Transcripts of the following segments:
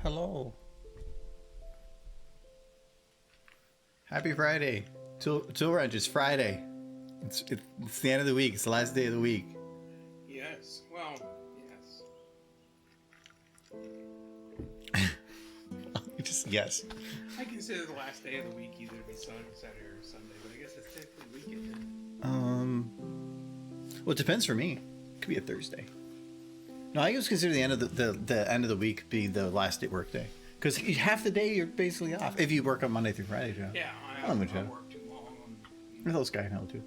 Hello. Happy Friday. Tool Wrench, it's Friday. It's the end of the week. It's the last day of the week. Yes. Well, yes. Just yes. I consider the last day of the week either to be Saturday or Sunday, but I guess it's technically weekend. Well, it depends for me. It could be a Thursday. No, I always consider the end of the end of the week be the last day work day, because half the day you're basically off if you work on Monday through Friday. Job. Yeah, I don't work too long. Those guys know too.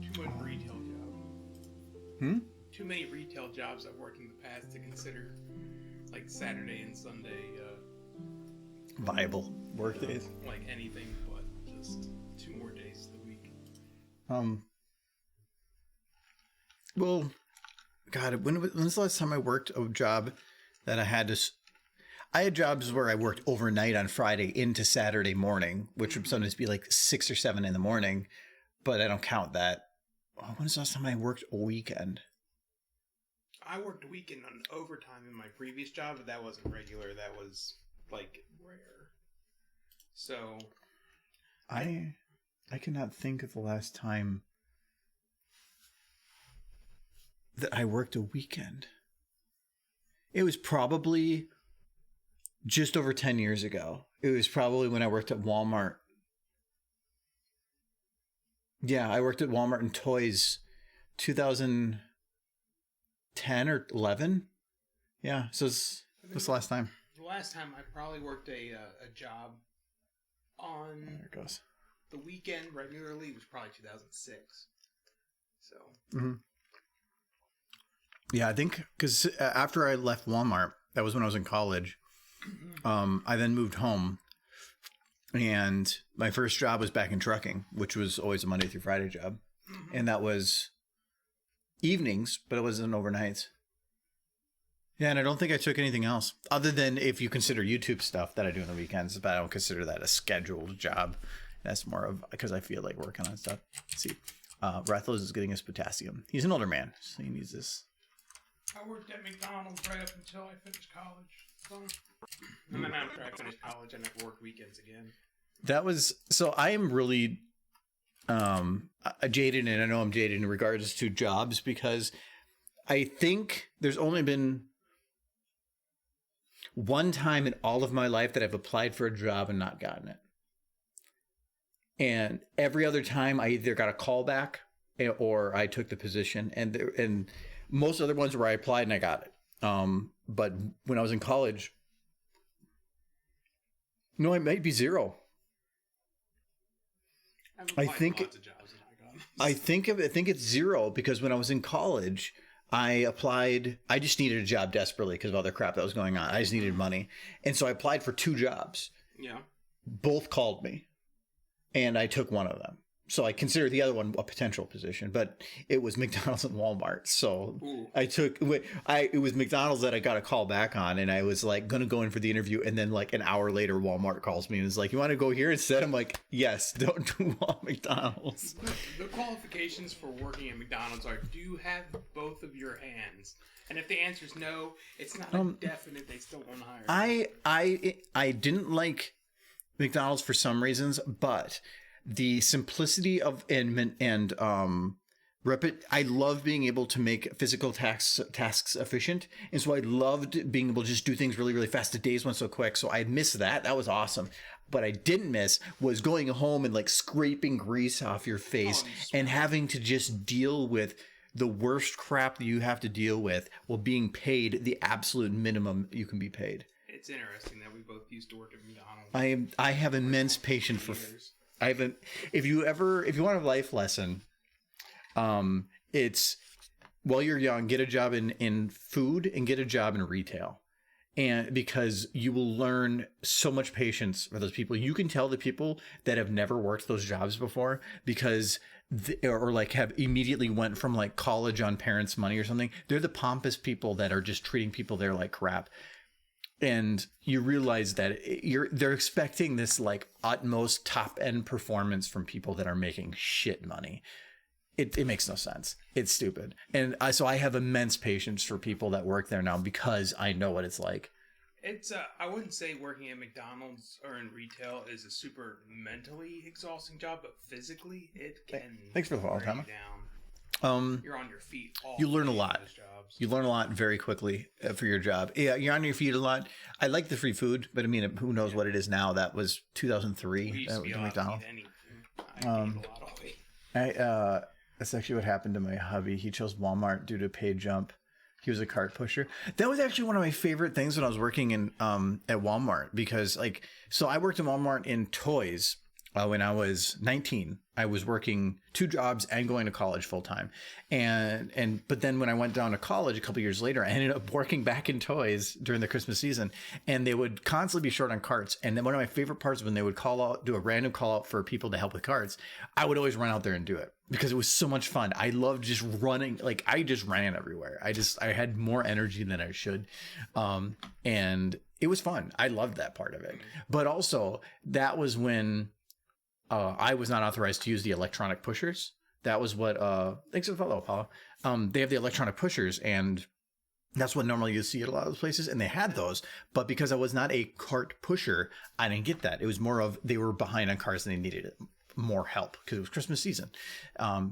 Too much retail job. Too many retail jobs I've worked in the past to consider like Saturday and Sunday viable work days. Like anything but just 2 more days of the week. Well, God, when's the last time I worked a job that I had to? I had jobs where I worked overnight on Friday into Saturday morning, which would sometimes be like 6 or 7 in the morning, but I don't count that. When's the last time I worked a weekend? I worked a weekend on overtime in my previous job, but that wasn't regular. That was like rare. So I cannot think of the last time that I worked a weekend. It was probably just over 10 years ago. It was probably when I worked at Walmart. Yeah, I worked at Walmart and Toys 2010 or 11. Yeah, so it's the last time. The last time I probably worked a job on There it goes. The weekend regularly was probably 2006. So. Mm-hmm. Yeah, I think because after I left Walmart, that was when I was in college. I then moved home, and my first job was back in trucking, which was always a Monday through Friday job, and that was evenings, but it wasn't overnights. Yeah, and I don't think I took anything else other than if you consider YouTube stuff that I do on the weekends, but I don't consider that a scheduled job. That's more of because I feel like working on stuff. Let's see, Rathlos is getting his potassium. He's an older man, so he needs this. I worked at McDonald's right up until I finished college. And then after I finished college, I never worked weekends again. That was so. I am really jaded, and I know I'm jaded in regards to jobs because I think there's only been one time in all of my life that I've applied for a job and not gotten it. And every other time I either got a call back or I took the position, and most other ones where I applied and I got it. But when I was in college, no, it might be 0. I think it's 0 because when I was in college, I applied. I just needed a job desperately because of other crap that was going on. I just needed money, and so I applied for 2 jobs. Yeah, both called me, and I took one of them. So I considered the other one a potential position, but it was McDonald's and Walmart. So I took it was McDonald's that I got a call back on, and I was like going to go in for the interview, and then like an hour later, Walmart calls me and is like, "You want to go here instead?" I'm like, "Yes, don't do McDonald's." The qualifications for working at McDonald's are: do you have both of your hands? And if the answer is no, it's not a definite. They still won't hire you. I didn't like McDonald's for some reasons, but the simplicity of I love being able to make physical tasks efficient. And so I loved being able to just do things really, really fast. The days went so quick. So I missed that. That was awesome. But I didn't miss was going home and like scraping grease off your face and having to just deal with the worst crap that you have to deal with while being paid the absolute minimum you can be paid. It's interesting that we both used to work at McDonald's. I have immense patience for if you want a life lesson, it's while you're young, get a job in food and get a job in retail. And because you will learn so much patience for those people. You can tell the people that have never worked those jobs before because or like have immediately went from like college on parents' money or something. They're the pompous people that are just treating people there like crap. And you realize that they're expecting this like utmost top end performance from people that are making shit money. It makes no sense. It's stupid. And so I have immense patience for people that work there now because I know what it's like. It's I wouldn't say working at McDonald's or in retail is a super mentally exhausting job, but physically it can. Thanks for the follow, Tom. You're on your feet all You learn a day in lot. those jobs. You learn a lot very quickly for your job. Yeah, you're on your feet a lot. I like the free food, but I mean, who knows what it is now? That was 2003. We used That to was be allowed to McDonald's. eat anything. I gained a lot of weight. That's actually what happened to my hubby. He chose Walmart due to pay jump. He was a cart pusher. That was actually one of my favorite things when I was working in at Walmart, because so I worked in Walmart in toys when I was 19. I was working 2 jobs and going to college full time, but then when I went down to college a couple years later, I ended up working back in toys during the Christmas season, and they would constantly be short on carts. And then one of my favorite parts, when they would do a random call out for people to help with carts, I would always run out there and do it because it was so much fun. I loved just running. Like, I just ran everywhere. I had more energy than I should, and it was fun. I loved that part of it. But also, that was when I was not authorized to use the electronic pushers. That was what, thanks for the follow, Paula. They have the electronic pushers, and that's what normally you see at a lot of those places. And they had those, but because I was not a cart pusher, I didn't get that. It was more of, they were behind on cars and they needed more help because it was Christmas season.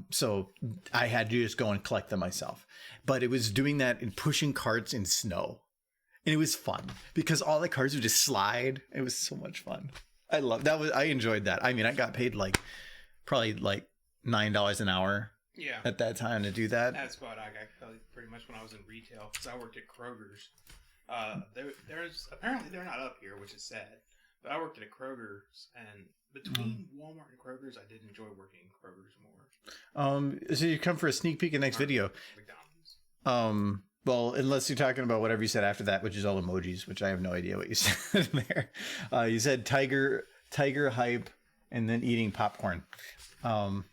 So I had to just go and collect them myself. But it was doing that and pushing carts in snow. And it was fun because all the cars would just slide. It was so much fun. I love that. I enjoyed that. I mean, I got paid probably $9 an hour. Yeah. At that time to do that. That's what I got pretty much when I was in retail, because I worked at Kroger's. There's apparently they're not up here, which is sad. But I worked at a Kroger's, and between Walmart and Kroger's, I did enjoy working in Kroger's more. So you come for a sneak peek in next video. McDonald's. Well, unless you're talking about whatever you said after that, which is all emojis, which I have no idea what you said there. You said tiger hype, and then eating popcorn. Not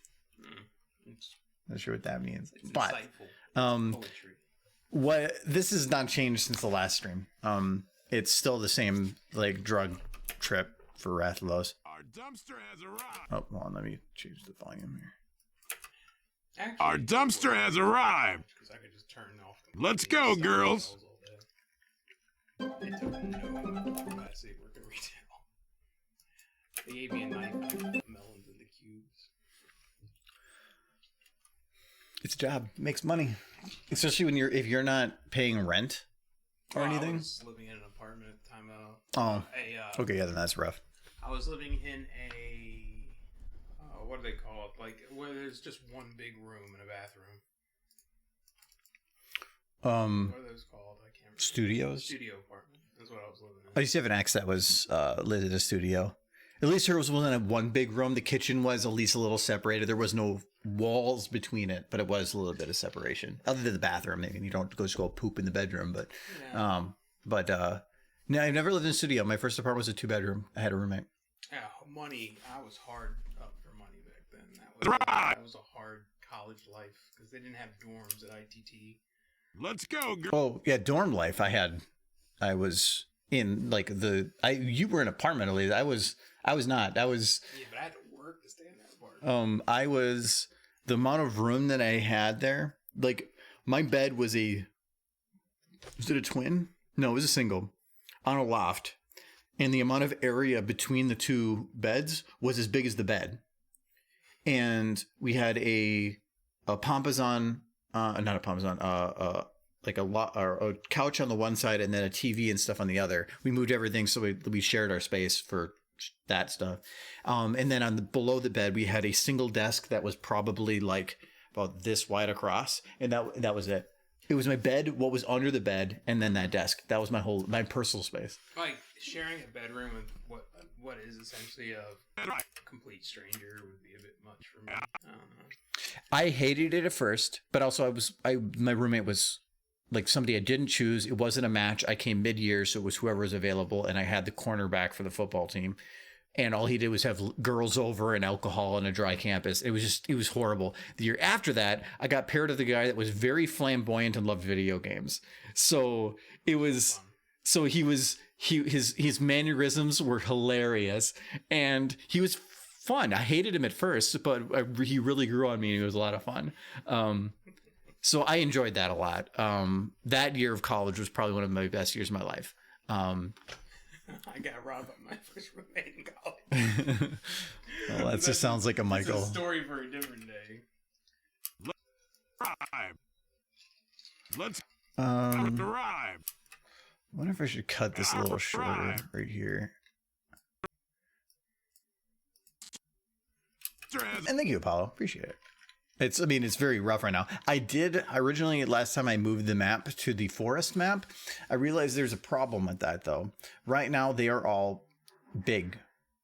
sure what that means. It's but insightful. It's poetry. This has not changed since the last stream. It's still the same drug trip for Rathalos. Our dumpster has arrived. Oh, hold on, let me choose the volume here. Actually, Our dumpster has arrived. Because I could just turn off. Let's go, girls. It took no capacity to work in retail. They gave me a knife and I put melons in the cubes. It's a job. It makes money, especially if you're not paying rent or anything. I was living in an apartment at the time. Okay, yeah, then that's rough. I was living in what do they call it? Where there's just one big room and a bathroom. What are those called? I can't remember. Studios? Studio apartment. That's what I was living in. I used to have an ex that was lived in a studio. At least hers wasn't one big room. The kitchen was at least a little separated. There was no walls between it, but it was a little bit of separation. Other than the bathroom, maybe you don't go poop in the bedroom. But, yeah. No, I've never lived in a studio. My first apartment was a 2-bedroom. I had a roommate. Yeah, money. I was hard up for money back then. That was a hard college life because they didn't have dorms at ITT. Let's go, girls. Oh yeah, dorm life. I was in you were in an apartment at least. I was not. Yeah, but I had to work to stay in that apartment. I was, the amount of room that I had there, my bed was it a twin? No, it was a single on a loft. And the amount of area between the 2 beds was as big as the bed. And we had a pompazon, not a pompazon, a couch on the one side and then a TV and stuff on the other. We moved everything so we shared our space for that stuff. And then below the bed, we had a single desk that was probably about this wide across. And that was it. It was my bed, what was under the bed, and then that desk. That was my personal space. Sharing a bedroom with what is essentially a complete stranger would be a bit much for me. I don't know. I hated it at first, but also my roommate was somebody I didn't choose. It wasn't a match. I came mid-year, so it was whoever was available, and I had the cornerback for the football team. And all he did was have girls over and alcohol and a dry campus. It was horrible. The year after that, I got paired with a guy that was very flamboyant and loved video games. So it was, his mannerisms were hilarious and he was fun. I hated him at first, but he really grew on me and it was a lot of fun. So I enjoyed that a lot. That year of college was probably one of my best years of my life. I got robbed by my first roommate in college. Well, that just sounds like a Michael. It's a story for a different day. Arrive. Let's I arrive. wonder if I should cut this a little shorter right here. And thank you, Apollo. Appreciate it. I mean, it's very rough right now. I did originally, last time I moved the map to the forest map, I realized there's a problem with that though. Right now, they are all big.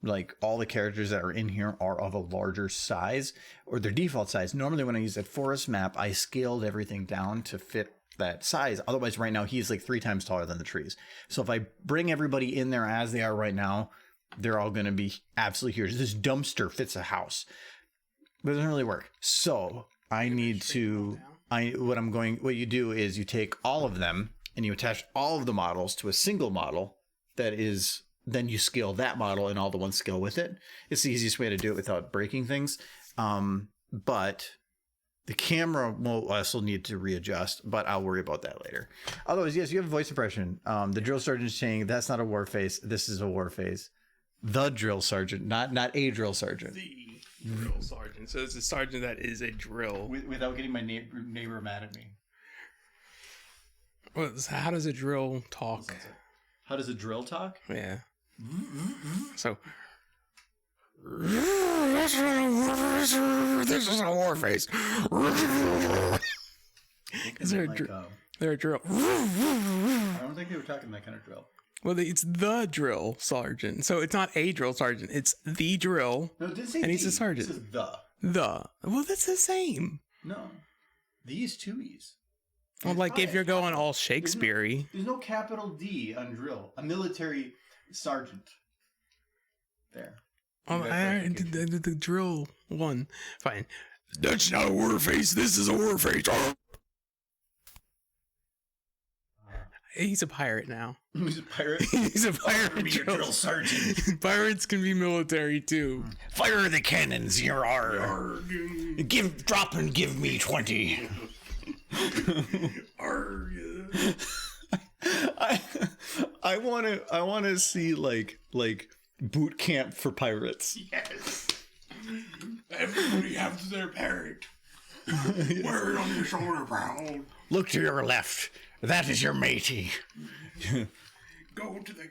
Like all the characters that are in here are of a larger size or their default size. Normally when I use that forest map, I scaled everything down to fit that size. Otherwise right now he's like 3 times taller than the trees. So if I bring everybody in there as they are right now, they're all going to be absolutely huge. This dumpster fits a house, but it doesn't really work. So I need to, what you do is you take all of them and you attach all of the models to a single model that is, then you scale that model and all the ones scale with it. It's the easiest way to do it without breaking things. But the camera will also need to readjust, but I'll worry about that later. Otherwise, yes, you have a voice impression. The drill sergeant saying that's not a war face. This is a war face. The drill sergeant, not a drill sergeant. The drill sergeant. So it's a sergeant that is a drill. Without getting my neighbor mad at me. Well, how does a drill talk? How does a drill talk? Yeah. So. This is a war face. Is there a drill? I don't think they were talking that kind of drill. Well, it's the drill sergeant. So it's not a drill sergeant. It's the drill. No, it didn't say and he's a sergeant. It says the. The. Well, that's the same. No. These two E's. Well, like if you're going all Shakespeare-y. There's no capital D on drill. A military sergeant. There. Oh, the drill one. Fine. That's not a war face. This is a war face. He's a pirate now. He's a pirate? He's a pirate drill sergeant. Pirates can be military too. Fire the cannons, your drop and give me 20. I want to see like boot camp for pirates. Yes. Everybody has their parrot. Wear it on your shoulder, pal. Look to your left. That is your matey. Go to the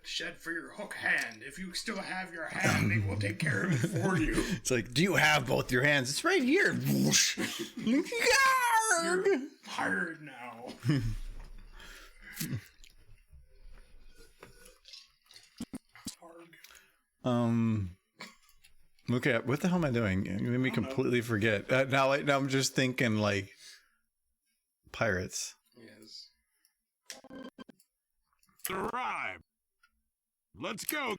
shed for your hook hand. If you still have your hand, they will take care of it for you. It's like, do you have both your hands? It's right here. Whoosh. You're a pirate now. Okay, what the hell am I doing? You made me completely forget. Now I'm just thinking like pirates. Yes. Arrive. Let's go.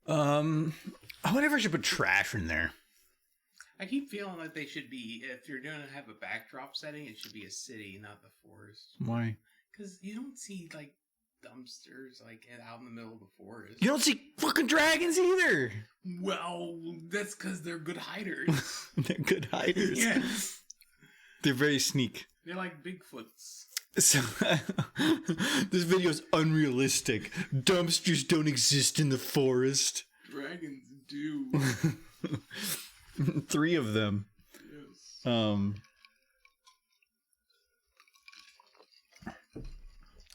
I wonder if I should put trash in there. I keep feeling like they should be, if you're going to have a backdrop setting, it should be a city, not the forest. Why? Because you don't see, like, dumpsters, like, out in the middle of the forest. You don't see fucking dragons either. Well, that's because they're good hiders. They're good hiders. Yeah. They're very sneak. They're like Bigfoots. So, this video is unrealistic. Dumpsters don't exist in the forest. Dragons do. 3 of them. Yes. A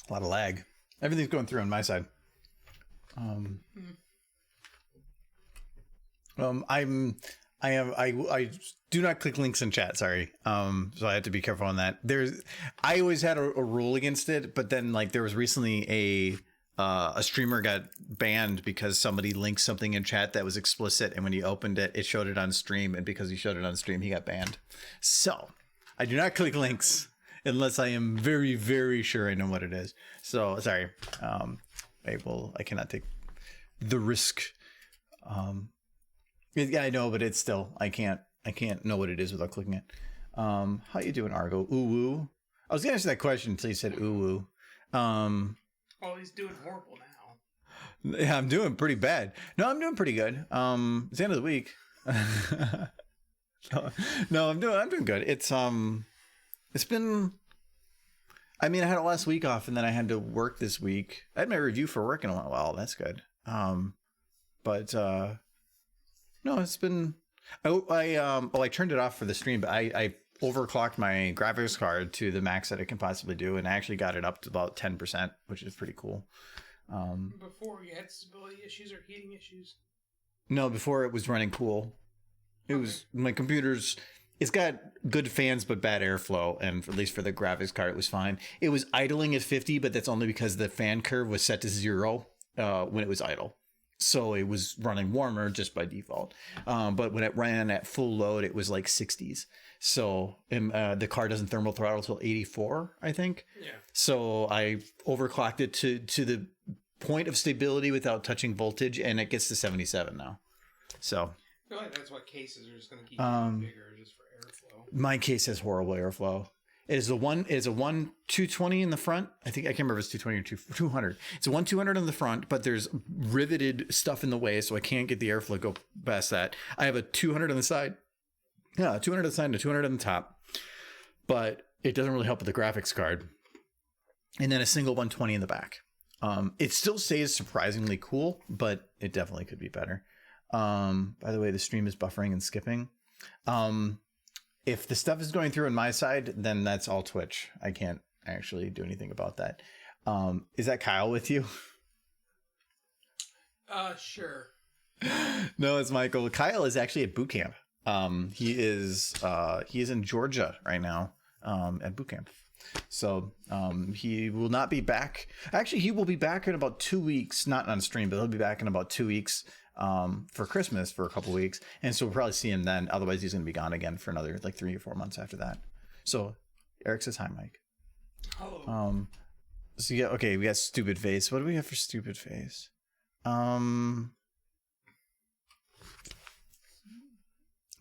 lot of lag. Everything's going through on my side. I do not click links in chat. Sorry. So I have to be careful on that. I always had a rule against it, but then like there was recently a streamer got banned because somebody linked something in chat that was explicit, and when he opened it, it showed it on stream, and because he showed it on stream, he got banned. So I do not click links unless I am very, very sure I know what it is. So sorry. I cannot take the risk. Yeah, I know, but it's still, I can't know what it is without clicking it. How you doing, Argo? Ooh woo. I was gonna answer that question until you said ooh woo. Oh, he's doing horrible now. Yeah, I'm doing pretty bad. No, I'm doing pretty good. It's the end of the week. No, I'm doing good. It's been, I mean, I had a last week off and then I had to work this week. I had my review for work in a while. That's good. But no, it's been I turned it off for the stream, but I overclocked my graphics card to the max that it can possibly do, and I actually got it up to about 10%, which is pretty cool. Before you had stability issues or heating issues? No, before it was running cool. It was my computer's. It's got good fans but bad airflow, and at least for the graphics card, it was fine. It was idling at 50, but that's only because the fan curve was set to 0 when it was idle. So it was running warmer just by default. But when it ran at full load, it was like 60s. So the car doesn't thermal throttle till 84, I think. Yeah. So I overclocked it to the point of stability without touching voltage, and it gets to 77 now. So I feel like that's why cases are just going to keep getting bigger just for airflow. my case has horrible airflow. It is a 220 in the front. I can't remember if it's 220 or 200. It's a 200 in the front, but there's riveted stuff in the way, so I can't get the airflow go past that. I have a 200 on the side. Yeah, 200 on the side and a 200 on the top. But it doesn't really help with the graphics card. And then a single 120 in the back. It still stays surprisingly cool, but it definitely could be better. By the way, the stream is buffering and skipping. If the stuff is going through on my side, then that's all Twitch. I can't actually do anything about that. Is that Kyle with you? Sure. No, it's Michael. Kyle is actually at boot camp. He is in Georgia right now at boot camp. So he will not be back. Actually, he will be back in about 2 weeks, not on stream, but he'll be back in about 2 weeks for Christmas for a couple weeks. And so we'll probably see him then. Otherwise, he's going to be gone again for another like 3 or 4 months after that. So Eric says hi, Mike. Hello. So yeah, okay, we got stupid face. What do we have for stupid face? What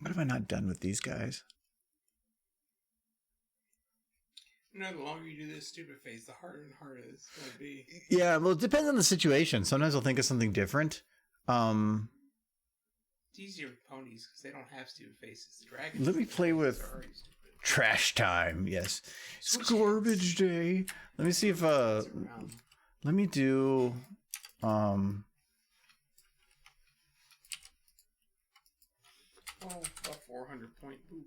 have I not done with these guys? The longer you do this stupid face, the harder and harder it's going to be. Yeah, well, it depends on the situation. Sometimes I'll think of something different. It's easier with ponies because they don't have stupid faces. The dragons. Let me play with are already stupid. trash time. Yes, it's garbage day. Let me see if let me do Oh, a 400-point boop.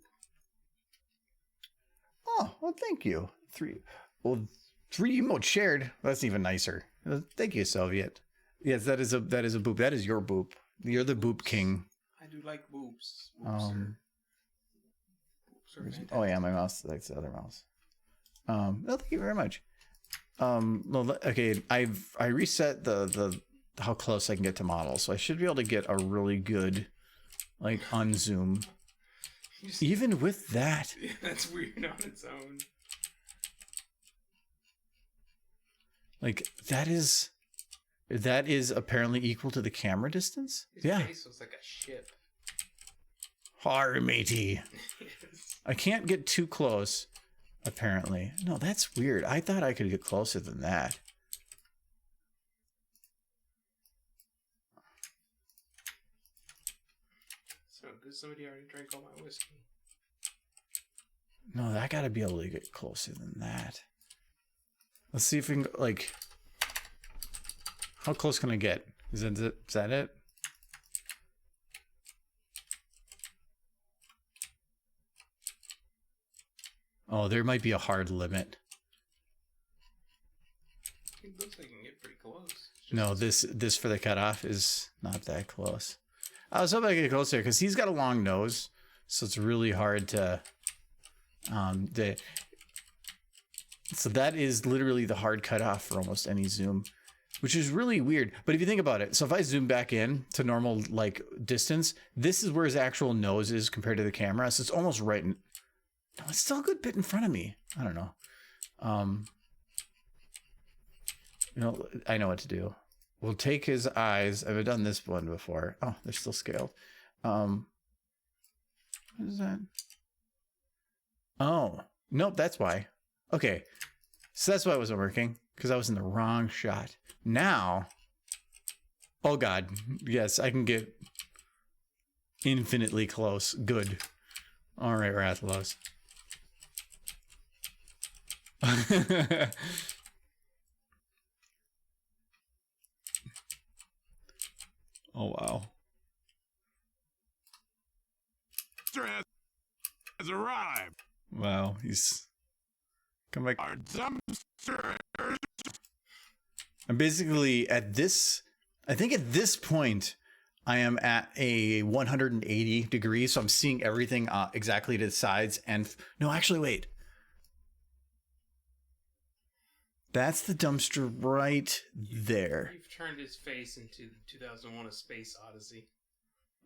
Oh, well, thank you. 3 emote shared. That's even nicer. Thank you, Soviet. Yes, that is a boop. That is your boop. You're the boop king. I do like boobs. Um, Boobs are fantastic. Oh yeah, my mouse. That's the other mouse. No, thank you very much. Well, okay, I reset the how close I can get to model, so I should be able to get a really good like unzoom. Even with that, Yeah, that's weird on its own. like that is apparently equal to the camera distance. His Yeah. face looks like a ship. Hi, matey. I can't get too close, apparently. No, that's weird. I thought I could get closer than that. So good somebody already drank all my whiskey. No, I gotta be able to get closer than that. Let's see if we can, like... How close can I get? Is that it? Oh, there might be a hard limit. It looks like you can get pretty close. No, this for the cutoff is not that close. I was hoping I could get closer because he's got a long nose, so it's really hard to. So that is literally the hard cutoff for almost any zoom, which is really weird. But if you think about it, so if I zoom back in to normal like distance, this is where his actual nose is compared to the camera. So it's almost right in. No, it's still a good bit in front of me. I don't know. I know what to do. We'll take his eyes. I've done this one before. Oh, they're still scaled. What is that? Oh, nope, that's why. Okay, so that's why it wasn't working, because I was in the wrong shot. Now, oh God, yes, I can get infinitely close. Good. All right, Rathalos. Oh, wow. dumpster has arrived. Wow, he's come back. Our dumpster. I'm basically at this. I think at this point, I am at a 180 degrees, so I'm seeing everything exactly to the sides. And no, actually, wait. That's the dumpster right there. You've turned his face into the 2001: A Space Odyssey.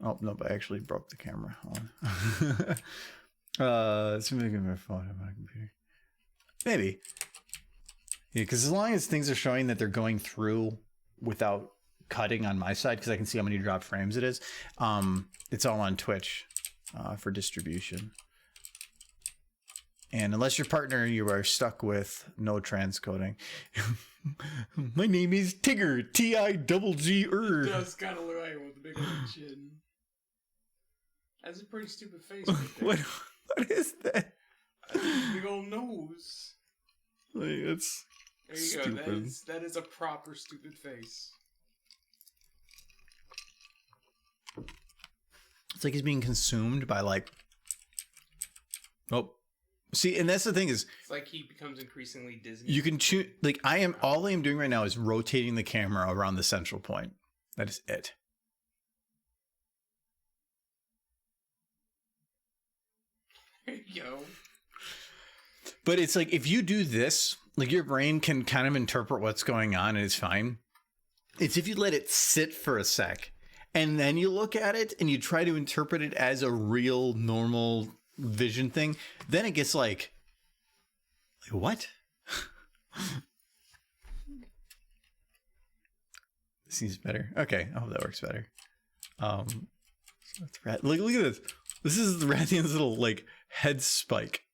Oh no, but I actually broke the camera. Hold on. Let's see if I can get my phone on my computer. Maybe. Yeah, because as long as things are showing that they're going through without cutting on my side, because I can see how many drop frames it is, it's all on Twitch for distribution. And unless your partner, you are stuck with no transcoding. My name is Tigger, T-I-double-G-er. It does kind of look like one with the big old chin. That's a pretty stupid face right there. What is that? Big old nose. Like, it's There you stupid. go. That is a proper stupid face. It's like he's being consumed by like. Oh, see, and that's the thing is, It's like he becomes increasingly Disney. you can choose. Like all I am doing right now is rotating the camera around the central point. That is it. There you go. But it's like if you do this, like your brain can kind of interpret what's going on and it's fine. It's if you let it sit for a sec and then you look at it and you try to interpret it as a real normal vision thing, then it gets like what? This seems better. Okay, I hope that works better. So it's look at this. This is the Rathian's little like head spike.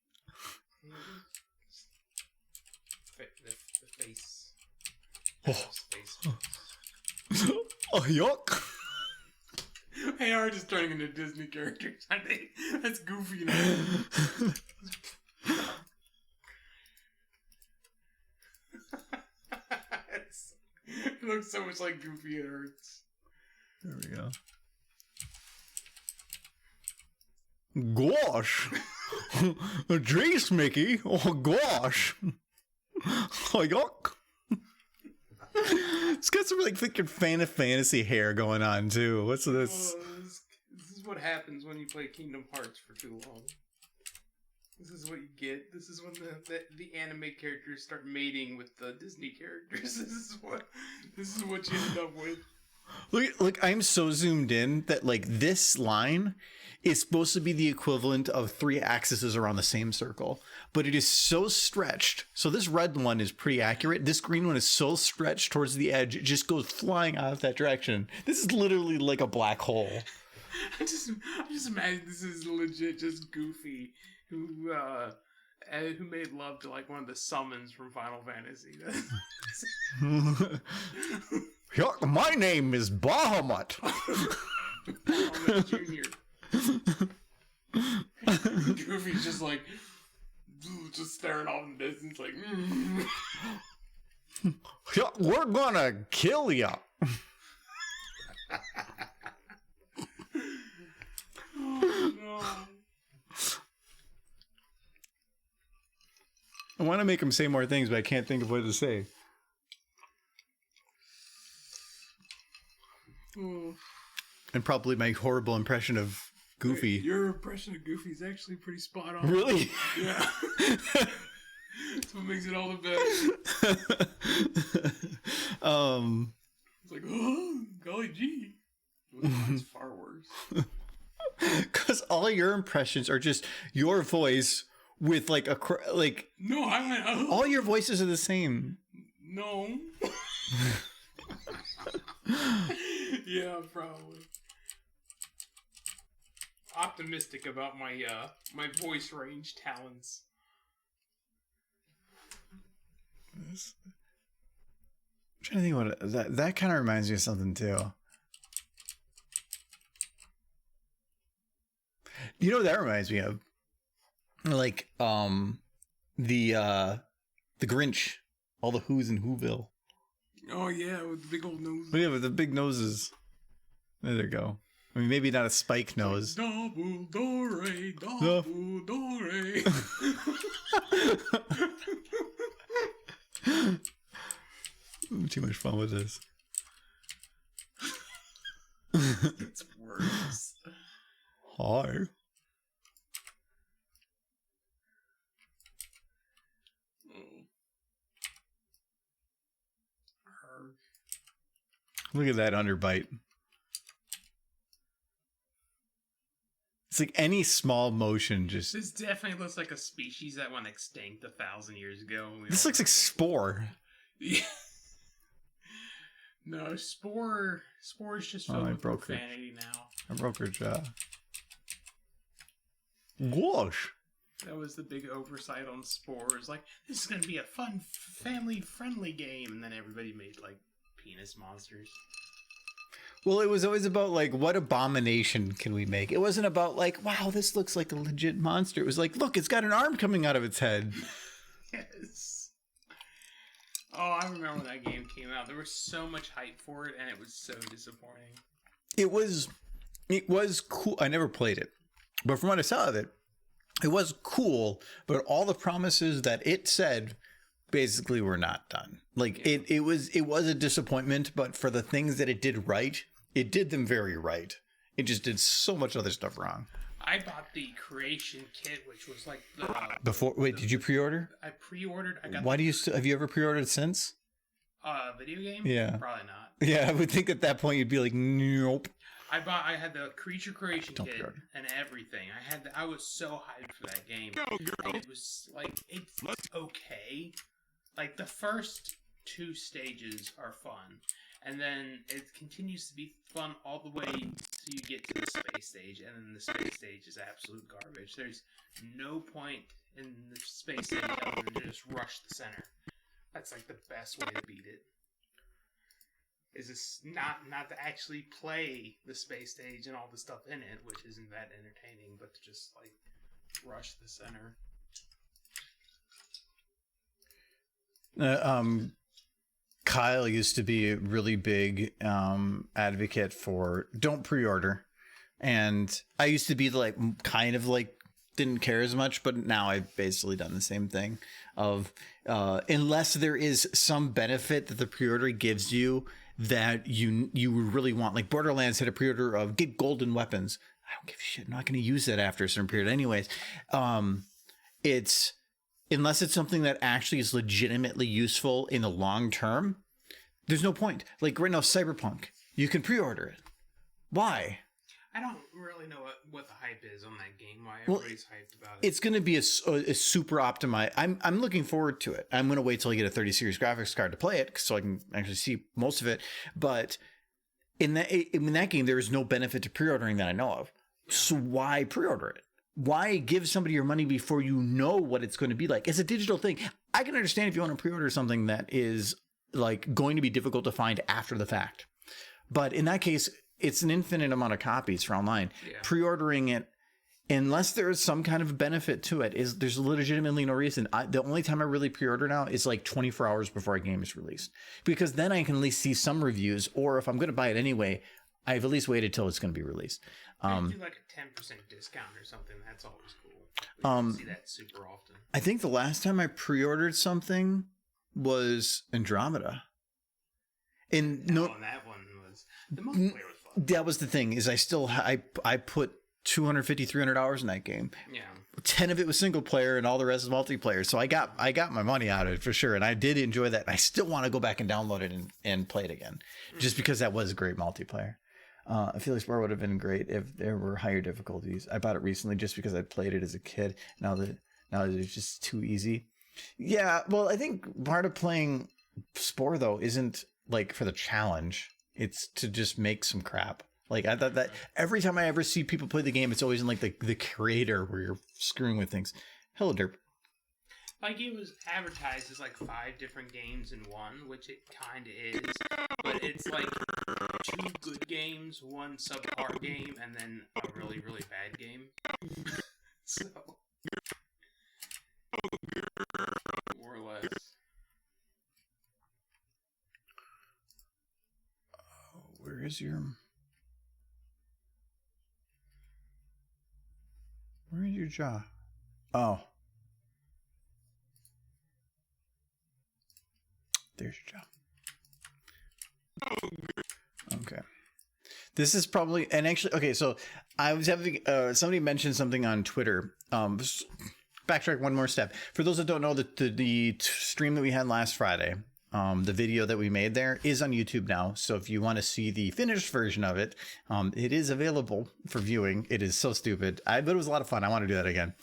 The face. Oh. Face. Oh, yuck. They are just turning into Disney characters, aren't they? That's goofy now. It looks so much like Goofy, it hurts. There we go. Gosh. Jeez, Mickey. Oh, gosh. Oh, yuck. It's got some like freaking fantasy hair going on too. What's this? This is what happens when you play Kingdom Hearts for too long. This is what you get. This is when the anime characters start mating with the Disney characters. This is what you end up with. Look, I'm so zoomed in that like this line is supposed to be the equivalent of 3 axes around the same circle, but it is so stretched. So this red one is pretty accurate. This green one is so stretched towards the edge, it just goes flying out that direction. This is literally like a black hole. I just imagine this is legit just Goofy who made love to like one of the summons from Final Fantasy. My name is Bahamut. Junior. Goofy's just like just staring off in the distance like We're gonna kill ya. Oh, no. I want to make him say more things, but I can't think of what to say. Oh. And probably my horrible impression of Goofy. Your impression of Goofy is actually pretty spot on. Really? Yeah. That's what makes it all the best. It's like, oh, golly gee. Mine's far worse. Because all your impressions are just your voice with like No, I went, oh. all your voices are the same. No. Yeah, probably. Optimistic about my my voice range talents. I'm trying to think what that kind of reminds me of something too. You know what that reminds me of? Like the Grinch, all the Who's in Whoville. Oh yeah, with the big old nose. But yeah, with the big noses. There you go. I mean, maybe not a spike nose. Double do re, double do re. Too much fun with this. It's worse. Hi. Look at that underbite. It's like any small motion just... This definitely looks like a species that went extinct 1,000 years ago. This looks like Spore. Yeah. No, Spore is just filled with profanity now. I broke her jaw. Gosh. That was the big oversight on Spore. It's like, this is going to be a fun, family-friendly game. And then everybody made, like, penis monsters. Well, it was always about, like, what abomination can we make? It wasn't about, like, wow, this looks like a legit monster. It was like, look, it's got an arm coming out of its head. Yes. Oh, I remember when that game came out. There was so much hype for it, and it was so disappointing. It was cool. I never played it. But from what I saw of it, it was cool, but all the promises that it said basically were not done. Like it was a disappointment, but for the things that it did right, it did them very right. It just did so much other stuff wrong. I bought the creation kit, which was like did you pre-order? I pre-ordered. I got. Why do you have you ever pre-ordered since? Video game? Yeah. Probably not. Yeah, I would think at that point you'd be like, nope. I had the creature creation kit pre-order. and everything. I was so hyped for that game. And it was like, it's okay. Like the first 2 stages are fun. And then it continues to be fun all the way till you get to the space stage. And then the space stage is absolute garbage. There's no point in the space stage other than to just rush the center. That's like the best way to beat it. Is this not to actually play the space stage and all the stuff in it, which isn't that entertaining, but to just like rush the center. Kyle used to be a really big advocate for don't pre-order, and I used to be like kind of like didn't care as much, but now I've basically done the same thing of unless there is some benefit that the pre-order gives you that you really want. Like Borderlands had a pre-order of get golden weapons. I don't give a shit. I'm not going to use that after a certain period anyways. It's unless it's something that actually is legitimately useful in the long term, there's no point. Like right now, Cyberpunk, you can pre-order it. Why? I don't really know what the hype is on that game. Why everybody's hyped about it. It's going to be a super optimized. I'm looking forward to it. I'm going to wait till I get a 30 series graphics card to play it so I can actually see most of it. But in that game, there is no benefit to pre-ordering that I know of. Yeah. So why pre-order it? Why give somebody your money before you know what it's going to be like? It's a digital thing. I can understand if you want to pre-order something that is like going to be difficult to find after the fact. But in that case, it's an infinite amount of copies for online. Yeah. Pre-ordering it, unless there is some kind of benefit to it, there's legitimately no reason. The only time I really pre-order now is like 24 hours before a game is released. Because then I can at least see some reviews, or if I'm going to buy it anyway, I've at least waited till it's going to be released. Do like a 10% discount or something. That's always cool. You don't see that super often. I think the last time I pre-ordered something was Andromeda. And that one was the multiplayer was fun. That was the thing is I put $250, $300 in that game. Yeah. 10 of it was single player and all the rest is multiplayer. So I got my money out of it for sure. And I did enjoy that. And I still want to go back and download it and play it again, just because that was great multiplayer. I feel like Spore would have been great if there were higher difficulties. I bought it recently just because I played it as a kid. Now that it's just too easy. Yeah, well, I think part of playing Spore though isn't like for the challenge. It's to just make some crap. Like I thought that every time I ever see people play the game, it's always in like the creator where you're screwing with things. Hello, Derp. Like it was advertised as like 5 different games in one, which it kind of is, but it's like 2 good games, 1 subpar game, and then a really, really bad game. So, more or less. Where is your? your jaw? Oh. There's your jaw. Okay. This is probably, and actually, okay, so I was having, somebody mentioned something on Twitter. Backtrack one more step. For those that don't know, the stream that we had last Friday, the video that we made there is on YouTube now. So if you want to see the finished version of it, it is available for viewing. It is so stupid. But it was a lot of fun. I want to do that again.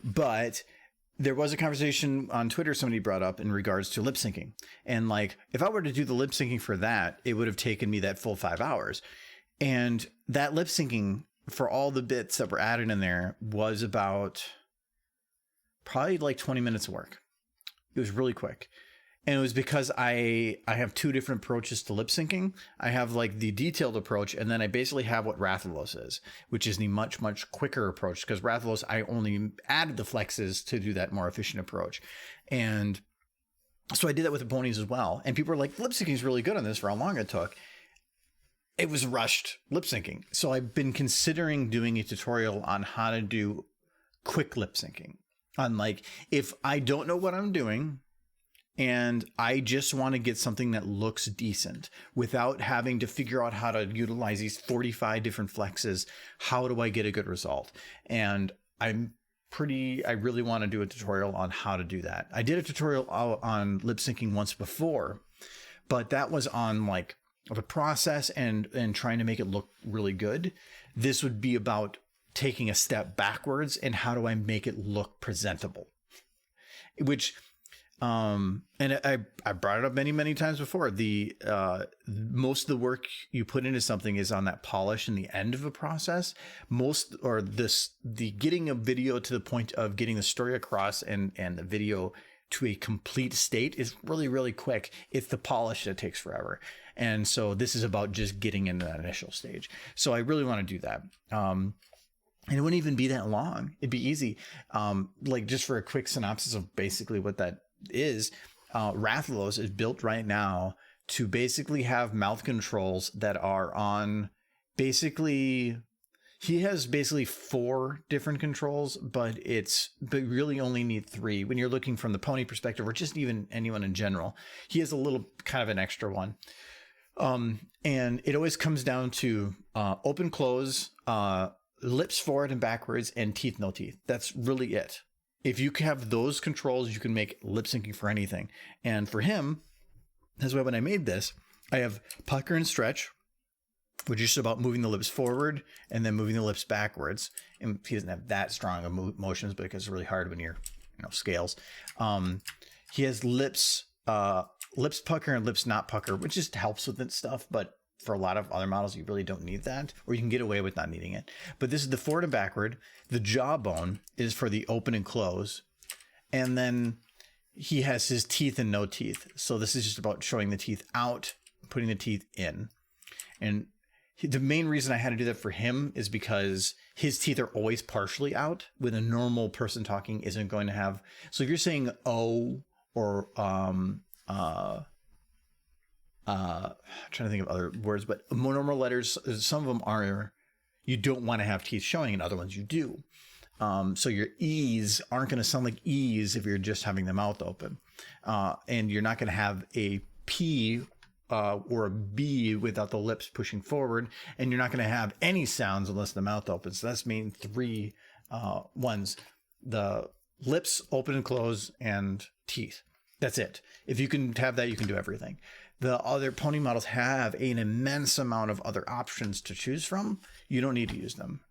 But there was a conversation on Twitter somebody brought up in regards to lip syncing. And like, if I were to do the lip syncing for that, it would have taken me that full 5 hours. And that lip syncing for all the bits that were added in there was about probably like 20 minutes of work. It was really quick. And it was because I have 2 different approaches to lip syncing. I have like the detailed approach, and then I basically have what Rathalos is, which is the much, much quicker approach, because Rathalos, I only added the flexes to do that more efficient approach. And so I did that with the ponies as well. And people were like, lip syncing is really good on this for how long it took. It was rushed lip syncing. So I've been considering doing a tutorial on how to do quick lip syncing. On like, if I don't know what I'm doing, and I just want to get something that looks decent without having to figure out how to utilize these 45 different flexes. How do I get a good result? And I really want to do a tutorial on how to do that. I did a tutorial on lip syncing once before, but that was on like the process and trying to make it look really good. This would be about taking a step backwards and how do I make it look presentable, which, and I brought it up many times before. The most of the work you put into something is on that polish in the end of a process. The getting a video to the point of getting the story across and the video to a complete state is really, really quick. It's the polish that takes forever. And so this is about just getting into that initial stage. So I really want to do that. And it wouldn't even be that long. It'd be easy. Like just for a quick synopsis of basically what that is, Rathalos is built right now to basically have mouth controls that are on basically, he has basically 4 different controls, but really only need 3 when you're looking from the pony perspective, or just even anyone in general. He has a little kind of an extra one. And it always comes down to open, close, lips forward and backwards, and teeth, no teeth. That's really it. If you have those controls, you can make lip syncing for anything. And for him, that's why when I made this, I have pucker and stretch, which is just about moving the lips forward and then moving the lips backwards. And he doesn't have that strong of motions because it's really hard when you're, scales. He has lips pucker and lips not pucker, which just helps with that stuff. But for a lot of other models, you really don't need that, or you can get away with not needing it. But this is the forward and backward. The jawbone is for the open and close. And then he has his teeth and no teeth. So this is just about showing the teeth out, putting the teeth in. And the main reason I had to do that for him is because his teeth are always partially out, when a normal person talking isn't going to have. So if you're saying O or I'm trying to think of other words, but more normal letters, some of them are, you don't want to have teeth showing, and other ones you do. So your E's aren't going to sound like E's if you're just having the mouth open. And you're not going to have a P or a B without the lips pushing forward. And you're not going to have any sounds unless the mouth opens. So that's main 3 ones. The lips open and close and teeth. That's it. If you can have that, you can do everything. The other pony models have an immense amount of other options to choose from. You don't need to use them.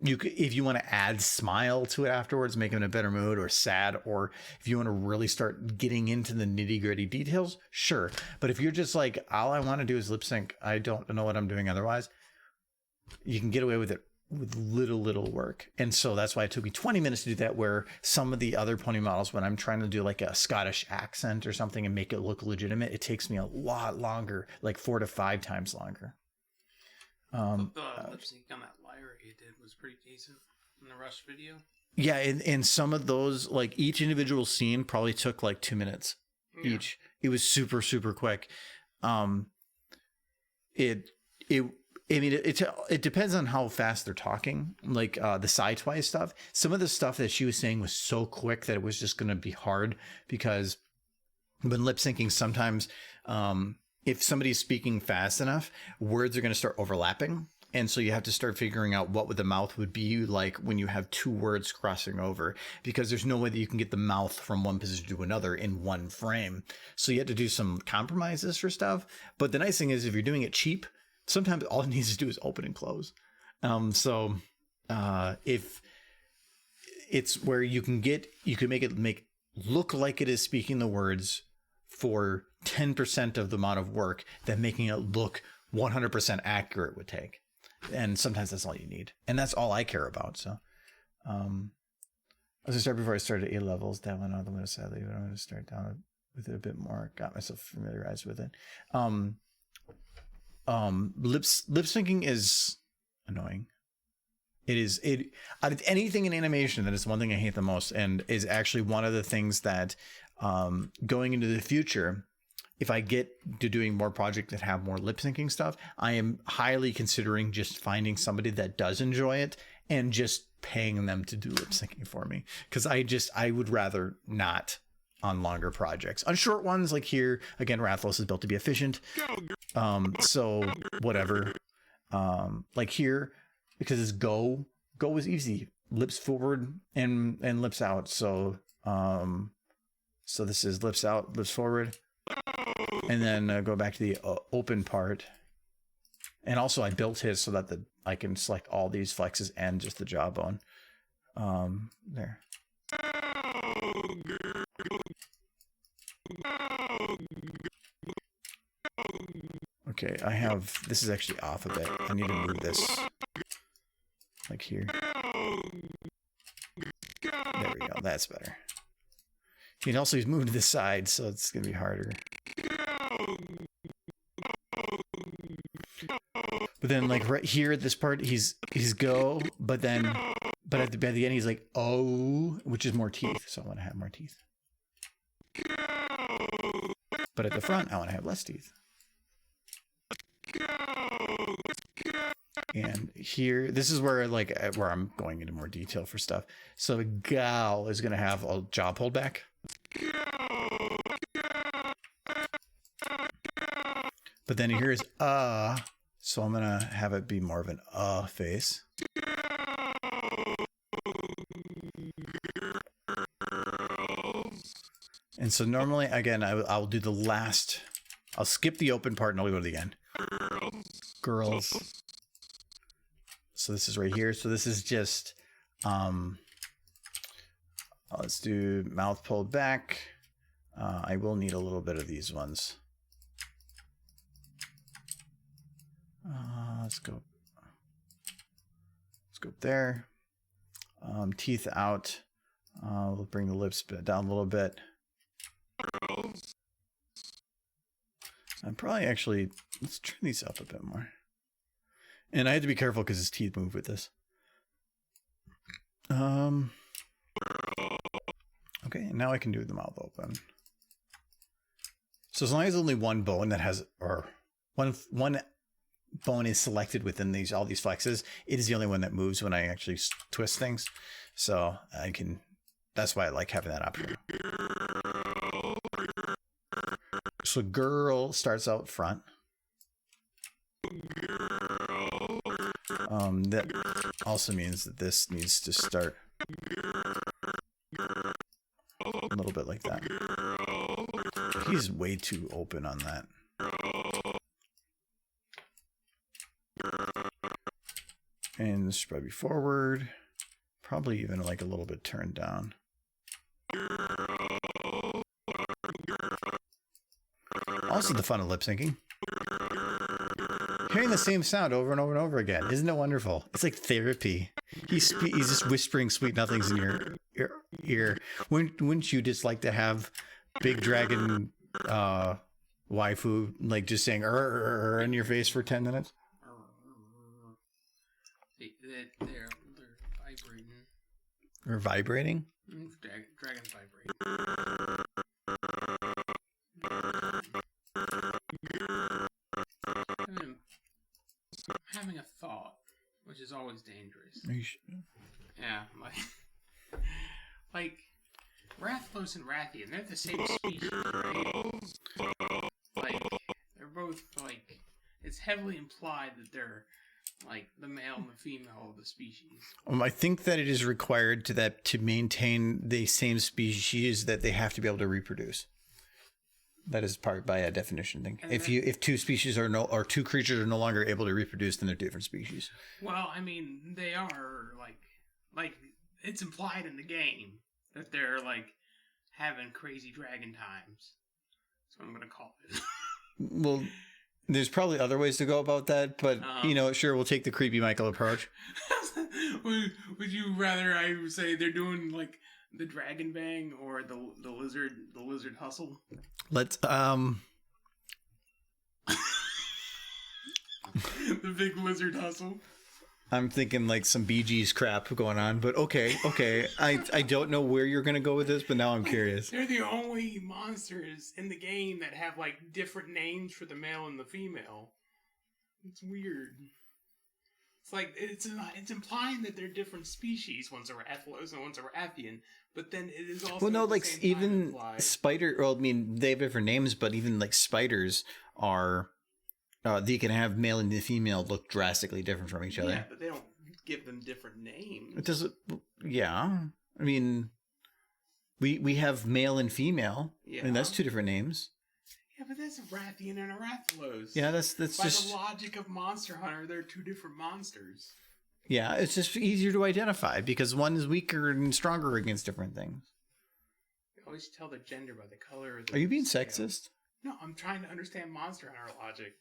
You could, if you want to add smile to it afterwards, make them in a better mood, or sad, or if you want to really start getting into the nitty gritty details, sure. But if you're just like, all I want to do is lip sync, I don't know what I'm doing otherwise, you can get away with it with little work. And so that's why it took me 20 minutes to do that, where some of the other pony models, when I'm trying to do like a Scottish accent or something and make it look legitimate, it takes me a lot longer, like 4 to 5 times longer. The lip sync on that lyre you did was pretty decent in the Rush video. Yeah, and some of those, like each individual scene probably took like 2 minutes each. It was super quick. I mean, it depends on how fast they're talking. Like the sidewise stuff. Some of the stuff that she was saying was so quick that it was just going to be hard because when lip syncing, sometimes if somebody's speaking fast enough, words are going to start overlapping. And so you have to start figuring out what the mouth would be like when you have two words crossing over, because there's no way that you can get the mouth from one position to another in one frame. So you have to do some compromises for stuff. But the nice thing is if you're doing it cheap, sometimes all it needs to do is open and close. If it's where you can make it look like it is speaking the words for 10% of the amount of work that making it look 100% accurate would take. And sometimes that's all you need. And that's all I care about. So I was going to start before I started A levels. That went on the list, sadly, but I'm going to start down with it a bit more. Got myself familiarized with it. Lip syncing is annoying. Out of anything in animation, that is one thing I hate the most, and is actually one of the things that going into the future, if I get to doing more projects that have more lip syncing stuff, I am highly considering just finding somebody that does enjoy it and just paying them to do lip syncing for me. Because I would rather not on longer projects. On short ones like here, again, Rathlos is built to be efficient. So whatever. Like here, because it's go is easy. Lips forward and lips out. So this is lips out, lips forward. And then go back to the open part. And also I built his so that I can select all these flexes and just the jawbone. There. Okay, this is actually off a bit. I need to move this like here. There we go. That's better. And also he's moved to the side, so it's going to be harder. But then like right here at this part, he's go, but at the end he's like, oh, which is more teeth. So I want to have more teeth. But at the front, I want to have less teeth. And here, this is where I'm going into more detail for stuff. So the gal is going to have a jaw pulled back. But then here's so I'm gonna have it be more of an face. And so normally, again, I'll do the last. I'll skip the open part and I'll go to the end. Girls. So this is right here. So this is just let's do mouth pulled back. I will need a little bit of these ones. Let's go up there. Teeth out. We'll bring the lips down a little bit. I'm probably actually, let's turn these up a bit more. And I had to be careful because his teeth move with this. Okay, now I can do the mouth open. So as long as only one bone that has, or one bone is selected within all these flexes, it is the only one that moves when I actually twist things. So I can, that's why I like having that option. So girl starts out front. That also means that this needs to start a little bit like that. He's way too open on that. And this should probably be forward. Probably even like a little bit turned down. Also the fun of lip syncing. Hearing the same sound over and over and over again. Isn't it wonderful? It's like therapy. He's just whispering sweet nothings in your ear. Wouldn't you just like to have Big Dragon waifu like just saying in your face for 10 minutes? They're vibrating. Or vibrating? Dragons vibrate. I'm having which is always dangerous. Are you sure? Yeah, like Rathalos and Rathian, they're the same species, right? Like, they're both, like, it's heavily implied that they're, like, the male and the female of the species. I think that it is required to maintain the same species that they have to be able to reproduce. That is part by a definition thing. And If two species or two creatures are no longer able to reproduce, then they're different species. Well, I mean, they are, like, it's implied in the game that they're, like, having crazy dragon times. That's what I'm going to call it. Well, there's probably other ways to go about that, but, sure, we'll take the creepy Michael approach. Would you rather I say they're doing, like, the dragon bang or the lizard hustle? Let's, The big lizard hustle. I'm thinking like some Bee Gees crap going on, but okay. I don't know where you're going to go with this, but now I'm curious. They're the only monsters in the game that have, like, different names for the male and the female. It's weird. It's like, it's implying that they're different species. One's a Rathalos and one's a Rathian, but then it is also... Well, no, at the like, same even time implied. spider, well, I mean, they have different names, but even, like, spiders are... they can have male and female look drastically different from each other. Yeah, but they don't give them different names. It doesn't... Yeah. I mean, we have male and female. Yeah. I mean, that's two different names. Yeah, but that's a Rathian and a Rathalos. Yeah, that's By just... the logic of Monster Hunter, they're two different monsters. Yeah, it's just easier to identify because one is weaker and stronger against different things. You always tell their gender by the color of the Are you being scale. sexist? No, I'm trying to understand Monster Hunter logic.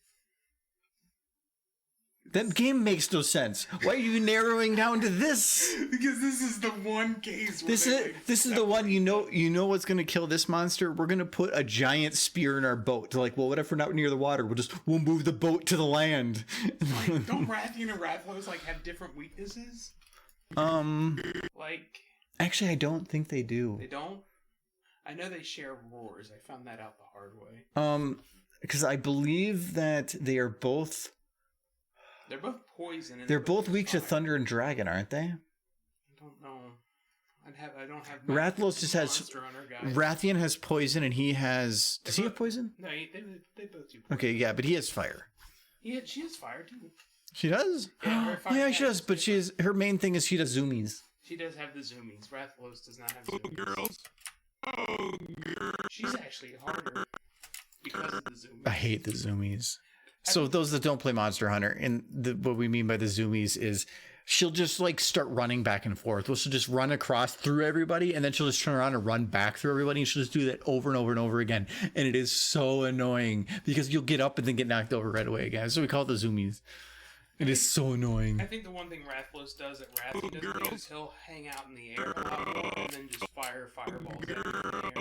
That game makes no sense. Why are you narrowing down to this? Because this is the one case where This is the one you know what's gonna kill this monster. We're gonna put a giant spear in our boat. To like, well, what if we're not near the water? We'll move the boat to the land. Like, don't Rathian and Rathalos like have different weaknesses? Like, actually, I don't think they do. they don't. I know they share roars. I found that out the hard way. Because I believe that they are both. They're both poison. And They're both weak to fire. thunder and dragon, aren't they? I don't know. I don't have. Rathalos just has. Monster Hunter guy. Rathian has poison, and he has. Does he have poison? No, they both do. Poison. Okay, yeah, but he has fire. Yeah, she has fire too. She does. Yeah, her fire Yeah, she has- does. But her main thing is she does zoomies. She does have the zoomies. Rathalos does not have Oh, zoomies. girls. Oh, girls. She's actually harder because of the zoomies. I hate the zoomies. So those that don't play Monster Hunter, and what we mean by the zoomies is she'll just like start running back and forth. Well, she'll just run across through everybody, and then she'll just turn around and run back through everybody, and she'll just do that over and over and over again. And it is so annoying because you'll get up and then get knocked over right away again. So we call it the zoomies. It is so annoying. I think the one thing Rathalos does that Rathian doesn't do is he'll hang out in the air a lot and then just fire fireballs out in the air.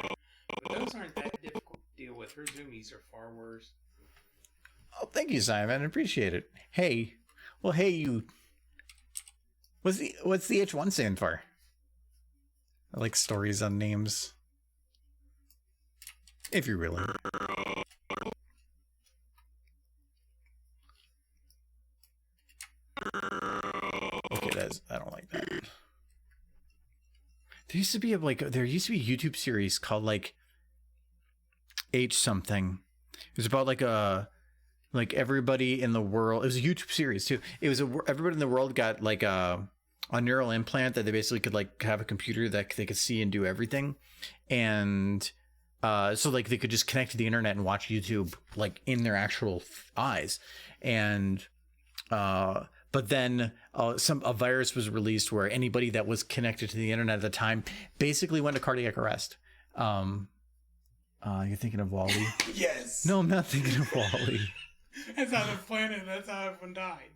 But those aren't that difficult to deal with. Her zoomies are far worse. Oh, thank you, Simon. I appreciate it. Hey, you. What's the H1 stand for? I like stories on names. If you're really. Okay, I don't like that. There used to be a YouTube series called like H something. It was about like everybody in the world. It was a YouTube series too. It was everybody in the world got like a neural implant that they basically could like have a computer that they could see and do everything, and so like they could just connect to the internet and watch YouTube like in their actual eyes, and but then a virus was released where anybody that was connected to the internet at the time basically went to cardiac arrest. You're thinking of Wall-E? Yes. No, I'm not thinking of Wall-E. That's how that's how everyone died.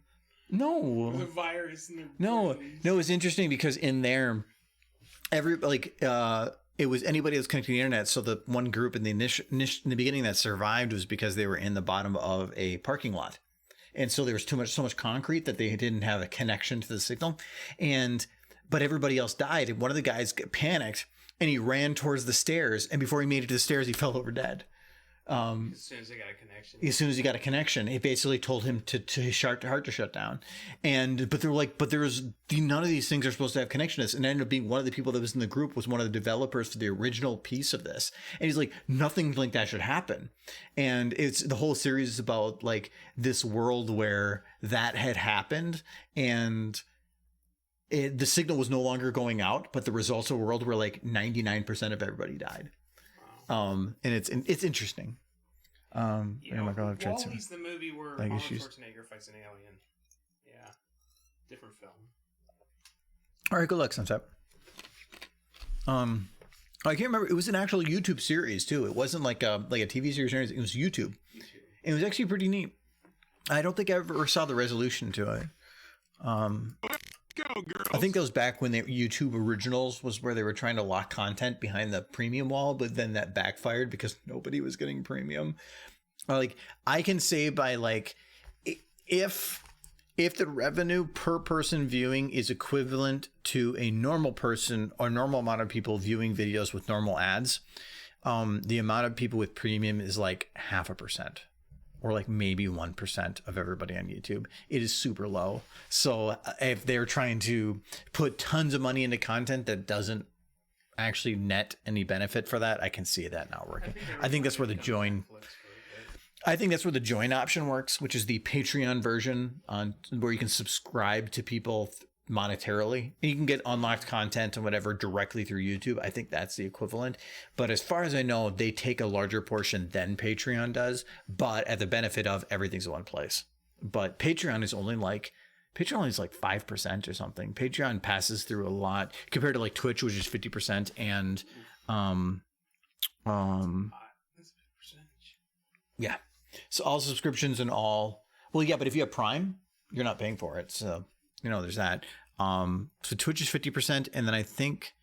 No. The virus and No, it's interesting because in there, it was anybody that was connected to the internet. So the one group in the in the beginning that survived was because they were in the bottom of a parking lot. And so there was so much concrete that they didn't have a connection to the signal. But everybody else died. And one of the guys panicked and he ran towards the stairs. And before he made it to the stairs, he fell over dead. As soon as they got a connection. As soon as he got a connection, it basically told him to his heart to shut down. But they're like, but there's none of these things are supposed to have connection to this. And ended up being one of the people that was in the group was one of the developers for the original piece of this. And he's like, nothing like that should happen. And it's the whole series is about like this world where that had happened and the signal was no longer going out, but the results of the world were like 99% of everybody died. And it's interesting. Wall-E's the movie where Arnold issues. Schwarzenegger fights an alien. Yeah, different film. All right, good luck, Sunset. I can't remember. It was an actual YouTube series too. It wasn't like a TV series or anything. It was YouTube. And it was actually pretty neat. I don't think I ever saw the resolution to it. Go, girls. I think that was back when YouTube Originals was where they were trying to lock content behind the premium wall, but then that backfired because nobody was getting premium. Like I can say by like if the revenue per person viewing is equivalent to a normal person or normal amount of people viewing videos with normal ads, the amount of people with premium is like 0.5%. Or like maybe 1% of everybody on YouTube. It is super low. So if they're trying to put tons of money into content that doesn't actually net any benefit for that, I can see that not working. I think that's where the join. I think that's where the join option works, which is the Patreon version on where you can subscribe to people monetarily and you can get unlocked content and whatever directly through YouTube. I think that's the equivalent. But as far as I know, they take a larger portion than Patreon does, but at the benefit of everything's in one place. But Patreon is only like 5% or something. Patreon passes through a lot compared to like Twitch, which is 50%. And That's a percentage. yeah. So all subscriptions and all. Well, yeah, but if you have Prime, you're not paying for it. So there's that. So Twitch is 50%. And then I think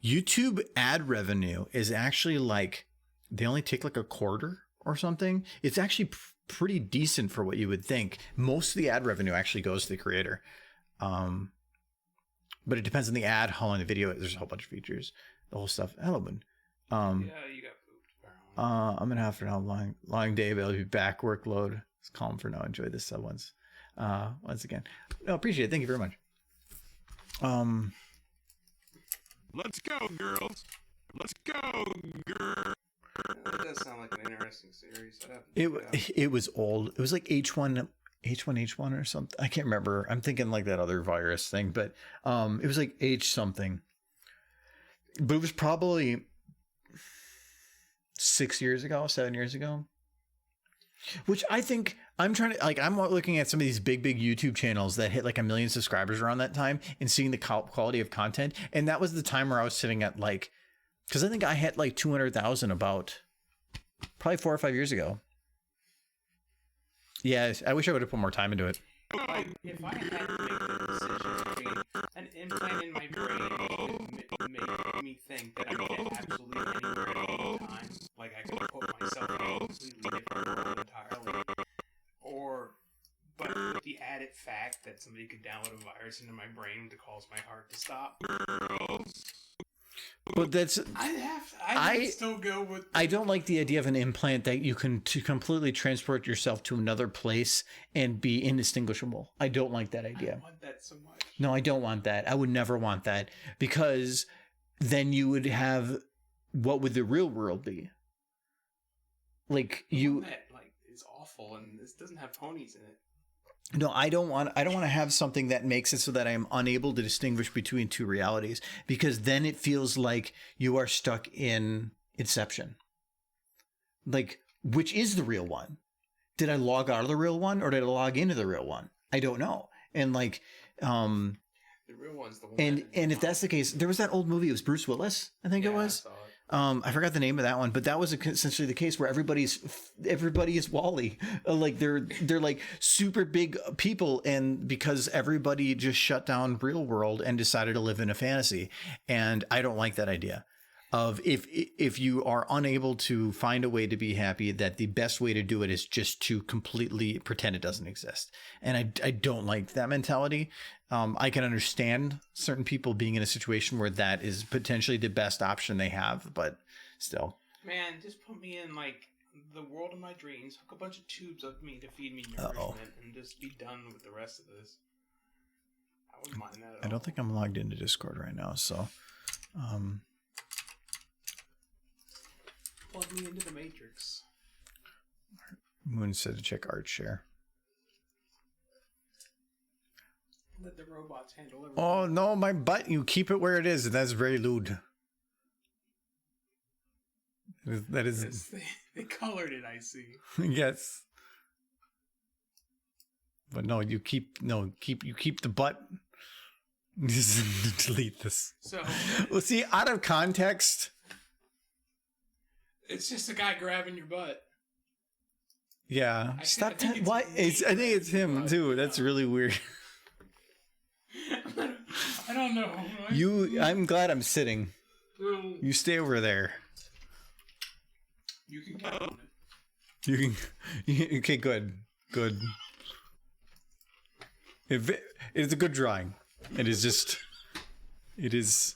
YouTube ad revenue is actually like, they only take like a quarter or something. It's actually pretty decent for what you would think. Most of the ad revenue actually goes to the creator. But it depends on the ad, how long the video is. There's a whole bunch of features, the whole stuff. Hello, man. Yeah, you got pooped. I'm going to have a long day, but I'll be back. Workload. It's calm for now. Enjoy this once again. No, appreciate it. Thank you very much. Let's go, girls. Let's go, girl. That does sound like an interesting series. It was old. It was like H1N1 or something. I can't remember. I'm thinking like that other virus thing, but it was like H something. But it was probably 7 years ago. Which I think I'm looking at some of these big YouTube channels that hit like 1 million subscribers around that time and seeing the quality of content. And that was the time where I was sitting at like, because I think I hit like 200,000 about probably 4 or 5 years ago. Yeah, I wish I would have put more time into it. If I had to make the decision between an implant in my brain that would make me think that I could get absolutely anywhere at any time, like I could put myself in a completely different world entirely, but with the added fact that somebody could download a virus into my brain to cause my heart to stop. But that's I'd still go with. I don't like the idea of an implant that you can completely transport yourself to another place and be indistinguishable. I don't like that idea. I want that so much. No, I don't want that. I would never want that, because then you would have, what would the real world be? Like you. That is awful, and this doesn't have ponies in it. No, I don't want to have something that makes it so that I am unable to distinguish between two realities, because then it feels like you are stuck in Inception. Like, which is the real one? Did I log out of the real one or did I log into the real one? I don't know. And like, the real one's the one. And if that's the case, there was that old movie. It was Bruce Willis, I think it was. I saw it. I forgot the name of that one, but that was essentially the case where everybody is Wall-E. Like they're like super big people, and because everybody just shut down real world and decided to live in a fantasy. And I don't like that idea of if you are unable to find a way to be happy, that the best way to do it is just to completely pretend it doesn't exist. And I don't like that mentality. I can understand certain people being in a situation where that is potentially the best option they have, but still, Man, just put me in like the world of my dreams. Hook a bunch of tubes up me to feed me nourishment, and just be done with the rest of this. I wouldn't mind that. I don't think I'm logged into Discord right now, so plug me into the Matrix. Moon said to check art share. Let the robots handle everything. Oh no, my butt! You keep it where it is. That's very lewd. That is. Yes, they colored it. I see. Yes. But no, you keep the butt. Just delete this. So well, see, out of context. It's just a guy grabbing your butt. Yeah. I think it's him too. That's really weird. I don't know. I'm glad I'm sitting. You stay over there. You can count on it. You can. Okay, good. It's a good drawing. It is just. It is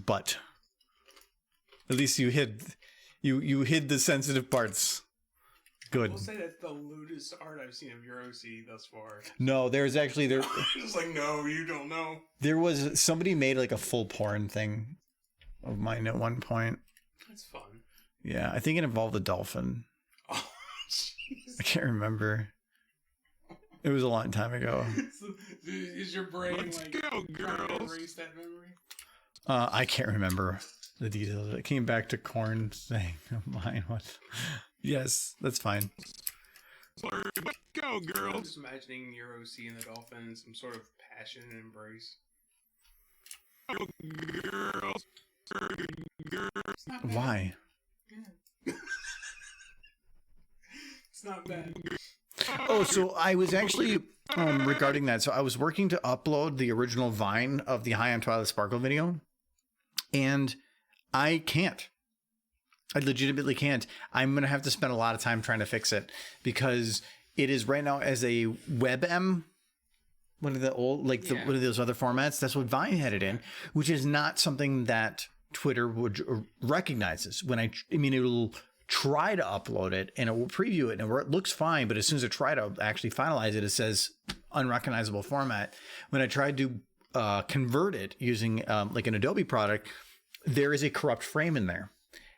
butt. At least you hid the sensitive parts. Good. We'll say that's the lewdest art I've seen of your OC thus far. No, there's actually there. Just like, no, you don't know. There was somebody made like a full porn thing of mine at one point. That's fun. Yeah, I think it involved a dolphin. Oh, jeez. I can't remember. It was a long time ago. So, is your brain Go, girls. erase that memory? I can't remember the details. It came back to Corn saying mine was. Yes, that's fine. Go, girls. I'm just imagining your OC and the dolphin in some sort of passion and embrace. Go, girls. It's not bad. Why? Yeah. It's not bad. Oh, so I was actually regarding that. So I was working to upload the original Vine of the High on Twilight Sparkle video, and I can't. I legitimately can't. I'm going to have to spend a lot of time trying to fix it because it is right now as a WebM, one of the old, like one of those other formats. That's what Vine had it in, which is not something that Twitter would recognizes. When I mean, it'll try to upload it and it will preview it and it looks fine. But as soon as I try to actually finalize it, it says unrecognizable format. When I tried to convert it using like an Adobe product, there is a corrupt frame in there.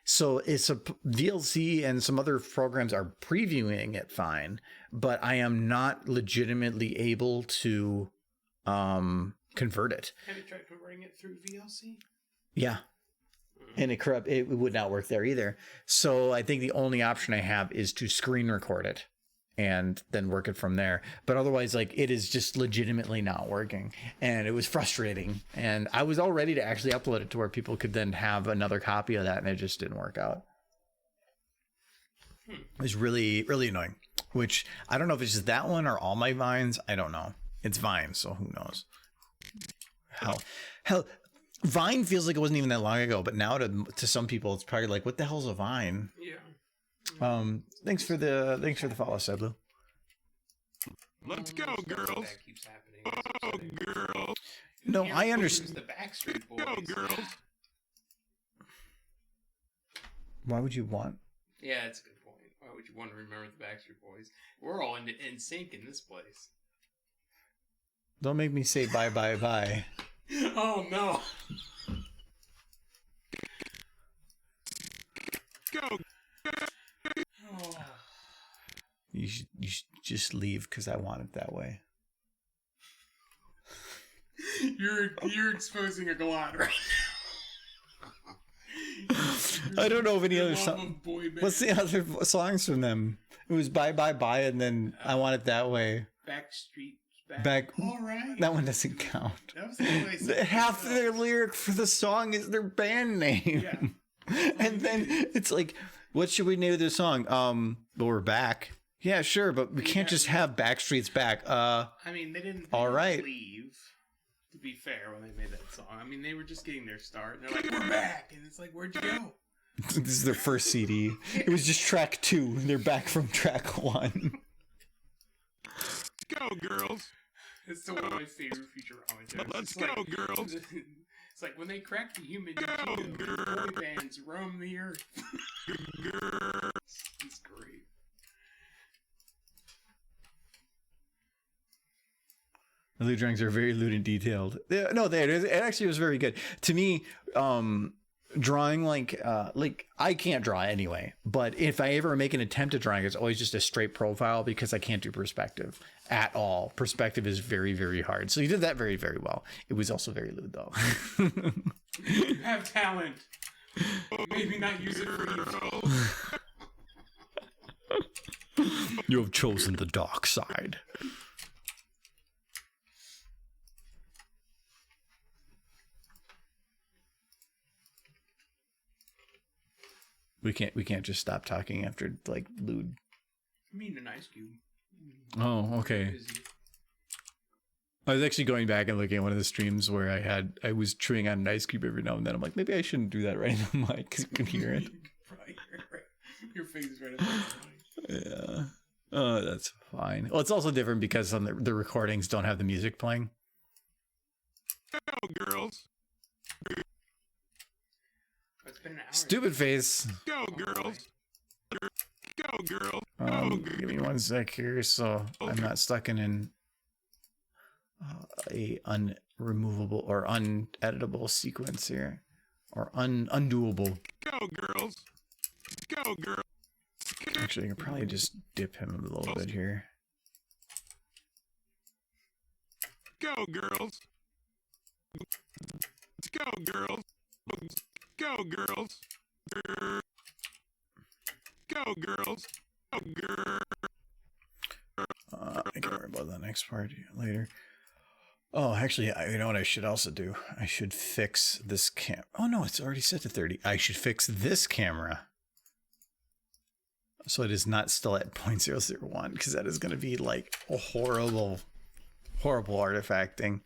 So it's a VLC and some other programs are previewing it fine, but I am not legitimately able to convert it. Have you tried converting it through VLC? Yeah. And it would not work there either. So I think the only option I have is to screen record it and then work it from there. But otherwise, like, it is just legitimately not working. And it was frustrating. And I was all ready to actually upload it to where people could then have another copy of that, and it just didn't work out. It was really, really annoying. Which, I don't know if it's just that one or all my Vines. I don't know. It's Vine, so who knows? Hell, Vine feels like it wasn't even that long ago, but now to some people, it's probably like, what the hell's a Vine? Yeah. Thanks for the follow, Seblu. Let's go, girls. That keeps happening. Oh, girls. No, Here I comes understand. The Backstreet Boys. Go, girls. Why would you want? Yeah, that's a good point. Why would you want to remember the Backstreet Boys? We're all in sync in this place. Don't make me say bye, bye, bye. Oh no. Go. Oh. You should just leave because I want it that way. You're exposing a lot right now. I don't know of any Your other love song. of boy band. What's the other songs from them? It was bye, bye, bye, and then I want it that way. Backstreet Back. All right. That one doesn't count. That was the only way I said Half it. their lyric for the song is their band name. Yeah. And then it's like, what should we name this song? Well, we're back. Yeah, sure, but we can't just have Backstreet's Back. I mean, they didn't All right. leave, to be fair, when they made that song. I mean, they were just getting their start. And they're like, we're back. And it's like, where'd you go? This is their first CD. It was just track 2. They're back from track 1. Go, girls. It's still one of my favorite Futurama jokes. Let's go, girls. It's like when they crack the human kingdom, boy bands roam the earth. It's great. The lewd drawings are very lewd and detailed. It actually was very good. To me, drawing like I can't draw anyway, but if I ever make an attempt at drawing, it's always just a straight profile because I can't do perspective at all. Perspective is very, very hard. So you did that very, very well. It was also very lewd though. You have talent. Maybe not use it for evil. You have chosen the dark side. We can't just stop talking after like lewd. I mean, an ice cube. Oh, okay. Busy. I was actually going back and looking at one of the streams where I was chewing on an ice cube every now and then. I'm like, maybe I shouldn't do that right in the mic because you can hear it. Probably your face is right up there. Yeah. Oh, that's fine. Well, it's also different because some of the recordings don't have the music playing. Go, girls. It's been an hour. Stupid face. Go, girls. Go, girls. Give me 1 sec here, so I'm not stuck in a unremovable or uneditable sequence here, or undoable. Go, girls. Go, girls. Actually, I could probably just dip him a little bit here. Go, girls. Go, girls. Go, girls. Go, girls. Go, girls. I can worry about the next part later. Oh, actually, you know what I should also do? I should fix this Oh no, it's already set to 30. I should fix this camera so it is not still at 0.001, because that is going to be like a horrible artifacting.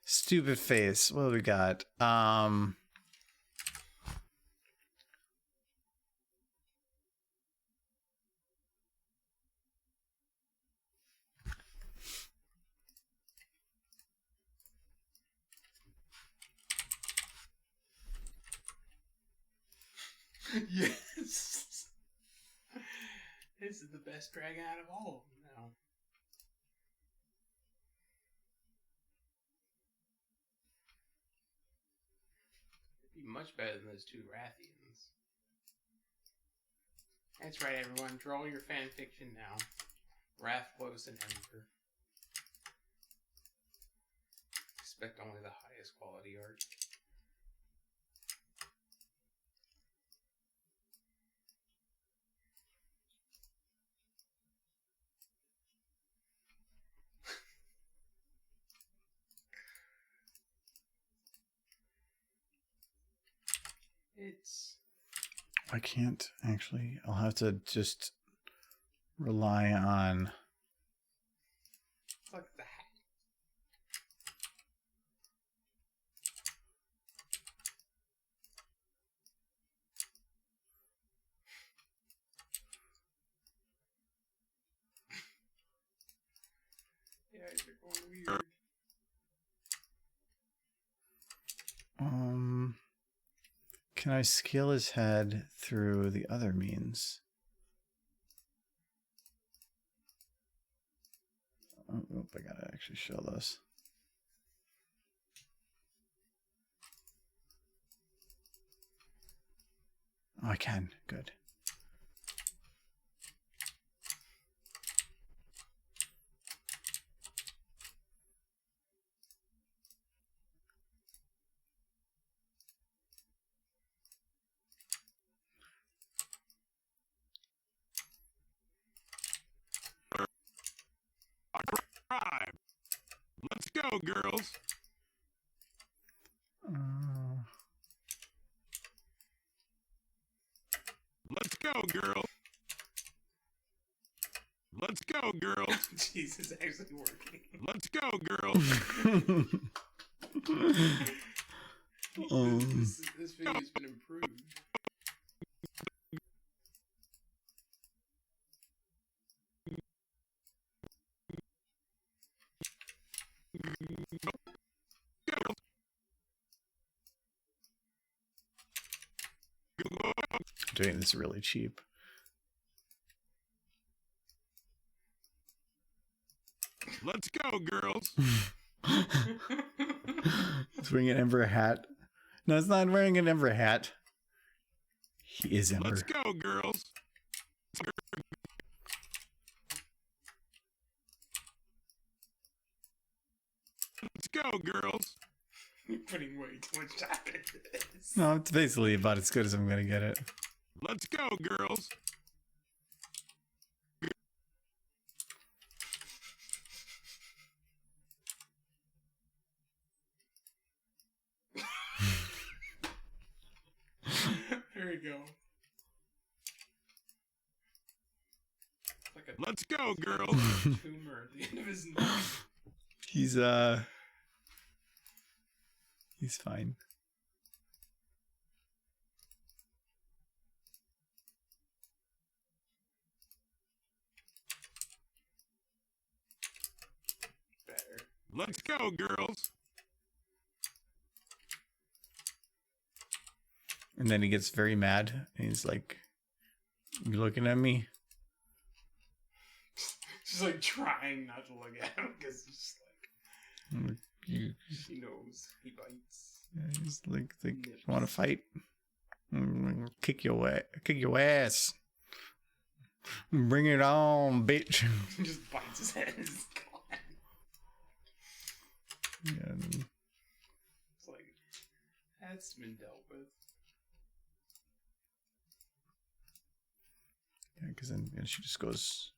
Stupid face. What do we got? Yes. This is the best drag out of all of them now. It'd be much better than those two Rathians. That's right, everyone. Draw your fan fiction now. Rathlos and Ember. Expect only the highest quality art. I can't actually. I'll have to just rely on. It's like the hat. Yeah, you're going weird. Can I scale his head through the other means? Oh, I gotta actually show this. Oh, I can. Good. Let's go, girls. Let's go, girls. Let's go, girls. Jeez, it's actually working. Let's go, girls. This video's been improved. doing this really cheap. Let's go, girls. It's wearing an Ember hat. No, it's not wearing an Ember hat. He is Ember. Let's go, girls. Let's go, girls. You're putting way too much time into this. No, it's basically about as good as I'm gonna get it. Let's go, girls. There we go. Like a Let's go, girls. tumor at the end of his nose. He's fine. Better. Let's go, girls. And then he gets very mad. And he's like, "You looking at me?" She's like trying not to look at him because he's like, she knows he bites. He's like you want to fight? Kick your ass. Bring it on, bitch. He just bites his head and is gone. Yeah. It's like, that's been dealt with. Yeah, because then she just goes.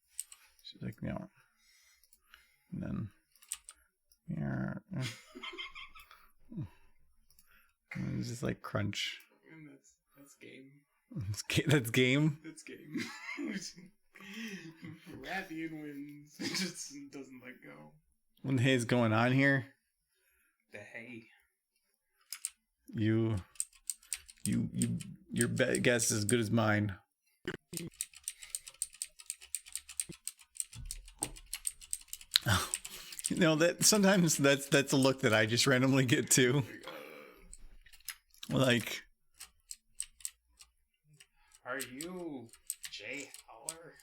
She's like, no. And then, yeah. And it's just like crunch. And that's game. That's game. That's game. Rathian wins. It just doesn't let go. What the hell's going on here? The hay. Your guess is as good as mine. You know that sometimes that's a look that I just randomly get too. Like, Are you Jay Howler?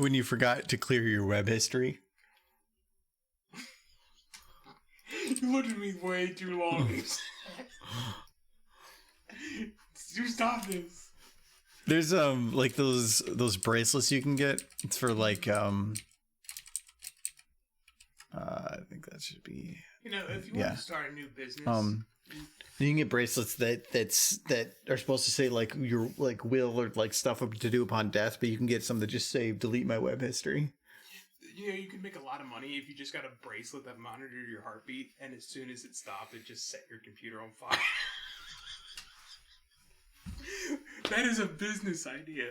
when you forgot to clear your web history. You looked at me way too long. You stop this. There's like those bracelets you can get. It's for like I think that should be You know, if you Yeah. want to start a new business, you can get bracelets that are supposed to say like your like will or like stuff to do upon death, but you can get some that just say delete my web history. you know, you can make a lot of money if you just got a bracelet that monitored your heartbeat, and as soon as it stopped, it just set your computer on fire. That is a business idea.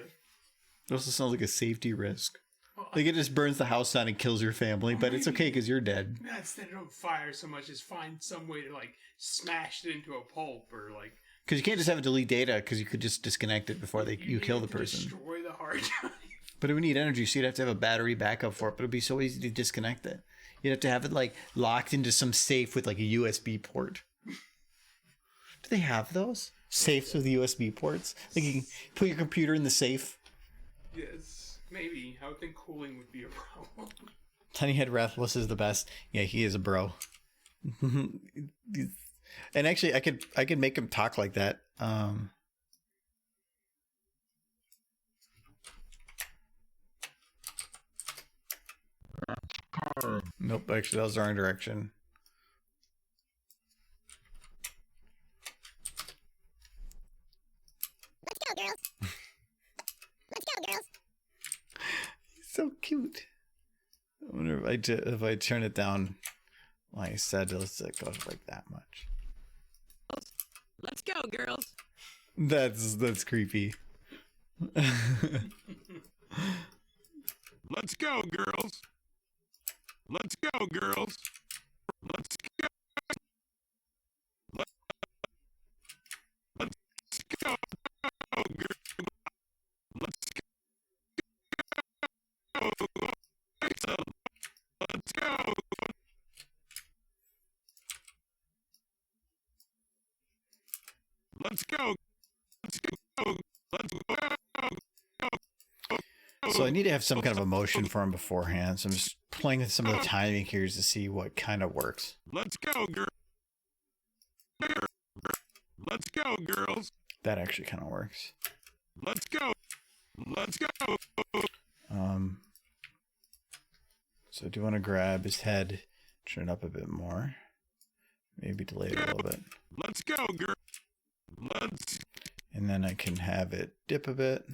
It also sounds like a safety risk. Well, Like it just burns the house down and kills your family, but it's okay because you're dead. not set it on fire so much as find some way to like smash it into a pulp or like Because you can't just have it delete data because you could just disconnect it before you kill the need to person. Destroy the hard drive. But it would need energy, so you'd have to have a battery backup for it. But it'd be so easy to disconnect it. You'd have to have it like locked into some safe with like a USB port. Do they have those safes with USB ports? Like you can put your computer in the safe. Yes, maybe. I would think cooling would be a problem. Tinyhead Rathless is the best. Yeah, he is a bro. And actually, I could make him talk like that. Nope, actually, that was the wrong direction. Let's go, girls. Let's go, girls. He's so cute. I wonder if I turn it down. Like I said, let's go like that much. Let's go, girls. That's creepy. Let's go, girls. Let's go, girls. Let's go. Let's go, girls. Let's go. Let's go. Let's go. So I need to have some kind of emotion for him beforehand. So I'm just playing with some of the timing here to see what kind of works. Let's go, girl. Let's go, girls. That actually kind of works. Let's go. Let's go. So I do want to grab his head, turn it up a bit more. Maybe delay it a little bit. Let's go, girl. Let's. And then I can have it dip a bit.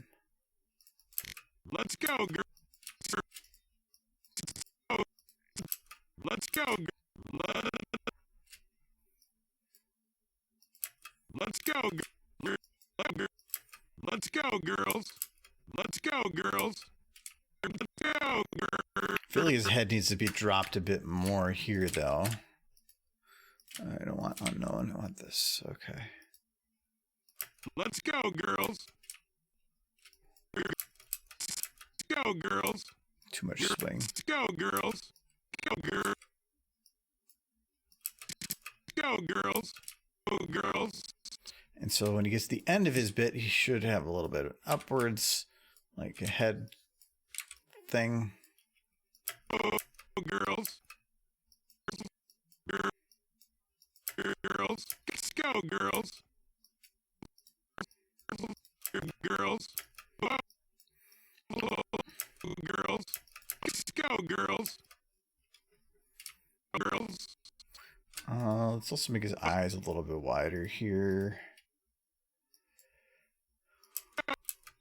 Let's go, girl. Let's go. Let's go. Let's go, girls. Let's go, girls. Let's go, girls. I feel like his head needs to be dropped a bit more here, though. I don't want unknown. I want this. Okay. Let's go, girls. Let's go, girls. Too much swing. Let's go, girls. Go, girls. Go, girls. Go, girls. And so when he gets to the end of his bit, he should have a little bit of upwards, like a head thing. Go, girls. Girls. Let's go, girls. Girls. Girls. Let's go, girls. Girls. Let's also make his eyes a little bit wider here.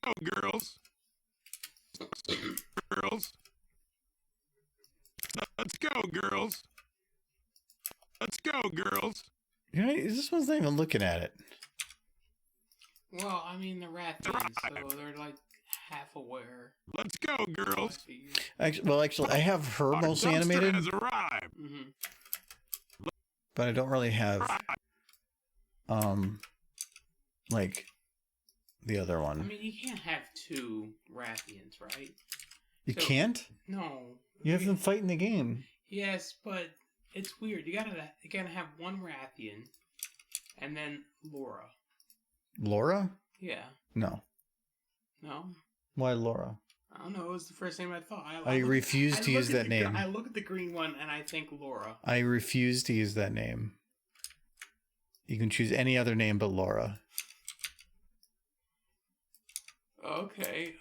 Go, girls. Girls. Let's go, girls. Let's go, girls. You know, this one's not even looking at it. Well, I mean, the Rathians, so they're like half aware. Let's go, girls. Actually, I have her Our mostly dumpster animated, has arrived. but I don't really have, like the other I one. mean, you can't have two Rathians, right? You so- can't? No. You have them fight in the game. Yes, but it's weird. You gotta have one Rathian, and then Laura. Laura? Yeah. No. No. Why Laura? I don't know. It was the first name I thought. I refuse to use that name. I look at the green one and I think Laura. I refuse to use that name. You can choose any other name but Laura. Okay.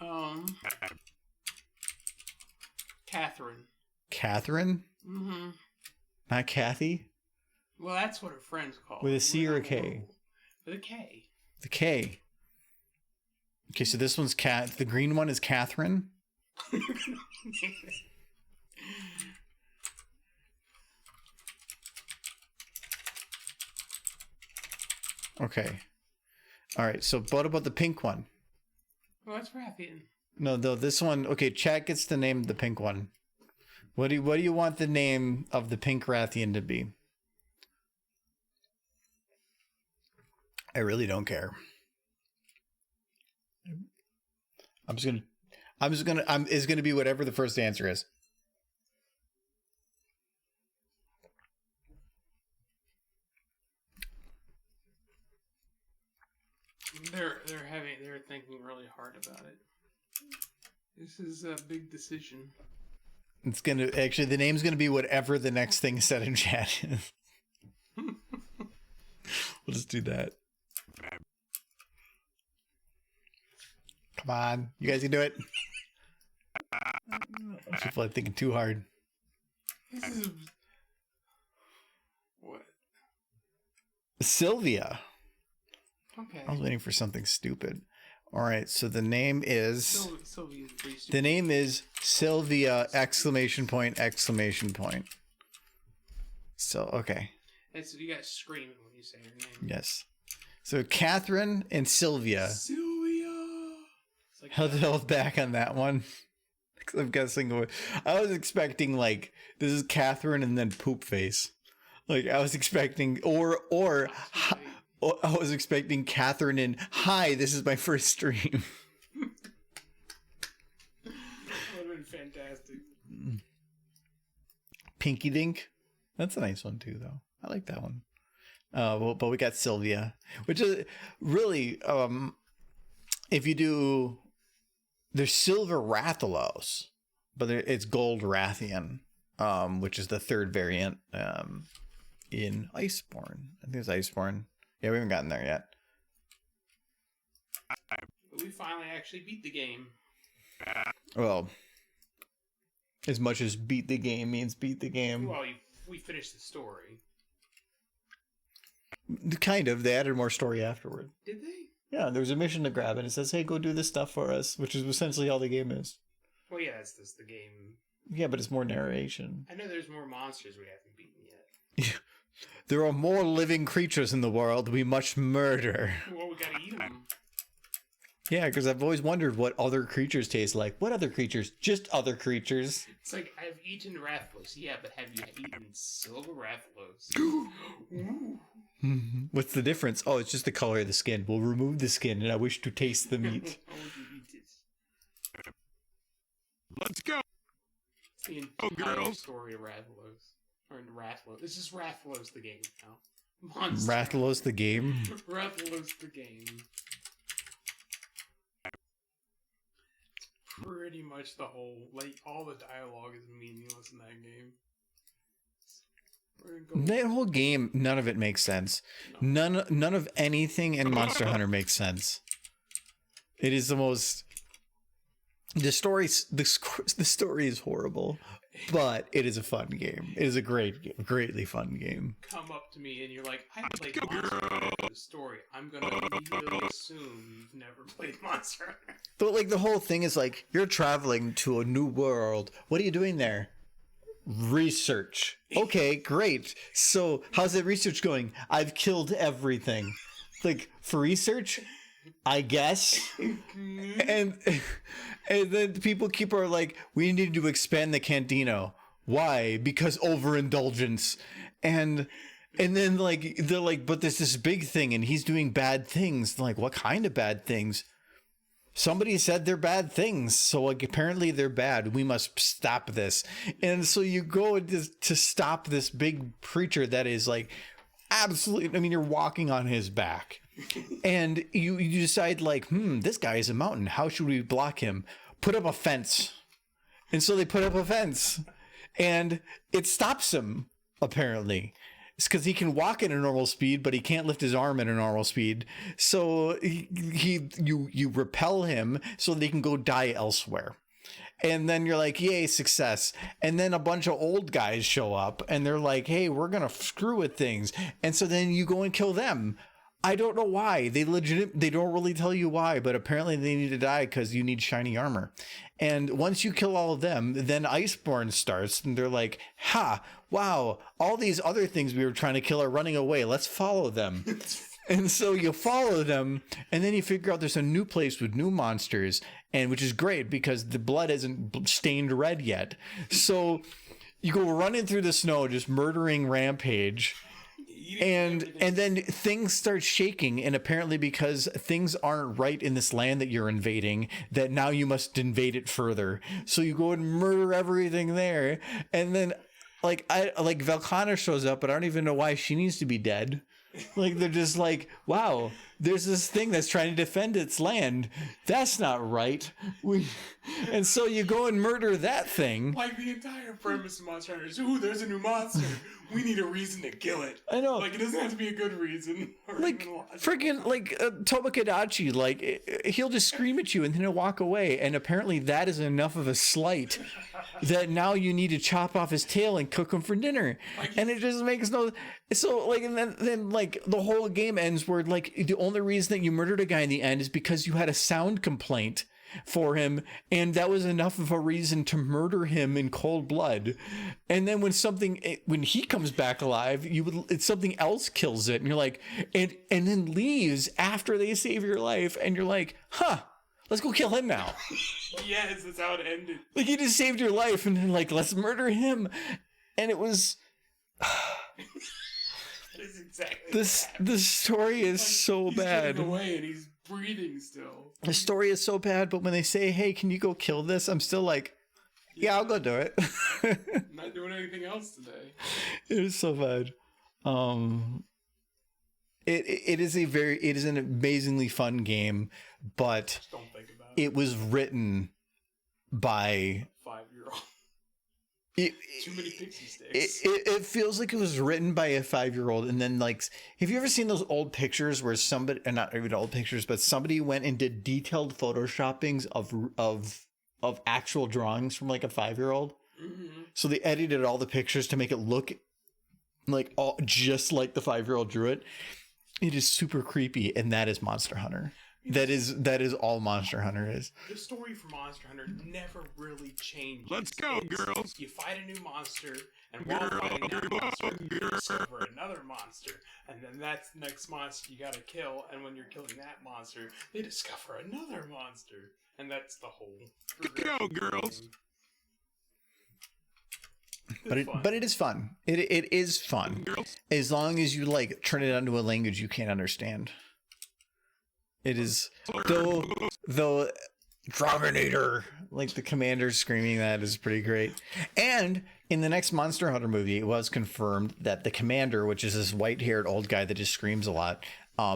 Catherine. Catherine? Mm-hmm. Not Kathy? Well, that's what her friends call her. With a C or a K? With a K. The K. Okay, so this one's Cat. The green one is Catherine. Okay. All right. So, what about the pink one? Well, that's Rathian. No, this one. Okay, chat gets the name of the pink one. What do you want the name of the pink Rathian to be? I really don't care. It's gonna be whatever the first answer is. They're thinking really hard about it. This is a big decision. It's gonna actually the name's gonna be whatever the next thing said in chat is. We'll just do that. Come on, you guys can do it. People are thinking too hard. This is what? Sylvia. Okay. I was waiting for something stupid. All right, so the name is Sylvia's pretty stupid. the name is Sylvia! Exclamation point! Exclamation point! So okay, So you guys screaming when you say her name. yes. So Catherine and Sylvia. Sylvia. It's like Held back on that one. 'Cause I'm guessing I was expecting like this is Catherine and then poop face. Like I was expecting or I was expecting Catherine and hi, this is my first stream. That would have been fantastic. Pinky Dink. That's a nice one too, though. I like that one. But we got Sylvia, which is really, if you do there's Silver Rathalos, but it's Gold Rathian, which is the third variant in Iceborne. I think it's Iceborne. Yeah, we haven't gotten there yet. We finally actually beat the game. Well, as much as beat the game means beat the game. Well, we finished the story. Kind of. They added more story afterward. Did they? Yeah, there was a mission to grab, and it says, hey, go do this stuff for us, which is essentially all the game is. Well, yeah, that's just the game. Yeah, but it's more narration. I know there's more monsters we haven't beaten yet. There are more living creatures in the world we must murder. Well, we gotta eat them. Yeah, because I've always wondered what other creatures taste like. What other creatures? Just other creatures. It's like, I've eaten Rathalos. Yeah, but have you eaten Silver Rathalos? Ooh. What's the difference? Oh, it's just the color of the skin. We'll remove the skin, and I wish to taste the meat. I want to eat it. Let's go. It's the entire girls. story of Rathalos. Or Rathalos. This is Rathalos the game now. Monster. Rathalos the game? Rathalos the game. Pretty much the whole, like, all the dialogue is meaningless in that game. That whole game, none of it makes sense. None of anything in Monster Hunter makes sense. It is the most... The story is horrible, but it is a fun game. It is a greatly fun game. Come up to me and you're like, I played Monster Hunter for the story. I'm gonna immediately assume you've never played Monster Hunter. But like the whole thing is like, you're traveling to a new world. What are you doing there? Research. Okay, great. So how's that research going? I've killed everything. Like, for research? I guess. And then people are like, we need to expand the Cantino. Why? Because overindulgence. And then like they're like, but there's this big thing and he's doing bad things. They're like, what kind of bad things? Somebody said they're bad things, so like apparently they're bad. We must stop this. And so you go to stop this big creature that is like absolutely, I mean, you're walking on his back. And you decide like, this guy is a mountain. How should we block him? Put up a fence. And so they put up a fence. And it stops him, apparently. It's because he can walk at a normal speed, but he can't lift his arm at a normal speed. So you repel him so that he can go die elsewhere. And then you're like, yay, success. And then a bunch of old guys show up and they're like, hey, we're going to screw with things. And so then you go and kill them. I don't know why. They don't really tell you why, but apparently they need to die because you need shiny armor. And once you kill all of them, then Iceborne starts and they're like, wow, all these other things we were trying to kill are running away. Let's follow them. And so you follow them and then you figure out there's a new place with new monsters, and which is great because the blood isn't stained red yet. So you go running through the snow, just murdering rampage. And then things start shaking, and apparently because things aren't right in this land that you're invading, that now you must invade it further. So you go and murder everything there, and then like Velkhana shows up, but I don't even know why she needs to be dead. Like they're just like, wow, there's this thing that's trying to defend its land. That's not right. And so you go and murder that thing. Like the entire premise of Monster Hunter is, ooh, there's a new monster. We need a reason to kill it. I know. Like, it doesn't have to be a good reason. Or Like, even logical. freaking, like, Tobakadachi, like, he'll just scream at you and then he'll walk away. And apparently that is enough of a slight that now you need to chop off his tail and cook him for dinner. And it just makes no... So, like, and then like, the whole game ends where, like, the only reason that you murdered a guy in the end is because you had a sound complaint for him, and that was enough of a reason to murder him in cold blood. And then when he comes back alive, something else kills it, and you're like, and then leaves after they save your life, and you're like, let's go kill him now. Yes, that's how it ended. Like, he just saved your life, and then like, let's murder him. And it was That's exactly the story is so he's bad. getting away and he's breathing still. The story is so bad, but when they say, hey, can you go kill this? I'm still like, yeah, I'll go do it. Not doing anything else today. It is so bad. It is an amazingly fun game, but Just don't think about it was written by 5-year-old. it, Too many pixie sticks. it feels like it was written by a 5-year-old, and then like, have you ever seen those old pictures where somebody, not even old pictures, but somebody went and did detailed photoshoppings of actual drawings from like a 5-year-old? Mm-hmm. So they edited all the pictures to make it look like all just like the 5-year-old drew it. It is super creepy, and that is Monster Hunter. That is all Monster Hunter is. The story for Monster Hunter never really changes. Let's go, girls. You fight a new monster, and while fighting that monster, you discover another monster, and then that's the next monster you gotta kill, and when you're killing that monster, they discover another monster, and that's the whole Go, girls. But it is fun. It is fun. Girls. As long as you like turn it onto a language you can't understand. It is though Dragonator, like the commander screaming that is pretty great. And in the next Monster Hunter movie, it was confirmed that the commander, which is this white-haired old guy that just screams a lot,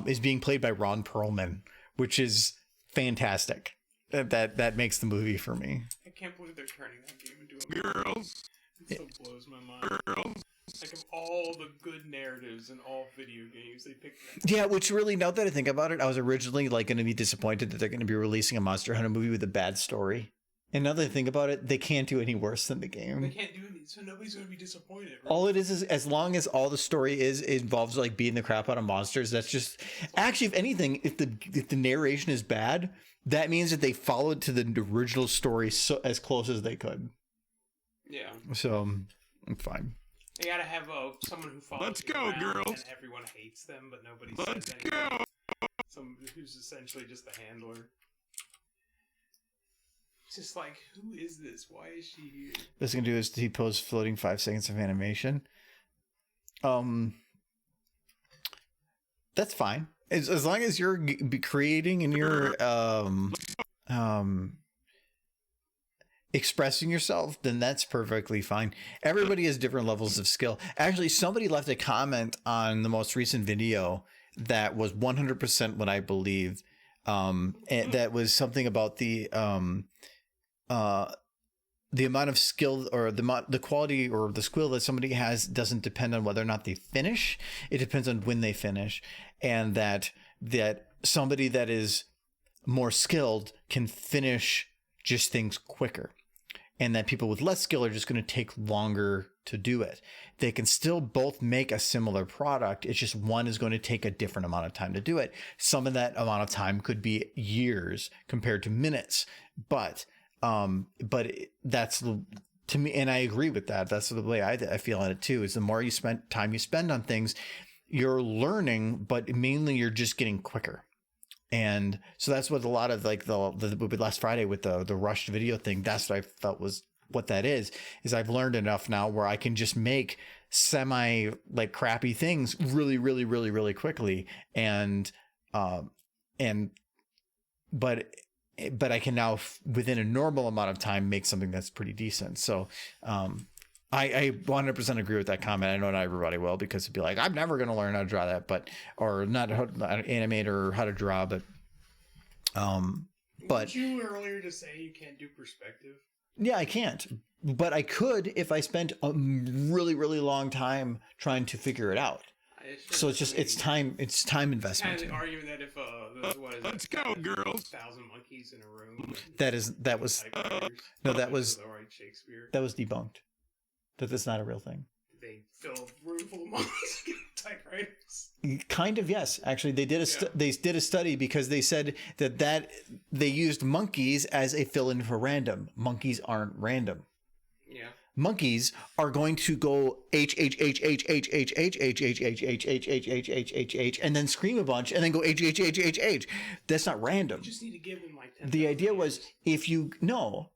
is being played by Ron Perlman, which is fantastic. That makes the movie for me. I can't believe they're turning that game into a movie. Girls. It still blows my mind. Girls. Like, of all the good narratives in all video games, they picked that. Yeah, which really, now that I think about it, I was originally like going to be disappointed that they're going to be releasing a Monster Hunter movie with a bad story. And now that I think about it, they can't do any worse than the They game. can't do anything, so nobody's going to be disappointed. Right? All it is as long as all the story involves like beating the crap out of monsters, that's just actually, if anything, if the narration is bad, that means that they followed to the original story as close as they could. Yeah. So I'm fine. They gotta have someone who follows Let's you go, around girls. and everyone hates them, but nobody Let's says anything. go. Someone who's essentially just a handler. It's just like, who is this? Why is she here? What it's gonna do is depose floating 5 seconds of animation. That's fine. As long as you're creating and you're expressing yourself, then that's perfectly fine. Everybody has different levels of skill. Actually, somebody left a comment on the most recent video that was 100% what I believe. And that was something about the amount of skill or the quality or the skill that somebody has doesn't depend on whether or not they finish. It depends on when they finish, and that somebody that is more skilled can finish just things quicker, and that people with less skill are just going to take longer to do it. They can still both make a similar product. It's just one is going to take a different amount of time to do it. Some of that amount of time could be years compared to minutes, but that's to me, and I agree with that. That's the way I feel on it too, is the more you spend on things, you're learning, but mainly you're just getting quicker. And so that's what a lot of like the last Friday with the rushed video thing, that's what I felt was what that is I've learned enough now where I can just make semi like crappy things really, really, really, really quickly. But I can now within a normal amount of time make something that's pretty decent. So I 100% agree with that comment. I know not everybody will, because it'd be like, I'm never going to learn how to draw that, or not how to animate or how to draw, but Did you earlier just say you can't do perspective? Yeah, I can't, but I could if I spent a really, really long time trying to figure it out. So it's time investment. Kind of the argument that if Let's go, girls. 1,000 monkeys in a room. That was Shakespeare. That was debunked. That's not a real thing. They fill a room full of monkeys typewriters. Kind of, yes. Actually, they did a study because they said that they used monkeys as a fill-in for random. Monkeys aren't random. Yeah. Monkeys are going to go H H H H H H H H H H H H H H H H H and then scream a bunch and then go H H H H H. That's not random. You just need to give them like 10,000 The idea was years.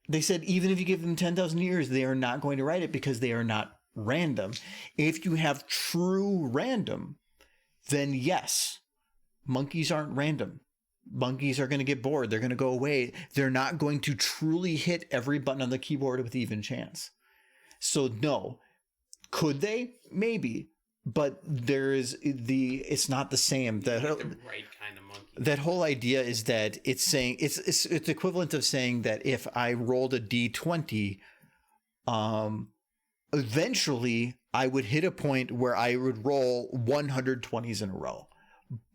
they said even if you give them 10,000 years, they are not going to write it because they are not random. If you have true random, then yes, monkeys aren't random. Monkeys are going to get bored. They're going to go away. They're not going to truly hit every button on the keyboard with even chance. So no, could they? Maybe, but it's not the same. the right kind of monkey. that whole idea is that it's saying it's equivalent of saying that if I rolled a d20, eventually I would hit a point where I would roll 120s in a row.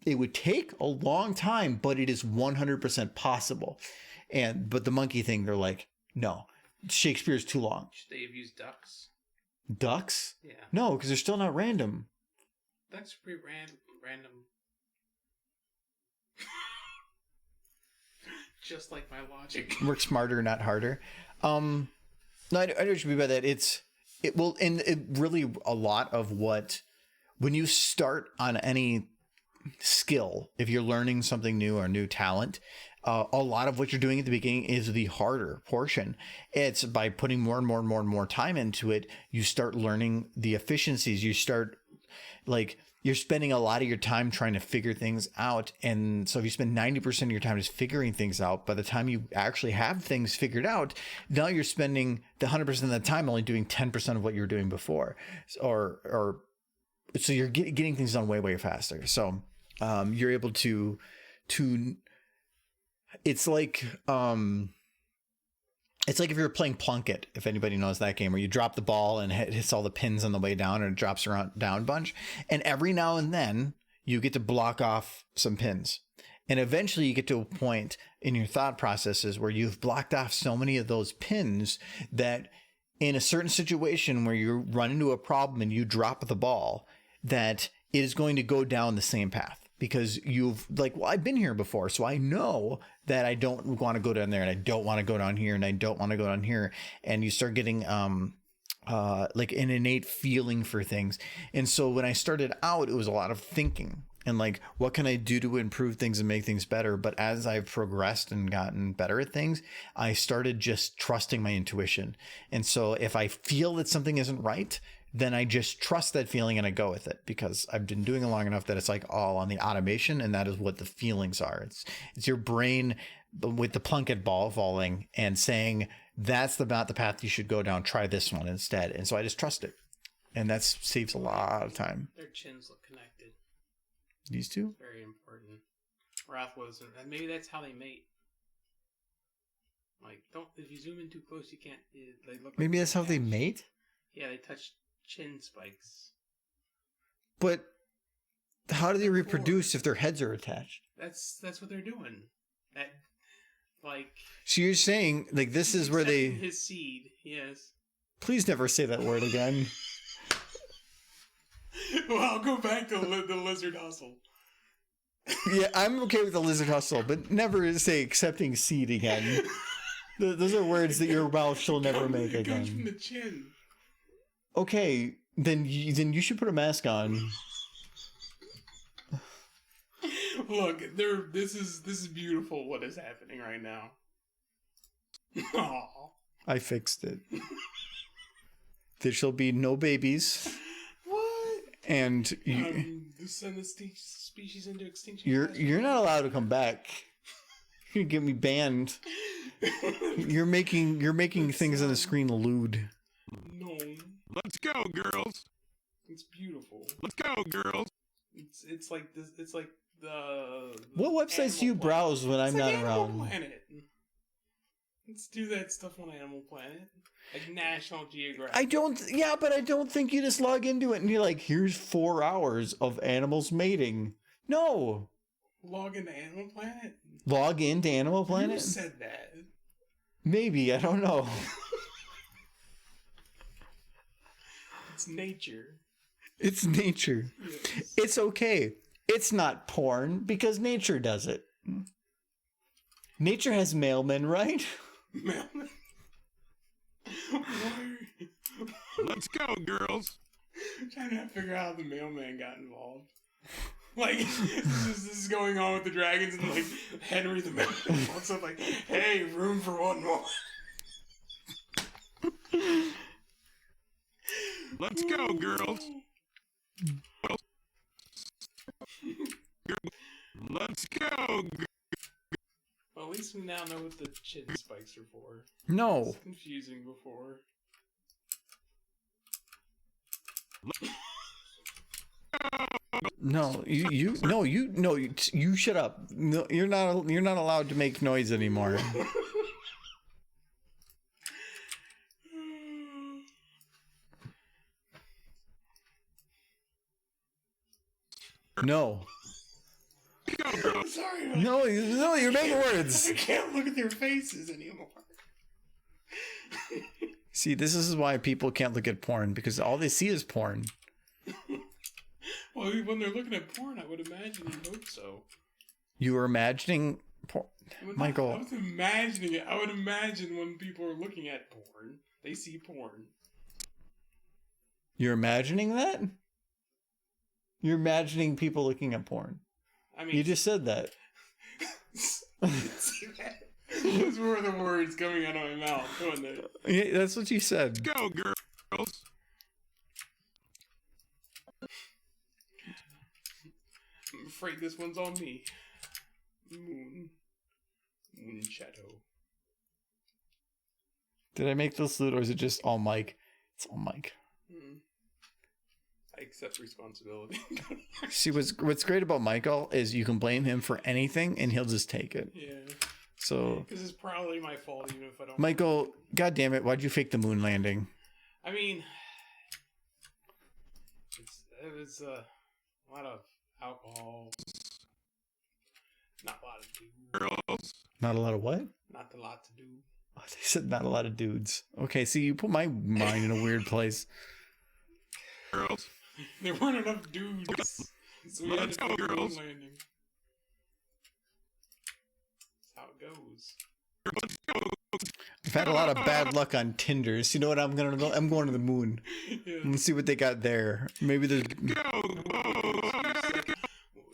It would take a long time, but it is 100% possible. But the monkey thing, they're like, no, Shakespeare's too long. Should they have used ducks? Ducks? Yeah. No, because they're still not random. Ducks are pretty random. Just like my logic. Work smarter, not harder. No, I know what you mean by that. It really a lot of what, when you start on any skill, if you're learning something new or new talent, a lot of what you're doing at the beginning is the harder portion. It's by putting more and more and more and more time into it, you start learning the efficiencies. You start you're spending a lot of your time trying to figure things out. And so if you spend 90% of your time just figuring things out, by the time you actually have things figured out, now you're spending the 100% of the time only doing 10% of what you were doing before. So you're getting things done way, way faster. So you're able to it's like if you're playing Plunkett, if anybody knows that game, where you drop the ball and it hits all the pins on the way down and it drops around down a bunch. And every now and then you get to block off some pins. And eventually you get to a point in your thought processes where you've blocked off so many of those pins that in a certain situation where you run into a problem and you drop the ball, that it is going to go down the same path. Because I've been here before, so I know that I don't want to go down there, and I don't want to go down here, and I don't want to go down here. And you start getting an innate feeling for things. And so when I started out, it was a lot of thinking and what can I do to improve things and make things better? But as I've progressed and gotten better at things, I started just trusting my intuition. And so if I feel that something isn't right, then I just trust that feeling and I go with it, because I've been doing it long enough that it's all on the automation, and that is what the feelings are. It's your brain with the Plunkett ball falling and saying, that's not the path you should go down. Try this one instead. And so I just trust it. And that saves a lot of time. Their chins look connected. These two? Very important. Rothwell's, and maybe that's how they mate. If you zoom in too close, you can't. They look. Maybe that's how they mate? Yeah, they touch chin spikes. But how do they reproduce if their heads are attached? That's what they're doing. So you're saying this is where they his seed. Yes. Please never say that word again. Well, I'll go back to the lizard hustle. Yeah, I'm okay with the lizard hustle, but never say accepting seed again. Those are words that your mouth shall never make again. It comes from the chin. Okay, then you should put a mask on. Look, this is beautiful. What is happening right now? Aww. I fixed it. There shall be no babies. What? And send the species into extinction. You're not allowed to come back. You're gonna get me banned. You're making things on the screen lewd. No. Let's go, girls. It's beautiful. Let's go, girls. It's like this. It's like the. What websites do you browse when I'm not around? Planet. Let's do that stuff on Animal Planet, like National Geographic. But I don't think you just log into it and you're like, here's 4 hours of animals mating. No. Log into Animal Planet. Log into Animal Planet. You said that. Maybe, I don't know. It's nature. It's nature. Yes. It's okay. It's not porn because nature does it. Nature has mailmen, right? Mailmen. Let's go, girls. I'm trying to figure out how the mailman got involved. This is going on with the dragons, and Henry the mailman walks up hey, room for one more. Let's go, girls. Let's go. Well, at least we now know what the chin spikes are for. No. It was confusing before. No, you shut up. No, you're not allowed to make noise anymore. No. Sorry. No, you're making words. I can't look at their faces anymore. See, this is why people can't look at porn, because all they see is porn. Well, when they're looking at porn, I would imagine you'd hope so. You were imagining porn. Michael. I was imagining it. I would imagine when people are looking at porn, they see porn. You're imagining that? You're imagining people looking at porn. I mean, You just said that. see that? Those were the words coming out of my mouth, weren't they? Yeah, that's what you said. Go, girls. I'm afraid this one's on me. Moon shadow. Did I make this loot, or is it just all Mike? It's all Mike. I accept responsibility. See, what's great about Michael is you can blame him for anything, and he'll just take it. Yeah. So, Because it's probably my fault, even if I don't. Michael, God damn it, why'd you fake the moon landing? I mean, it was a lot of alcohol. Not a lot of do. Girls. Not a lot of what? Not a lot to do. Oh, they said not a lot of dudes. Okay, see, you put my mind in a weird place. Girls. There weren't enough dudes, so we had to Let's do go, a moon girls. landing. That's how it goes. Let's go. I've had a lot of bad luck on Tinders. You know what I'm gonna go? I'm going to the moon. Yeah. Let's see what they got there. Maybe there's. Go.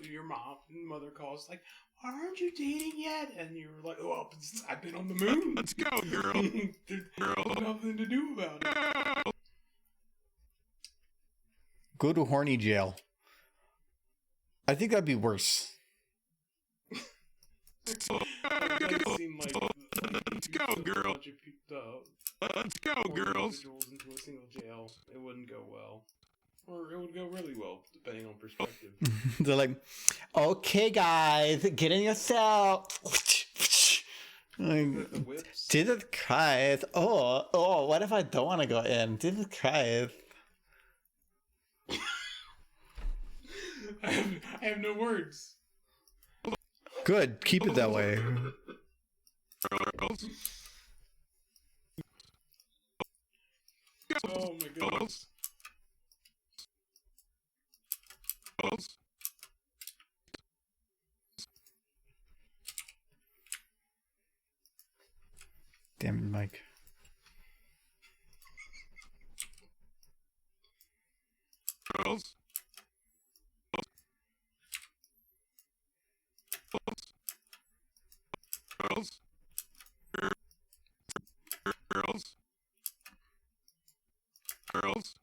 Your mother calls like, "Aren't you dating yet?" And you're like, "Oh, I've been on the moon." Let's go, girl. There's nothing to do about it. Go to horny jail. I think that'd be worse. It does seem like Let's go, girl. Let's go, girls. Individuals into a single jail. It wouldn't go well, or it would go really well, depending on perspective. They're like, okay, guys, get in your cell. Like, The whips. Jesus Christ. Oh, what if I don't want to go in? Jesus Christ. I have no words. Good. Keep it that way. Girls. Oh my goodness. Girls. Damn it, Mike. Girls. Girls. Girls. Girls.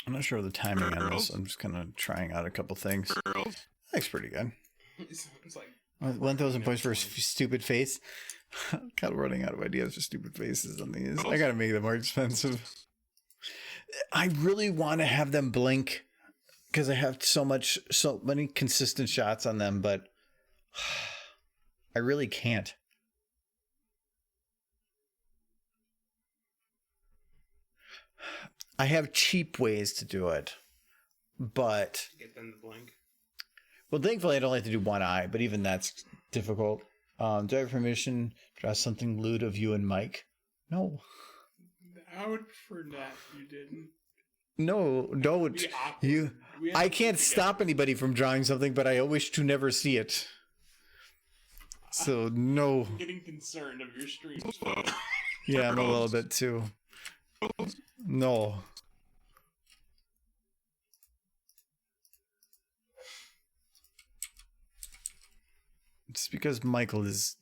I'm not sure of the timing on this. I'm just kind of trying out a couple things. Girls. Looks pretty good. It's like 1,000 points for a stupid face. Kind of running out of ideas for stupid faces on these. I gotta make them more expensive. I really want to have them blink because I have so many consistent shots on them, but I really can't. I have cheap ways to do it, but get them to blink. well, thankfully I don't like to do one eye, but even that's difficult. Do I have permission to draw something lewd of you and Mike? No. I would prefer that if you didn't. No, don't. Be awkward. You. We have I to can't do it stop together. anybody from drawing something, but I wish to never see it. So, no. I'm getting concerned of your streams. Yeah, I'm a little bit too. No. Just because Michael is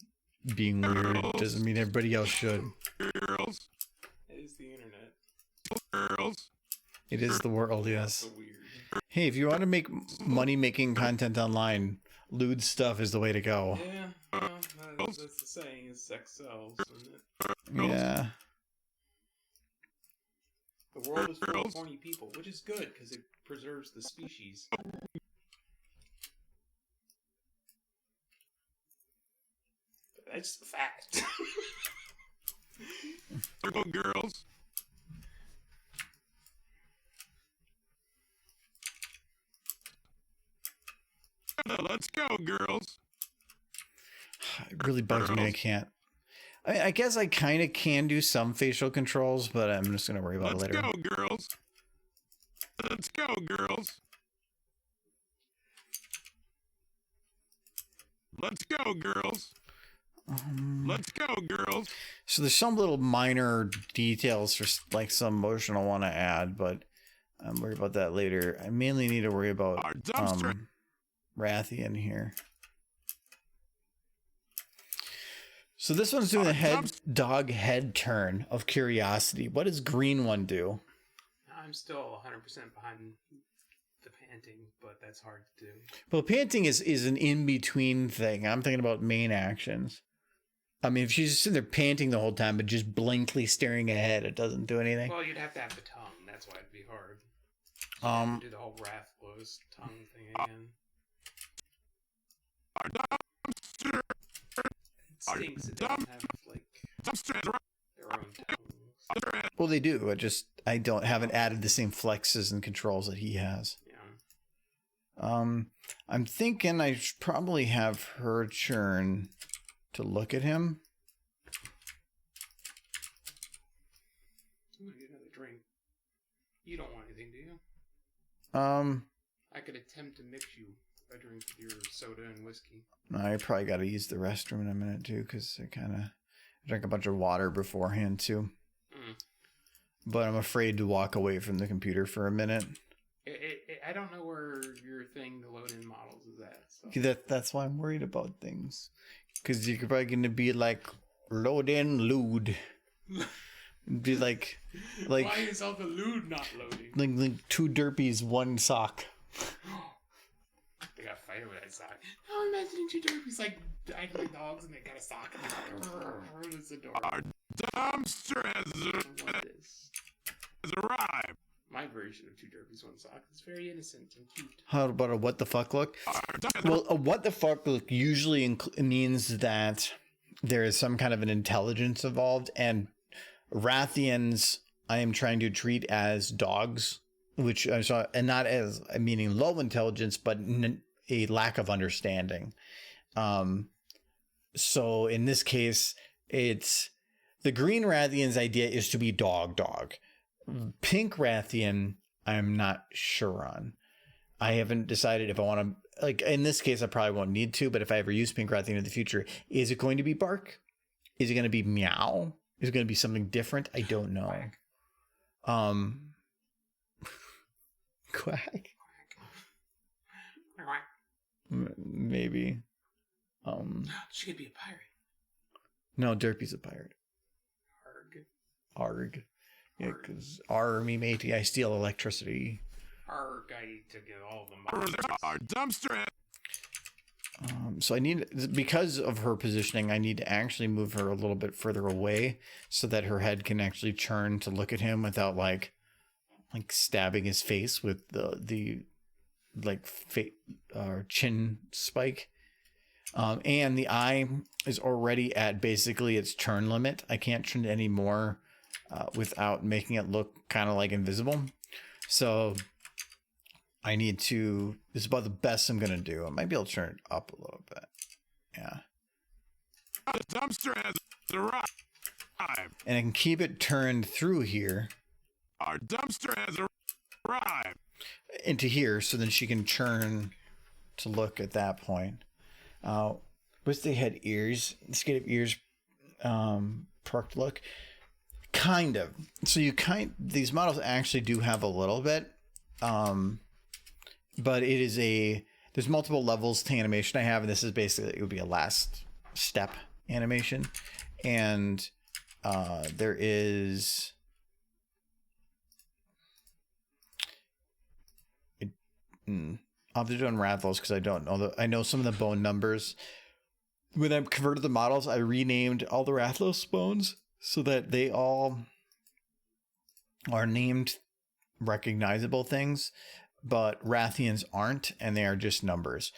being weird doesn't mean everybody else should. Girls. It is the internet. Girls. It is the world, yes. So weird. Hey, if you want to make money making content online, lewd stuff is the way to go. Yeah, that's the saying is sex sells, isn't it? Yeah. The The world is full of Girls. horny people, which is good because it preserves the species. That's the fact. Go, girls. Let's go, girls. It really bugs me. I can't. I guess I kind of can do some facial controls, but I'm just gonna worry about it Let's later. go, girls. Let's go, girls. Let's go, girls. Let's go, girls. So there's some little minor details for like some motion I want to add, but I'm worried about that later. I mainly need to worry about Our dumpster. Rathian here. So this one's doing a dog head turn of curiosity. What does green one do? I'm still 100% behind the panting, but that's hard to do. Well, panting is an in-between thing. I'm thinking about main actions. I mean, if she's just sitting there panting the whole time, but just blankly staring ahead, it doesn't do anything. Well, you'd have to have the tongue. That's why it'd be hard. Do the whole Rathlow's tongue thing again. Our dumpster. It stinks. It doesn't have like Dumpster. their own tongues. Well, they do. I haven't added the same flexes and controls that he has. Yeah. I'm thinking I should probably have her churn to look at him. I'm gonna get another drink. You don't want anything, do you? I I could attempt to mix you a drink with your soda and whiskey. I probably got to use the restroom in a minute too, because I drank a bunch of water beforehand too. But I'm afraid to walk away from the computer for a minute. I don't know where your thing to load in models is at. So. That's why I'm worried about things. Because you're probably going to be like, load in lewd. Be like Why is all the lewd not loading? like two derpies, one sock. They got fight over that sock. Oh, I'm imagining two derpies like acting like dogs and they got a sock and it's adorable. Our dumpster has arrived. My version of two derpies, one sock is very innocent and cute. How about a what the fuck look? Well, a what the fuck look usually means that there is some kind of an intelligence involved, and Rathians I am trying to treat as dogs, which I saw, and not as meaning low intelligence, but a lack of understanding. So in this case, it's the green Rathian's idea is to be dog. Pink Rathian, I'm not sure on. I haven't decided if I want to, like, in this case, I probably won't need to, but if I ever use Pink Rathian in the future, is it going to be bark? Is it going to be meow? Is it going to be something different? I don't know. Quack. Maybe. She could be a pirate. No, Derpy's a pirate. Arg. Yeah, because me matey, I steal electricity. Arg, I need to get all of them. Our dumpster. So I need, because of her positioning, I need to actually move her a little bit further away so that her head can actually turn to look at him without like stabbing his face with the chin spike. And the eye is already at basically its turn limit. I can't turn it anymore without making it look kind of like invisible. So I need to, this is about the best I'm going to do. I might be able to turn it up a little bit. Yeah. The dumpster has arrived. And I can keep it turned through here. Our dumpster has arrived. Into here, so then she can turn to look at that point. Wish they had ears. Let's get ears perked look. Kind of. So these models actually do have a little bit. But it is there's multiple levels to animation I have, and this is basically, it would be a last step animation. And there is I'll have to do unravels because I don't know. I know some of the bone numbers. When I converted the models, I renamed all the Rathalos bones so that they all are named recognizable things, but Rathians aren't, and they are just numbers.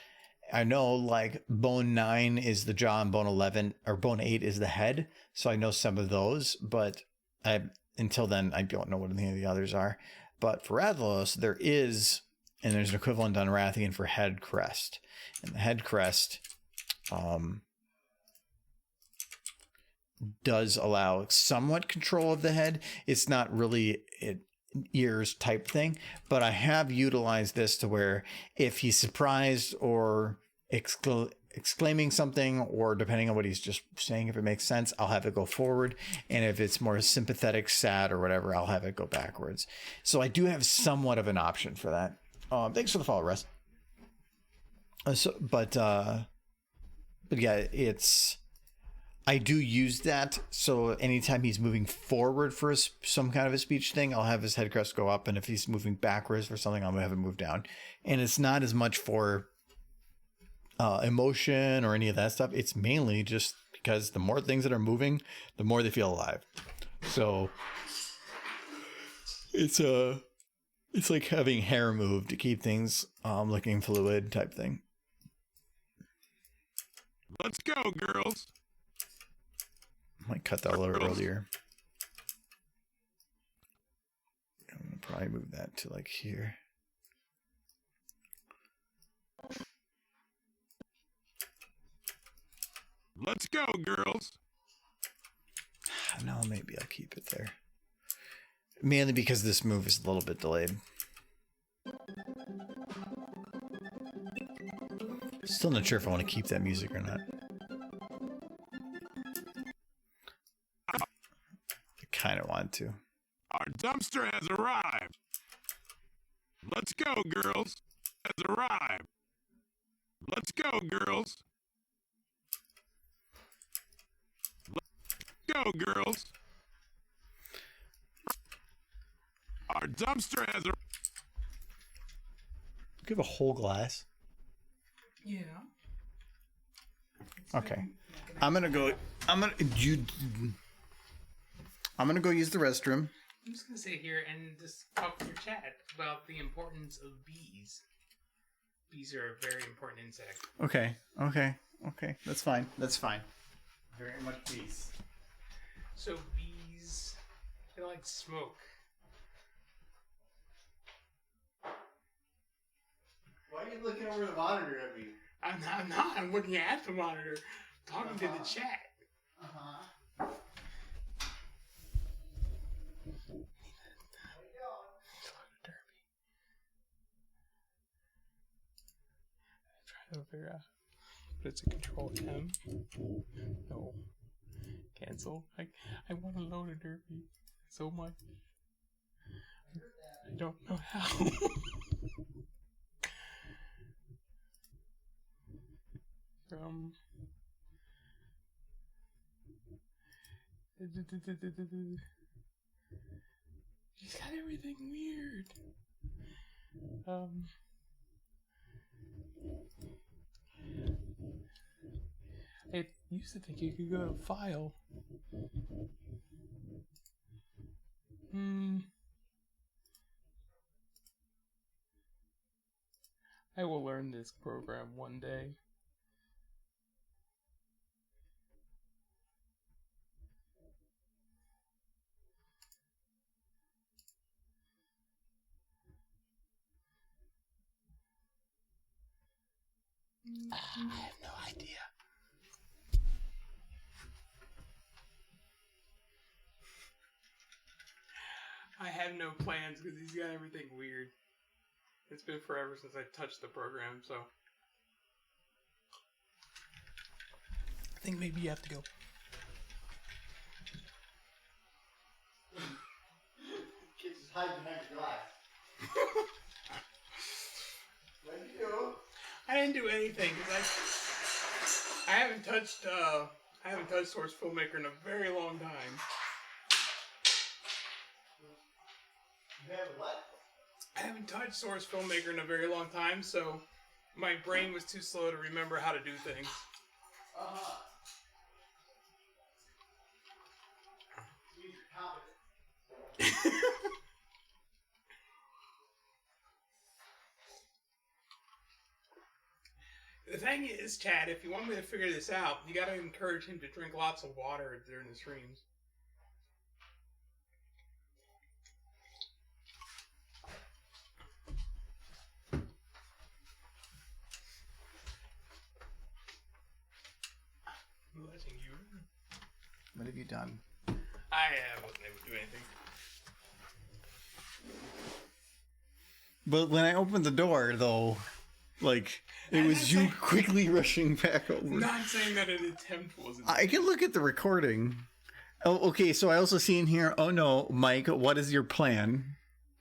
I know like bone 9 is the jaw and bone 11 or bone 8 is the head. So I know some of those, but until then, I don't know what any of the others are. But for Rathalos, there is, and there's an equivalent on Rathian for head crest. And the head crest does allow somewhat control of the head. It's not really ears type thing, but I have utilized this to where if he's surprised or exclaiming something, or depending on what he's just saying, if it makes sense, I'll have it go forward, and if it's more sympathetic, sad, or whatever, I'll have it go backwards. So I do have somewhat of an option for that. Thanks for the follow, Russ. But yeah, I do use that. So anytime he's moving forward for some kind of a speech thing, I'll have his head crest go up. And if he's moving backwards for something, I'll have it move down. And it's not as much for emotion or any of that stuff. It's mainly just because the more things that are moving, the more they feel alive. So it's like having hair moved to keep things looking fluid type thing. Let's go, girls. Might cut that a little earlier. I'm gonna probably move that to like here. Let's go, girls. No, maybe I'll keep it there. Mainly because this move is a little bit delayed. Still not sure if I want to keep that music or not. I kind of want to. Our dumpster has arrived. Let's go, girls. Has arrived. Let's go, girls. Let's go, girls. Our dumpster has arrived. Give a whole glass. Yeah. Okay. I'm gonna go use the restroom. I'm just gonna sit here and just talk to your chat about the importance of bees. Bees are a very important insect. Okay. That's fine. Very much bees. So bees, they like smoke. Why are you looking over the monitor at me? I'm not. I'm looking at the monitor, talking to the chat. Uh-huh. Trying to figure out. But it's a control M. No. Cancel. I want to load a derpy so much. I don't know how. He's got everything weird. I used to think you could go to file. I will learn this program one day. I have no idea. I have no plans because he's got everything weird. It's been forever since I touched the program, so I think maybe you have to go. Kids is hiding behind the glass. What did you do? I didn't do anything because I haven't touched Source Filmmaker in a very long time. You have what? I haven't touched Source Filmmaker in a very long time, so my brain was too slow to remember how to do things. Uh-huh. Use your thing is, Chad, if you want me to figure this out, you gotta encourage him to drink lots of water during the streams. I'm letting you. What have you done? I wasn't able to do anything. But when I opened the door, though, like, it was you quickly rushing back over. Not saying that an attempt wasn't. I can look at the recording. Oh, okay, so I also see in here, oh no, Mike, what is your plan?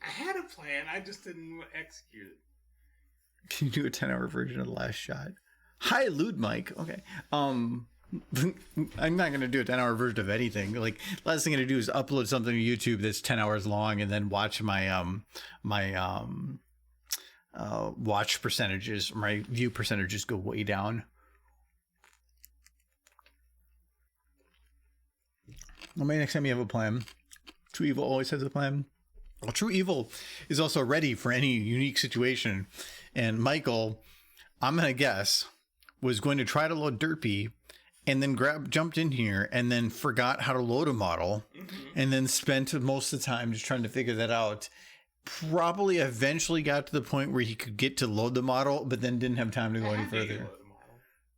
I had a plan, I just didn't execute it. Can you do a 10-hour version of the last shot? Hi, Lewd Mike. Okay. I'm not going to do a 10-hour version of anything. Like, last thing I'm going to do is upload something to YouTube that's 10 hours long and then watch my watch percentages, my view percentages go way down. Well, maybe next time you have a plan. True Evil always has a plan. Well, True Evil is also ready for any unique situation. And Michael, I'm going to guess, was going to try to load Derpy and then jumped in here and then forgot how to load a model and then spent most of the time just trying to figure that out. Probably eventually got to the point where he could get to load the model, but then didn't have time to go any further.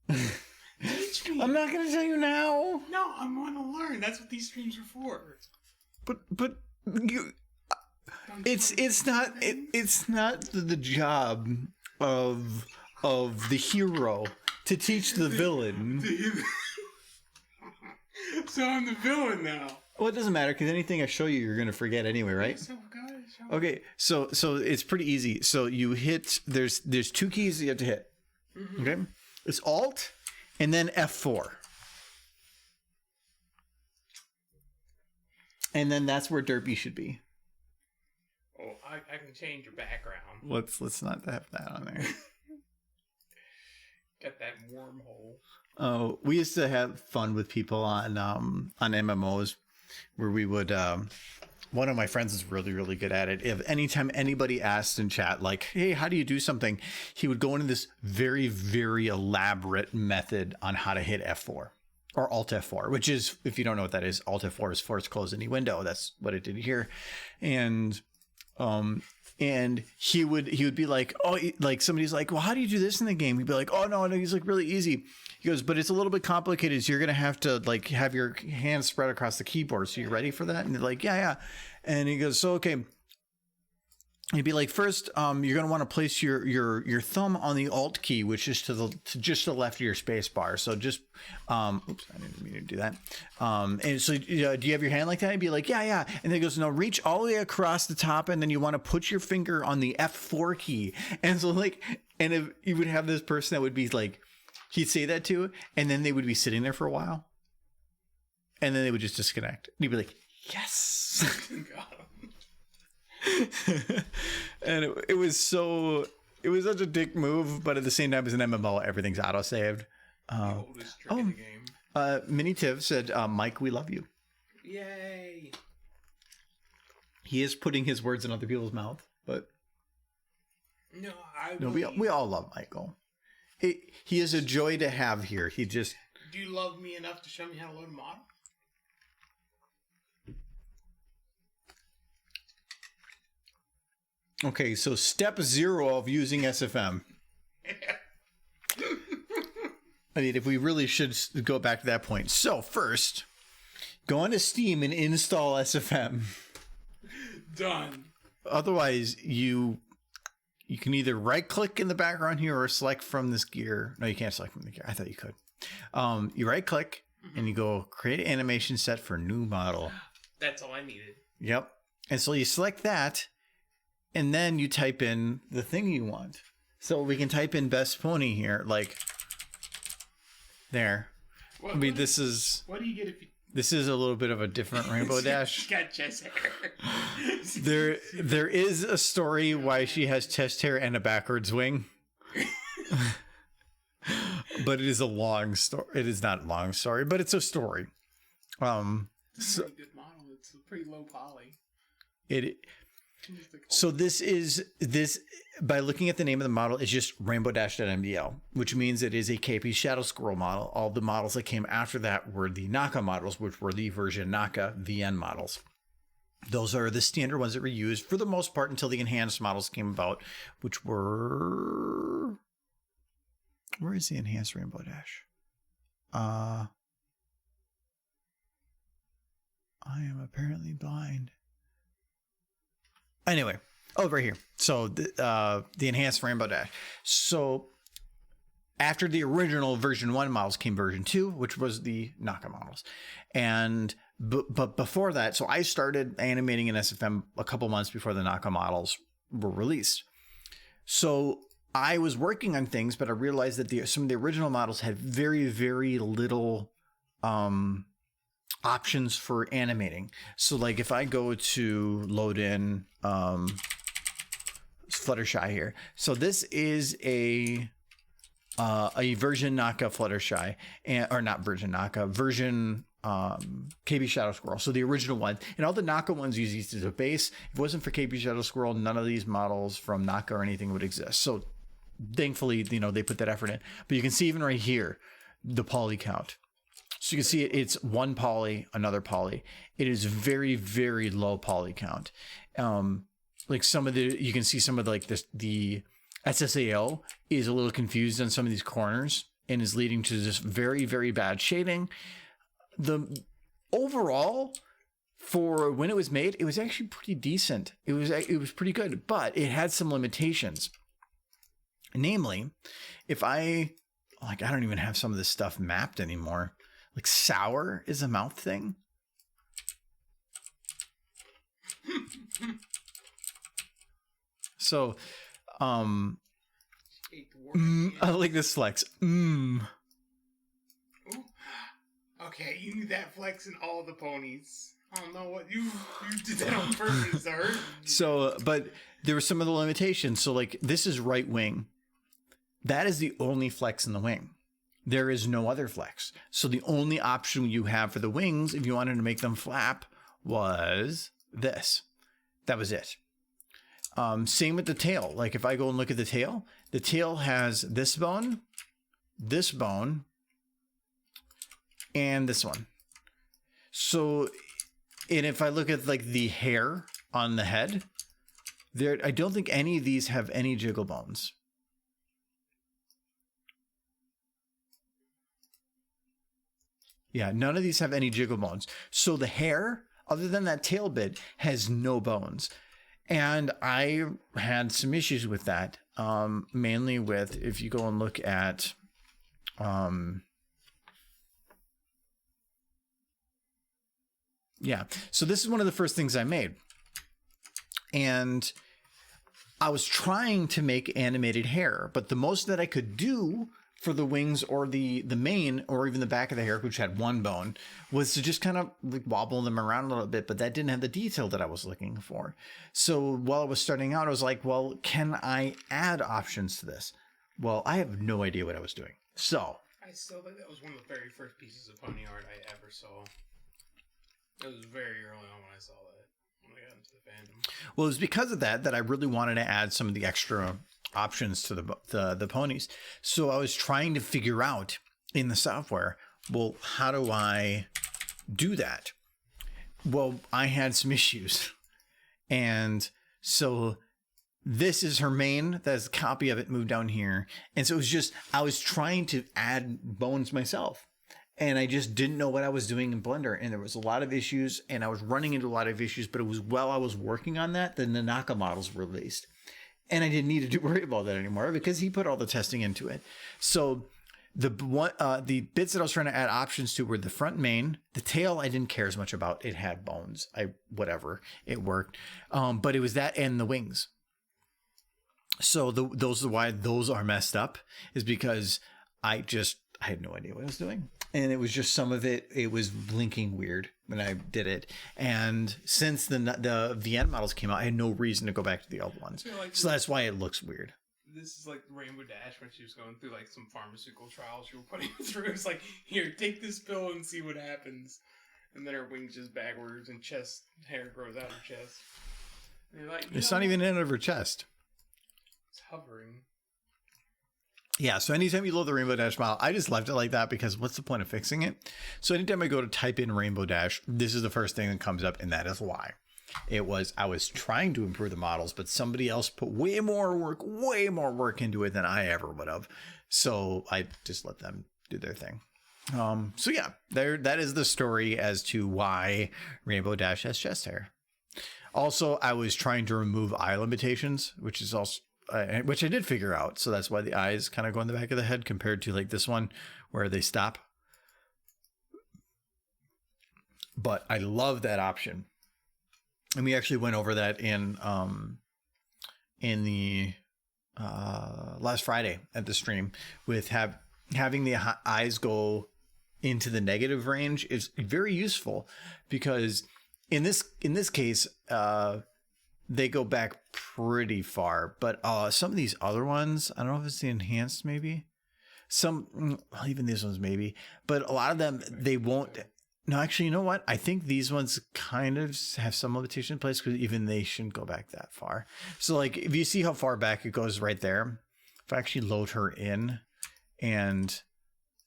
Teach me. I'm not going to tell you now. No, I want to learn. That's what these streams are for. But you, it's not the job of the hero to teach the villain. So I'm the villain now. Well, it doesn't matter because anything I show you, you're going to forget anyway, right? Okay, so it's pretty easy. So you hit, there's two keys you have to hit. Okay, it's Alt and then F4, and then that's where Derpy should be. Oh, I can change your background. Let's not have that on there. Got that wormhole. Oh, we used to have fun with people on MMOs where we would. One of my friends is really, really good at it. If anytime anybody asked in chat, like, hey, how do you do something? He would go into this very, very elaborate method on how to hit F4 or Alt F4, which is, if you don't know what that is, Alt F4 is force close any window. That's what it did here. And he would be like, oh, like somebody's like, well, how do you do this in the game? He'd be like, oh, no, he's like really easy. He goes, but it's a little bit complicated. So you're going to have to like have your hands spread across the keyboard. So you're ready for that? And they're like, yeah. And he goes, so, okay. He'd be like, first, you're going to want to place your thumb on the Alt key, which is to just the left of your space bar. So just, oops, I didn't mean to do that. And so do you have your hand like that? He'd be like, yeah. And then he goes, no, reach all the way across the top. And then you want to put your finger on the F4 key. And so like, and if you would have this person that would be like, he'd say that to, and then they would be sitting there for a while. And then they would just disconnect. And he'd be like, yes. And it was such a dick move, but at the same time as an MMO, everything's auto-saved. Oldest trick in the game. Mini Tiv said, Mike, we love you. Yay. He is putting his words in other people's mouth, but No, we all love Michael. He is a joy to have here. He just... Do you love me enough to show me how to load a model? Okay, so step 0 of using SFM. I mean, if we really should go back to that point. So first, go onto Steam and install SFM. Done. Otherwise, you can either right-click in the background here or select from this gear. No, you can't select from the gear. I thought you could. You right-click and you go create an animation set for new model. That's all I needed. Yep. And so you select that. And then you type in the thing you want. So we can type in best pony here, like there. What, I mean, this is... What do you get if you... This is a little bit of a different Rainbow Dash. Got chest hair. There is a story why she has chest hair and a backwards wing. But it is a long story. It is not a long story, but it's a story. It's a really good model. It's a pretty low poly. So this by looking at the name of the model, it's just Rainbow Dash.mdl, which means it is a KP Shadow Squirrel model. All the models that came after that were the NACA models, which were the version NACA VN models. Those are the standard ones that were used for the most part until the enhanced models came about, which were... Where is the enhanced Rainbow Dash? I am apparently blind. Anyway, over here. So the enhanced Rainbow Dash. So after the original version 1 models came version 2, which was the NACA models. And but before that, so I started animating in SFM a couple months before the NACA models were released. So I was working on things, but I realized that some of the original models had very, very little options for animating. So like if I go to load in Fluttershy here. So this is a version NACA Fluttershy, or not version NACA, version KB Shadow Squirrel. So the original one, and all the NACA ones use these as a base. If it wasn't for KB Shadow Squirrel, none of these models from NACA or anything would exist. So thankfully, they put that effort in. But you can see even right here, the poly count. So you can see it's one poly, another poly. It is very, very low poly count. Like you can see some of the SSAO is a little confused on some of these corners and is leading to this very, very bad shading. The overall, for when it was made, it was actually pretty decent. It was pretty good, but it had some limitations. Namely, if I don't even have some of this stuff mapped anymore. Like sour is a mouth thing. So, I like this flex. Ooh. Okay, you need that flex in all the ponies. I don't know what you did that on purpose, sir. So, but there were some of the limitations. So, like this is right wing. That is the only flex in the wing. There is no other flex. So the only option you have for the wings, if you wanted to make them flap, was this. That was it. Same with the tail. Like if I go and look at the tail has this bone, and this one. So, and if I look at like the hair on the head, I don't think any of these have any jiggle bones. Yeah, none of these have any jiggle bones. So the hair, other than that tail bit, has no bones. And I had some issues with that, mainly with, if you go and look at, yeah. So this is one of the first things I made. And I was trying to make animated hair, but the most that I could do for the wings or the mane or even the back of the hair, which had one bone, was to just kind of like wobble them around a little bit, but that didn't have the detail that I was looking for. So while I was starting out, I was like, well, can I add options to this? Well, I have no idea what I was doing. So I still think that was one of the very first pieces of pony art I ever saw. It was very early on when I saw that, when I got into the fandom. Well, it was because of that I really wanted to add some of the extra options to the ponies. So I was trying to figure out in the software, well, how do I do that? Well, I had some issues. And so this is her mane. That's a copy of it moved down here. And so it was just, I was trying to add bones myself. And I just didn't know what I was doing in Blender. And there was a lot of issues and I was running into a lot of issues, but it was while I was working on that, the NACA models were released. And I didn't need to worry about that anymore because he put all the testing into it. So the bits that I was trying to add options to were the front mane. The tail I didn't care as much about. It had bones. Whatever. It worked. But it was that and the wings. So those are why those are messed up, is because I had no idea what I was doing. And it was just some of it was blinking weird when I did it. And since the VN models came out, I had no reason to go back to the old ones. So that's why it looks weird. This is like Rainbow Dash when she was going through like some pharmaceutical trials she was putting through. It's like, here, take this pill and see what happens. And then her wings just backwards and chest hair grows out her chest. Like, It's not even in her chest. It's hovering. Yeah, so anytime you load the Rainbow Dash model, I just left it like that because what's the point of fixing it? So anytime I go to type in Rainbow Dash, this is the first thing that comes up, and that is why. I was trying to improve the models, but somebody else put way more work into it than I ever would have. So I just let them do their thing. So yeah, that is the story as to why Rainbow Dash has chest hair. Also, I was trying to remove eye limitations, which is also which I did figure out. So that's why the eyes kind of go in the back of the head compared to like this one where they stop. But I love that option. And we actually went over that in the last Friday at the stream with having the eyes go into the negative range is very useful because in this case, they go back pretty far, but some of these other ones, I don't know if it's the enhanced, maybe even these ones, maybe, but a lot of them, they won't. No, actually, you know what? I think these ones kind of have some limitation in place because even they shouldn't go back that far. So like, if you see how far back it goes right there, if I actually load her in and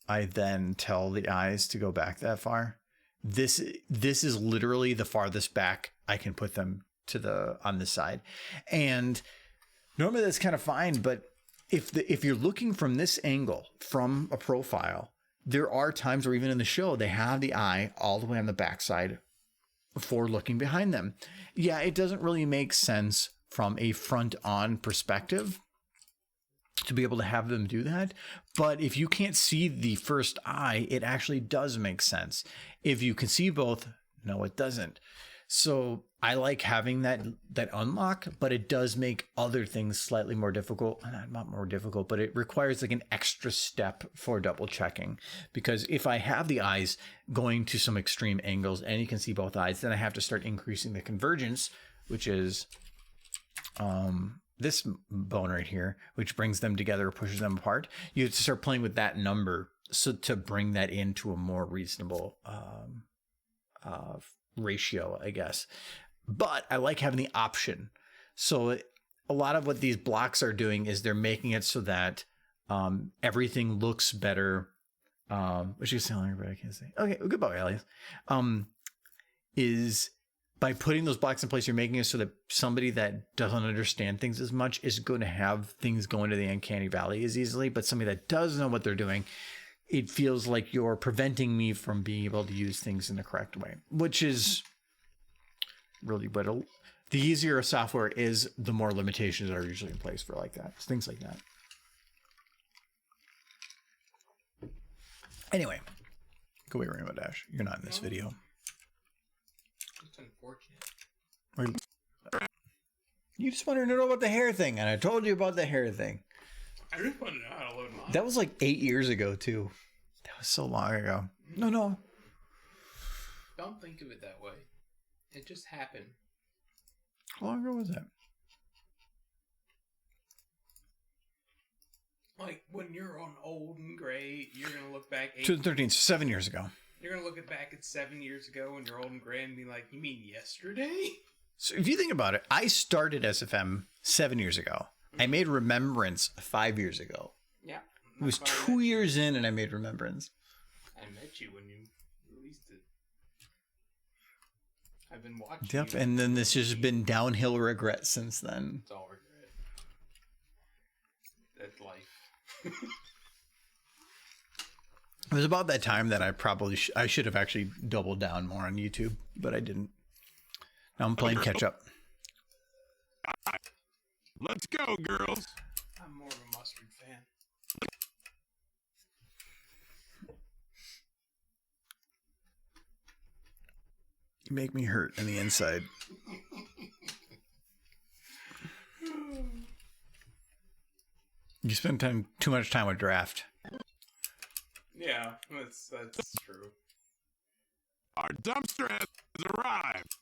I then tell the eyes to go back that far, this is literally the farthest back I can put them on this side. And normally that's kind of fine, but if you're looking from this angle from a profile, there are times where even in the show they have the eye all the way on the backside for looking behind them. Yeah, it doesn't really make sense from a front on perspective to be able to have them do that, but if you can't see the first eye, it actually does make sense. If you can see both, no, it doesn't. So I like having that unlock, but it does make other things slightly more difficult. Not more difficult, but it requires like an extra step for double checking. Because if I have the eyes going to some extreme angles and you can see both eyes, then I have to start increasing the convergence, which is this bone right here, which brings them together, pushes them apart. You have to start playing with that number so to bring that into a more reasonable ratio, I guess. But I like having the option. So a lot of what these blocks are doing is they're making it so that everything looks better. Which is sound like, but I can't say. Okay, well, goodbye, Alias. Is by putting those blocks in place, you're making it so that somebody that doesn't understand things as much is going to have things go into the uncanny valley as easily. But somebody that does know what they're doing, it feels like you're preventing me from being able to use things in the correct way, which is really what the easier a software is, the more limitations are usually in place for like that, things like that. Anyway, go away, Rainbow Dash. You're not in this video. It's unfortunate. You just wanted to know about the hair thing, and I told you about the hair thing. I just want to know how to load mine. That was like 8 years ago, too. That was so long ago. No. Don't think of it that way. It just happened. How long ago was that? Like, when you're on old and gray, you're going to look back... 2013, 7 years ago. You're going to look back at 7 years ago when you're old and gray and be like, you mean yesterday? So if you think about it, I started SFM 7 years ago. I made Remembrance 5 years ago. Yeah. It was 2 years in and I made Remembrance. I met you when you released it. I've been watching. Yep, and then this has been downhill regret since then. It's all regret. That's life. It was about that time that I probably I should have actually doubled down more on YouTube, but I didn't. Now I'm playing catch up. Let's go, girls. I'm more of a mustard fan. You make me hurt on the inside. You spend too much time with Draft. Yeah, that's true. Our dumpster has arrived.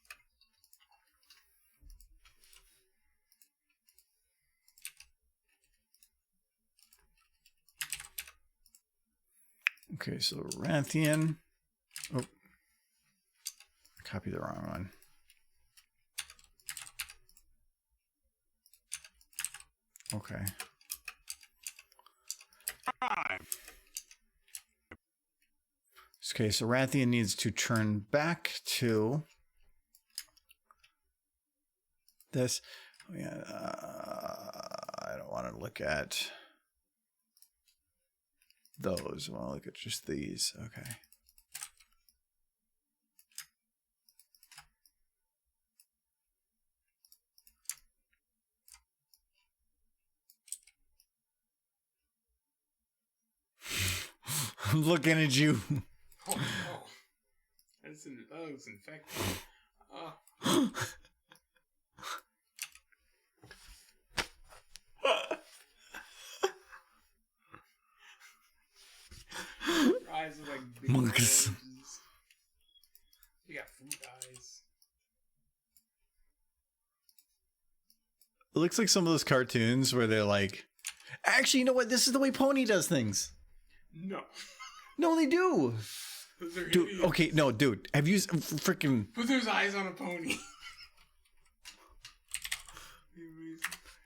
Okay, so Rathian. Oh, I copied the wrong one. Okay. Five. Okay, so Rathian needs to turn back to this. Yeah, I don't want to look at those. I want to look at just these. Okay. I'm looking at you. Oh no. That was infected. Oh. Your eyes are like big Monkeys. oranges. You got fruit eyes. It looks like some of those cartoons where they're like, actually, you know what? This is the way Pony does things. No. No, they do. Those are Dude, idiots. okay, no, dude. Have you freaking... Put those eyes on a pony.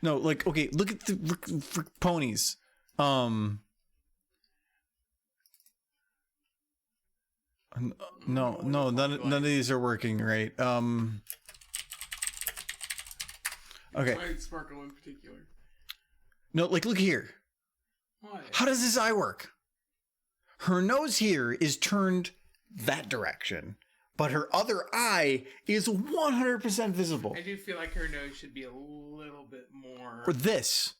No, like, okay, look at the ponies. No, none of these are working right. Okay. White sparkle in particular. No, like, look here. What? How does this eye work? Her nose here is turned that direction, but her other eye is 100% visible. I do feel like her nose should be a little bit more. Or this.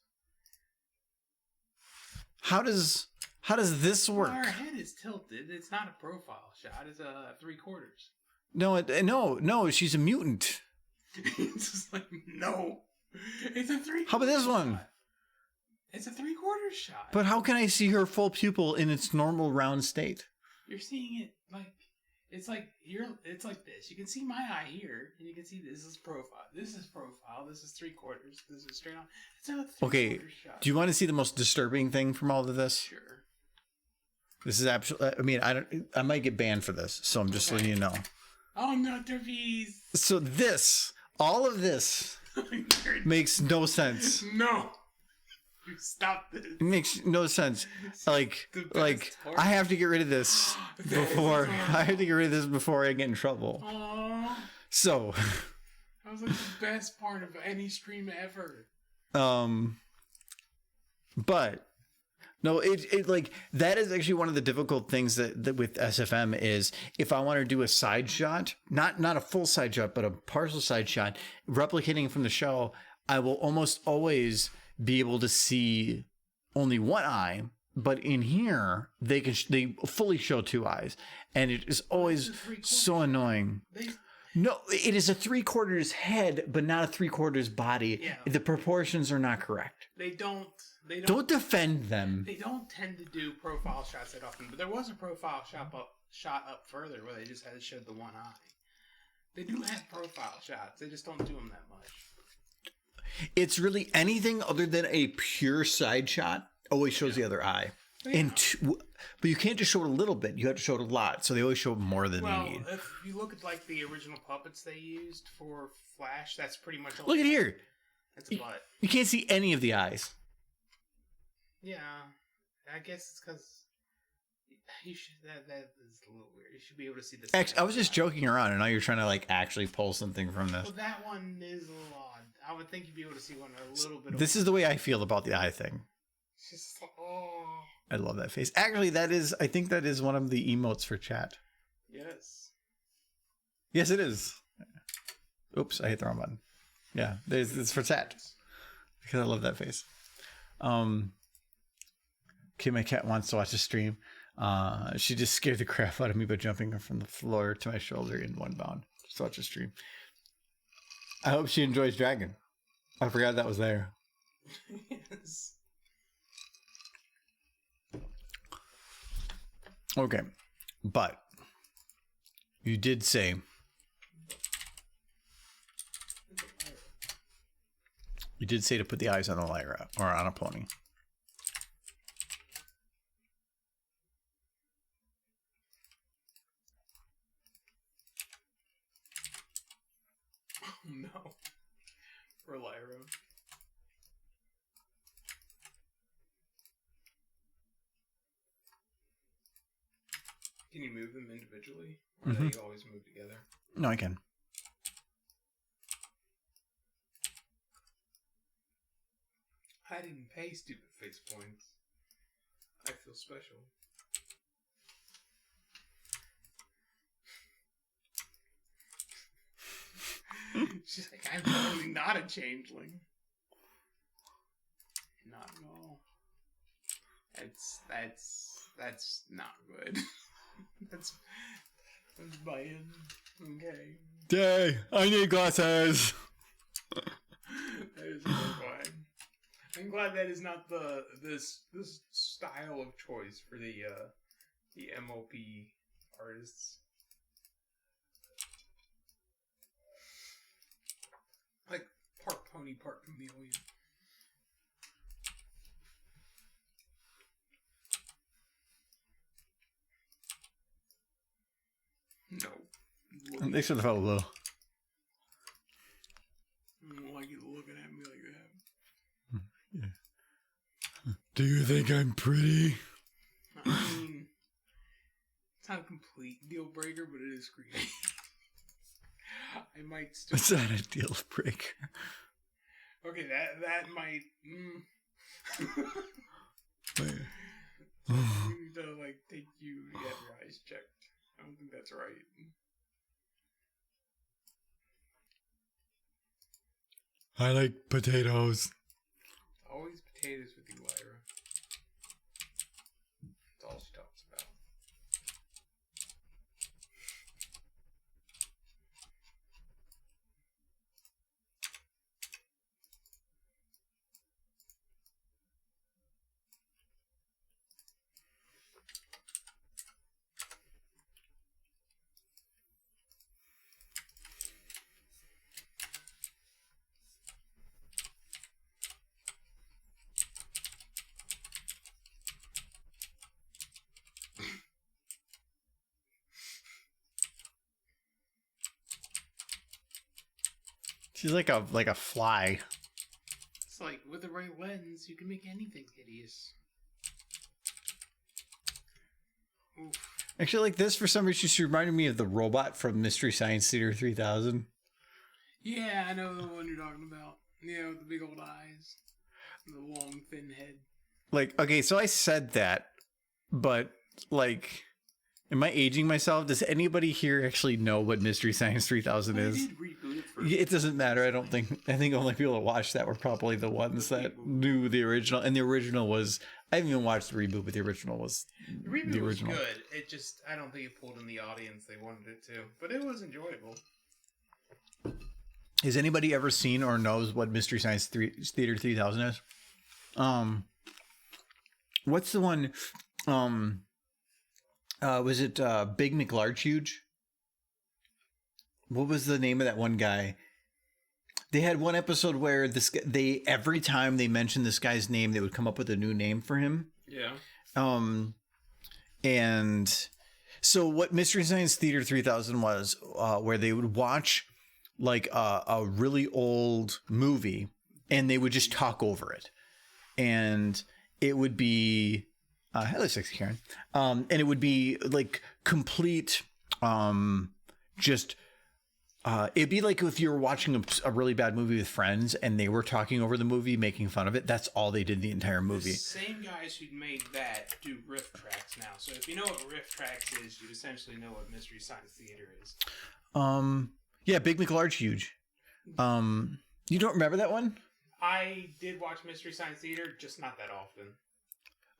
How does this work? Well, her head is tilted. It's not a profile shot. It's a 3/4. No, she's a mutant. It's just like, no. It's a 3/4. How about this one? shot. It's a 3/4 shot. But how can I see her full pupil in its normal round state? You're seeing it like it's like this. You can see my eye here, and you can see this is profile. This is profile. This is 3/4. This is straight on. It's a 3/4 Okay, shot. do you want to see the most disturbing thing from all of this? Sure. This is absolutely. I mean, I might get banned for this, so I'm just letting you know. Oh, not the bees. So all of this makes no sense. No. You stop this. It makes no sense. Like The best part. I have to get rid of this before I get in trouble. Aww. So, That was like the best part of any stream ever. but no, it like that is actually one of the difficult things that with SFM is if I want to do a side shot, not a full side shot, but a partial side shot, replicating from the show, I will almost always be able to see only one eye, but in here they fully show two eyes, and it is always so annoying. No, it is a 3/4 head, but not a 3/4 body. Yeah. The proportions are not correct. They don't Don't defend them. They don't tend to do profile shots that often, but there was a profile shot up further where they just had to show the one eye. They do have profile shots. They just don't do them that much. It's really anything other than a pure side shot always shows the other eye. Yeah. But you can't just show it a little bit. You have to show it a lot. So they always show more than Well, they need. if you look at like the original puppets they used for Flash, that's pretty much all. Look at here. That's a butt. You can't see any of the eyes. Yeah, I guess it's because you should. That is a little weird. You should be able to see this. Actually, I was just joking around, and now you're trying to like actually pull something from this. Well, that one is a little odd. I would think you'd be able to see one a little bit. This is the way I feel about the eye thing. It's just like, oh. I love that face. Actually, I think that is one of the emotes for chat. Yes. Yes, it is. Oops, I hit the wrong button. Yeah, it's for chat. Because I love that face. Okay, my cat wants to watch the stream. She just scared the crap out of me by jumping from the floor to my shoulder in one bound. Just watch the stream. I hope she enjoys Dragon. I forgot that was there. Yes. Okay, but you did say to put the eyes on a Lyra or on a pony. Oh no. For Lyra. Can you move them individually? Or Mhm. they always move together? No, I can. I didn't pay stupid face points. I feel special. She's like, I'm totally not a changeling. Not at all. That's not good. that's bad. Okay. Yay! I need glasses. That is horrifying. I'm glad that is not this style of choice for the MOP artists. Like part pony, part chameleon. No. Thanks for the follow, though. I don't like you looking at me like that. Do you think I'm pretty? I mean, it's not a complete deal breaker, but it is creative. I might still. It's not a deal breaker. Okay, that might. Wait. We need to take you to get your eyes checked. I don't think that's right. I like potatoes. Always potatoes with you, Lyra. That's all she talks about. She's like a fly. It's like, with the right lens, you can make anything hideous. Oof. Actually, like this for some reason, she reminded me of the robot from Mystery Science Theater 3000. Yeah, I know the one you're talking about. Yeah, with the big old eyes. And the long, thin head. Like, okay, so I said that, but like, am I aging myself? Does anybody here actually know what Mystery Science 3000 They is? did reboot it for It doesn't matter. I don't think. I think only people that watched that were probably the ones that knew the original. And the original was. I haven't even watched the reboot, but the original was. The reboot the was original. good. It just, I don't think it pulled in the audience they wanted it to. But it was enjoyable. Has anybody ever seen or knows what Mystery Science Theater 3000 is? What's the one? Was it Big McLarge Huge? What was the name of that one guy? They had one episode where every time they mentioned this guy's name, they would come up with a new name for him. Yeah. And so what Mystery Science Theater 3000 was, where they would watch like a really old movie and they would just talk over it. And it would be, hello, sexy Karen. And it would be like complete, it'd be like if you were watching a really bad movie with friends and they were talking over the movie, making fun of it. That's all they did the entire movie. The same guys who made that do riff tracks now. So if you know what riff tracks is, you essentially know what Mystery Science Theater is. Yeah, Big McLarge Huge. You don't remember that one? I did watch Mystery Science Theater, just not that often.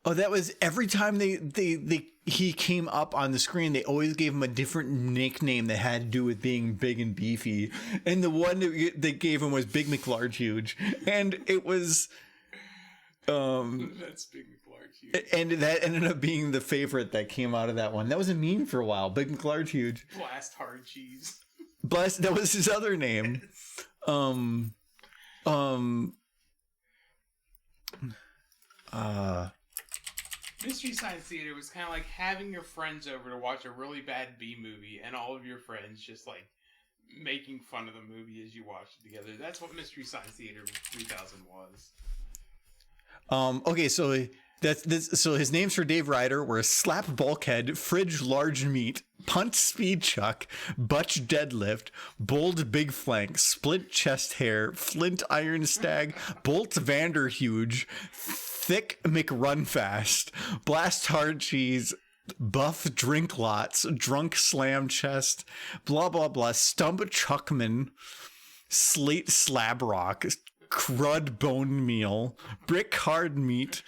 Oh, that was every time he came up on the screen, they always gave him a different nickname that had to do with being big and beefy. And the one that they gave him was Big McLarge Huge. And it was That's Big McLarge Huge. and that ended up being the favorite that came out of that one. That was a meme for a while. Big McLarge Huge. Blast Hard Cheese. Bless, that was his other name. Mystery Science Theater was kind of like having your friends over to watch a really bad B movie and all of your friends just like making fun of the movie as you watched it together. That's what Mystery Science Theater 3000 was. Okay, so That's this. So his names for Dave Ryder were slap bulkhead, fridge large meat, punt speed chuck, butch deadlift, bold big flank, split chest hair, flint iron stag, bolt vanderhuge, thick McRun fast, blast hard cheese, buff drink lots, drunk slam chest, blah blah blah, stump chuckman, slate slab rock, crud bone meal, brick hard meat,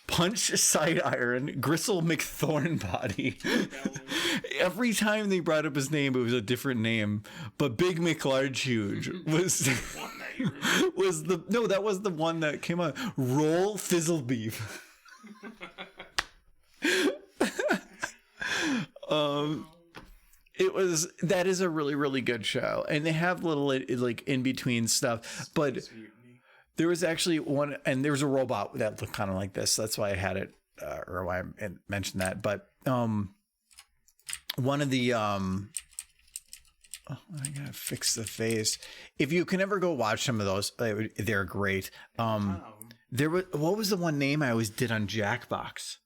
punch side iron, gristle McThorn body. Every time they brought up his name, it was a different name. But Big McLarge Huge was that was the one that came out. Roll fizzle beef. That is a really, really good show, and they have little like in between stuff, but there was actually one, and there was a robot that looked kind of like this. That's why I had it, or why I mentioned that. But one of the I gotta fix the face. If you can ever go watch some of those, they're great. There was, what was the one name I always did on Jackbox?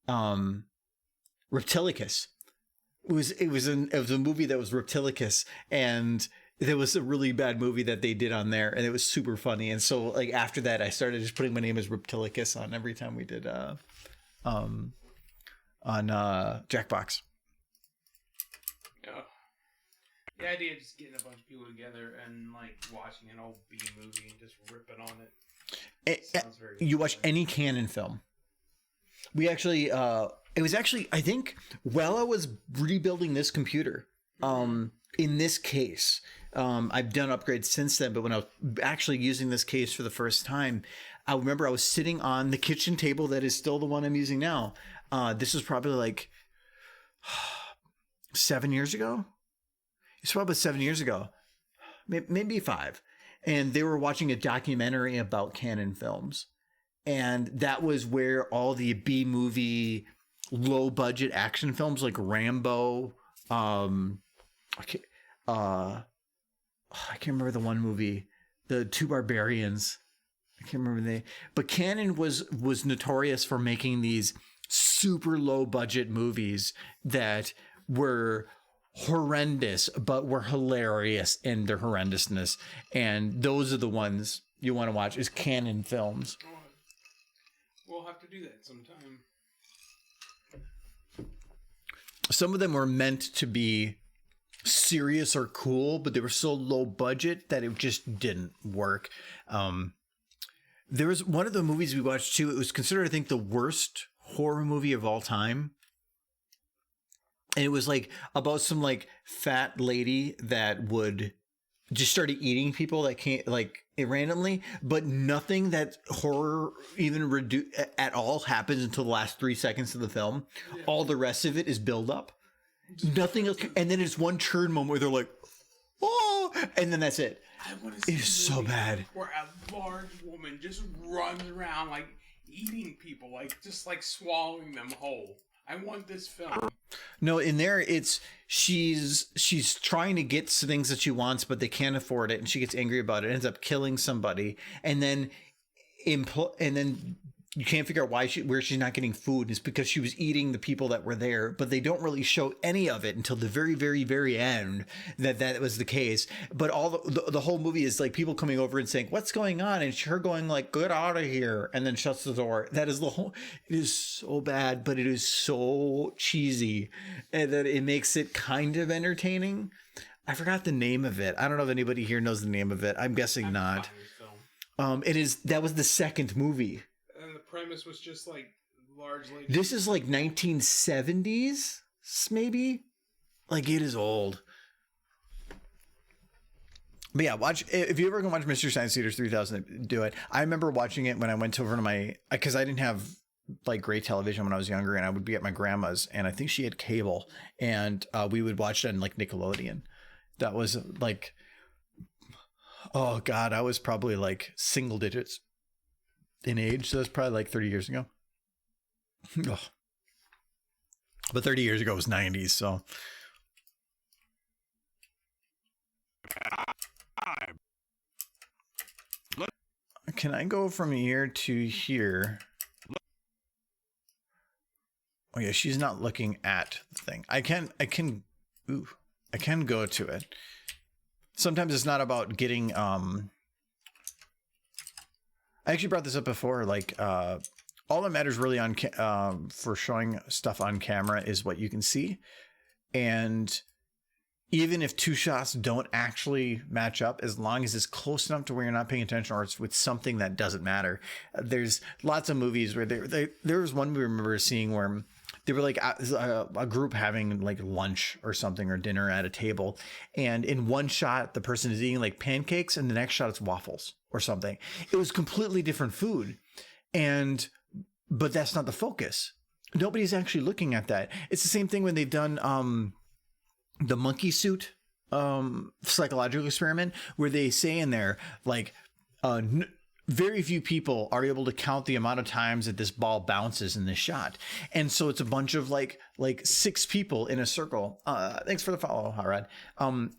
Reptilicus. It was a movie that was Reptilicus, and there was a really bad movie that they did on there, and it was super funny. And so like after that, I started just putting my name as Reptilicus on every time we did on Jackbox. Yeah. The idea of just getting a bunch of people together and like watching an old B movie and just ripping on it. Sounds very you watch any Canon film. We actually it was actually, I think, while I was rebuilding this computer, in this case, I've done upgrades since then, but when I was actually using this case for the first time, I remember I was sitting on the kitchen table that is still the one I'm using now. This was probably like 7 years ago. It's probably 7 years ago, maybe 5. And they were watching a documentary about Canon films. And that was where all the B movie, low budget action films like Rambo, I can't remember the one movie, the Two Barbarians. I can't remember but Canon was notorious for making these super low budget movies that were horrendous, but were hilarious in their horrendousness. And those are the ones you want to watch, is Canon films. We'll have to do that sometime. Some of them were meant to be serious or cool, but they were so low budget that it just didn't work. There was one of the movies we watched too. It was considered, I think, the worst horror movie of all time. And it was like about some like fat lady that would just started eating people that can't like randomly, but nothing that horror even at all happens until the last 3 seconds of the film. Yeah. All the rest of it is build up. Nothing else. And then it's one churn moment where they're like, oh, and then that's it. It's so bad. Where a large woman just runs around like eating people, like just like swallowing them whole. I want this film. No, in there it's she's trying to get things that she wants, but they can't afford it, and she gets angry about it, ends up killing somebody, and then you can't figure out where she's not getting food. It's because she was eating the people that were there, but they don't really show any of it until the very, very, very end that was the case. But all the whole movie is like people coming over and saying, "What's going on?" and her going like, "Get out of here," and then shuts the door. That is the whole. It is so bad, but it is so cheesy, and that it makes it kind of entertaining. I forgot the name of it. I don't know if anybody here knows the name of it. I'm guessing not. That was the second movie. Premise was just like large lady. This is like 1970s, maybe. Like it is old. But yeah, watch if you ever go watch Mystery Science Theater 3000. Do it. I remember watching it when I went over to because I didn't have like great television when I was younger, and I would be at my grandma's, and I think she had cable, and we would watch it on like Nickelodeon. That was like, oh god, I was probably like single digits in age, so that's probably like 30 years ago. Oh. But 30 years ago was 90s, so. Can I go from here to here? Oh yeah, she's not looking at the thing. I can go to it. Sometimes it's not about getting I actually brought this up before, like all that matters really on for showing stuff on camera is what you can see. And even if two shots don't actually match up, as long as it's close enough to where you're not paying attention or it's with something that doesn't matter. There's lots of movies where there was one we remember seeing where they were like a group having like lunch or something or dinner at a table. And in one shot, the person is eating like pancakes and the next shot it's waffles or something. It was completely different food. But that's not the focus. Nobody's actually looking at that. It's the same thing when they've done the monkey suit psychological experiment, where they say in there, like, very few people are able to count the amount of times that this ball bounces in this shot. And so it's a bunch of like 6 people in a circle. Thanks for the follow, Harad.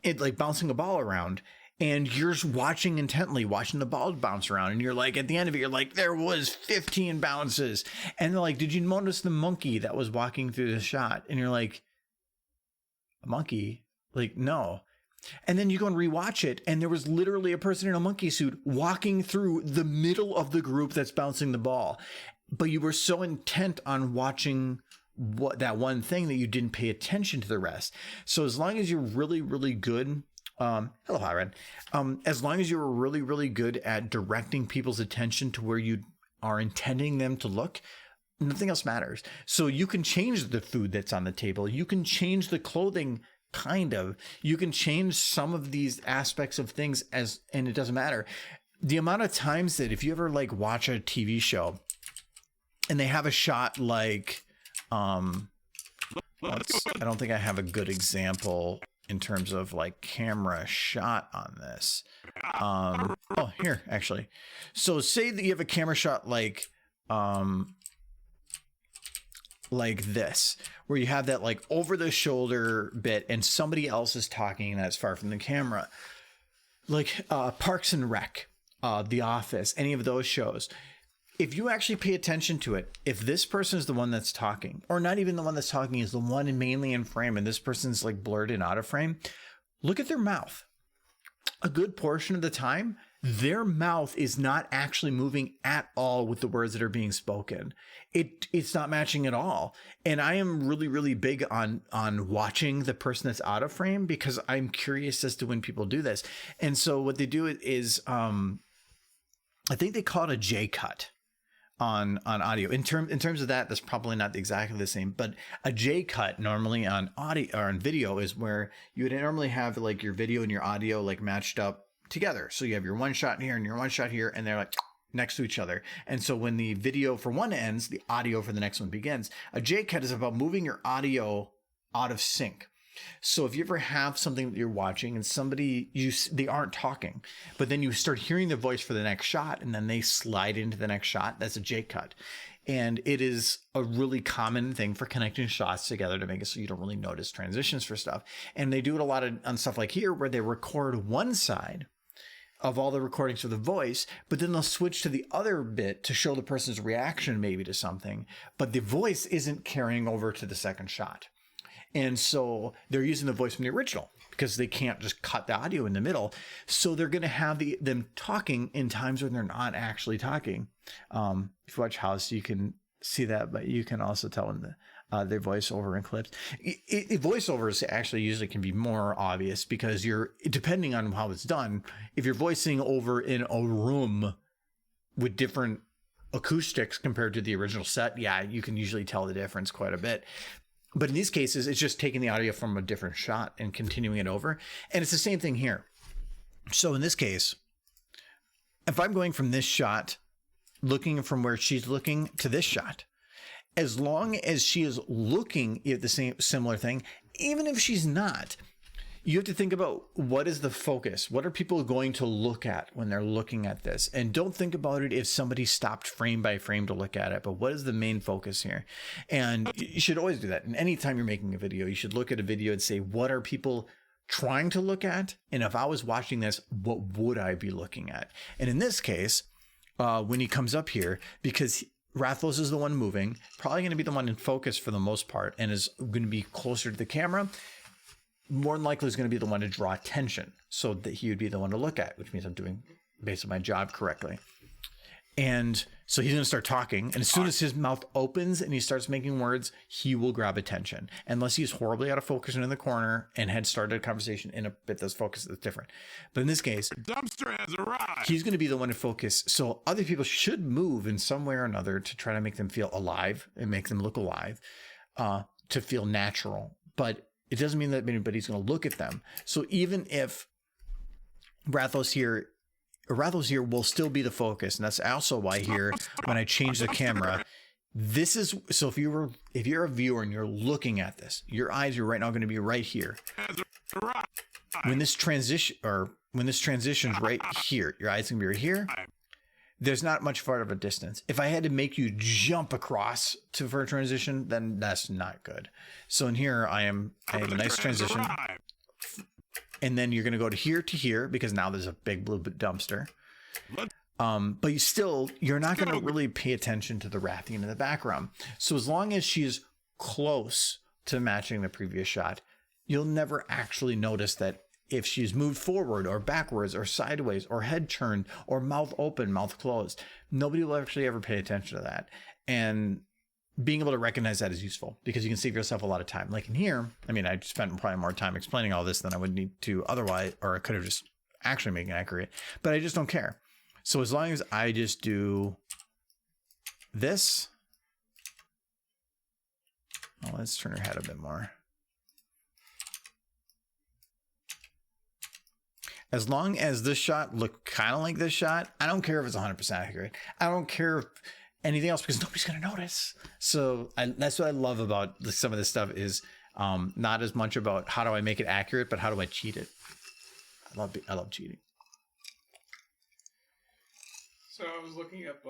It like bouncing a ball around. And you're watching intently, watching the ball bounce around. And you're like, at the end of it, you're like, there was 15 bounces. And they're like, did you notice the monkey that was walking through the shot? And you're like, a monkey? Like, no. And then you go and rewatch it, and there was literally a person in a monkey suit walking through the middle of the group that's bouncing the ball. But you were so intent on watching that one thing that you didn't pay attention to the rest. So as long as you're really, really good, hello, Hiran. As long as you're really, really good at directing people's attention to where you are intending them to look, nothing else matters. So you can change the food that's on the table. You can change the clothing, kind of. You can change some of these aspects of things and it doesn't matter. The amount of times that if you ever like watch a TV show and they have a shot like, I don't think I have a good example in terms of like camera shot on this. Oh, here, actually. So say that you have a camera shot like this, where you have that like over the shoulder bit and somebody else is talking that's far from the camera, like Parks and Rec, The Office, any of those shows. If you actually pay attention to it, if this person is the one that's talking, or not even the one that's talking is the one mainly in frame and this person's like blurred and out of frame, look at their mouth. A good portion of the time, their mouth is not actually moving at all with the words that are being spoken. It's not matching at all. And I am really, really big on watching the person that's out of frame because I'm curious as to when people do this. And so what they do is, I think they call it a J cut on audio. In terms of that, that's probably not exactly the same, but a J cut normally on audio or on video is where you would normally have like your video and your audio like matched up together. So you have your one shot here and your one shot here, and they're like next to each other. And so when the video for one ends, the audio for the next one begins. A J cut is about moving your audio out of sync. So if you ever have something that you're watching and they aren't talking, but then you start hearing the voice for the next shot and then they slide into the next shot, that's a J cut. And it is a really common thing for connecting shots together to make it so you don't really notice transitions for stuff. And they do it a lot on stuff like here where they record one side of all the recordings for the voice, but then they'll switch to the other bit to show the person's reaction maybe to something, but the voice isn't carrying over to the second shot. And so they're using the voice from the original because they can't just cut the audio in the middle. So they're going to have them talking in times when they're not actually talking. If you watch House, you can see that, but you can also tell in their voiceover in clips. Voiceovers actually usually can be more obvious because depending on how it's done, if you're voicing over in a room with different acoustics compared to the original set, yeah, you can usually tell the difference quite a bit. But in these cases, it's just taking the audio from a different shot and continuing it over. And it's the same thing here. So in this case, if I'm going from this shot, looking from where she's looking to this shot, as long as she is looking at the similar thing, even if she's not, you have to think about what is the focus? What are people going to look at when they're looking at this? And don't think about it if somebody stopped frame by frame to look at it, but what is the main focus here? And you should always do that. And anytime you're making a video, you should look at a video and say, what are people trying to look at? And if I was watching this, what would I be looking at? And in this case, when he comes up here, because Rathlos is the one moving, probably going to be the one in focus for the most part, and is going to be closer to the camera. More than likely is going to be the one to draw attention, so that he would be the one to look at, which means I'm doing basically my job correctly. And so he's going to start talking, and as soon as his mouth opens and he starts making words, he will grab attention. Unless he's horribly out of focus and in the corner and had started a conversation in a bit that's focused that's different. But in this case, Dumpster has arrived. he's going to be the one to focus. So other people should move in some way or another to try to make them feel alive and make them look alive, to feel natural. But it doesn't mean that anybody's going to look at them. So even if Rathlos here will still be the focus, and that's also why here when I change the camera, this is so if you're a viewer and you're looking at this, your eyes are right now going to be right here. Has arrived. When this transitions right here, your eyes can be right here. There's not much far of a distance. If I had to make you jump across for a transition, then that's not good. So in here, I have a nice transition. And then you're going to go to here because now there's a big blue dumpster. But you're not going to really pay attention to the Rathian in the background. So as long as she's close to matching the previous shot, you'll never actually notice that if she's moved forward or backwards or sideways or head turned or mouth open, mouth closed, nobody will actually ever pay attention to that. And being able to recognize that is useful because you can save yourself a lot of time. Like in here, I mean, I spent probably more time explaining all this than I would need to otherwise, or I could have just actually made it accurate, but I just don't care. So as long as I just do this, let's turn her head a bit more. As long as this shot looked kind of like this shot, I don't care if it's 100% accurate. I don't care if anything else because nobody's going to notice. So that's what I love about some of this stuff is not as much about how do I make it accurate, but how do I cheat it? I love cheating. So I was looking up,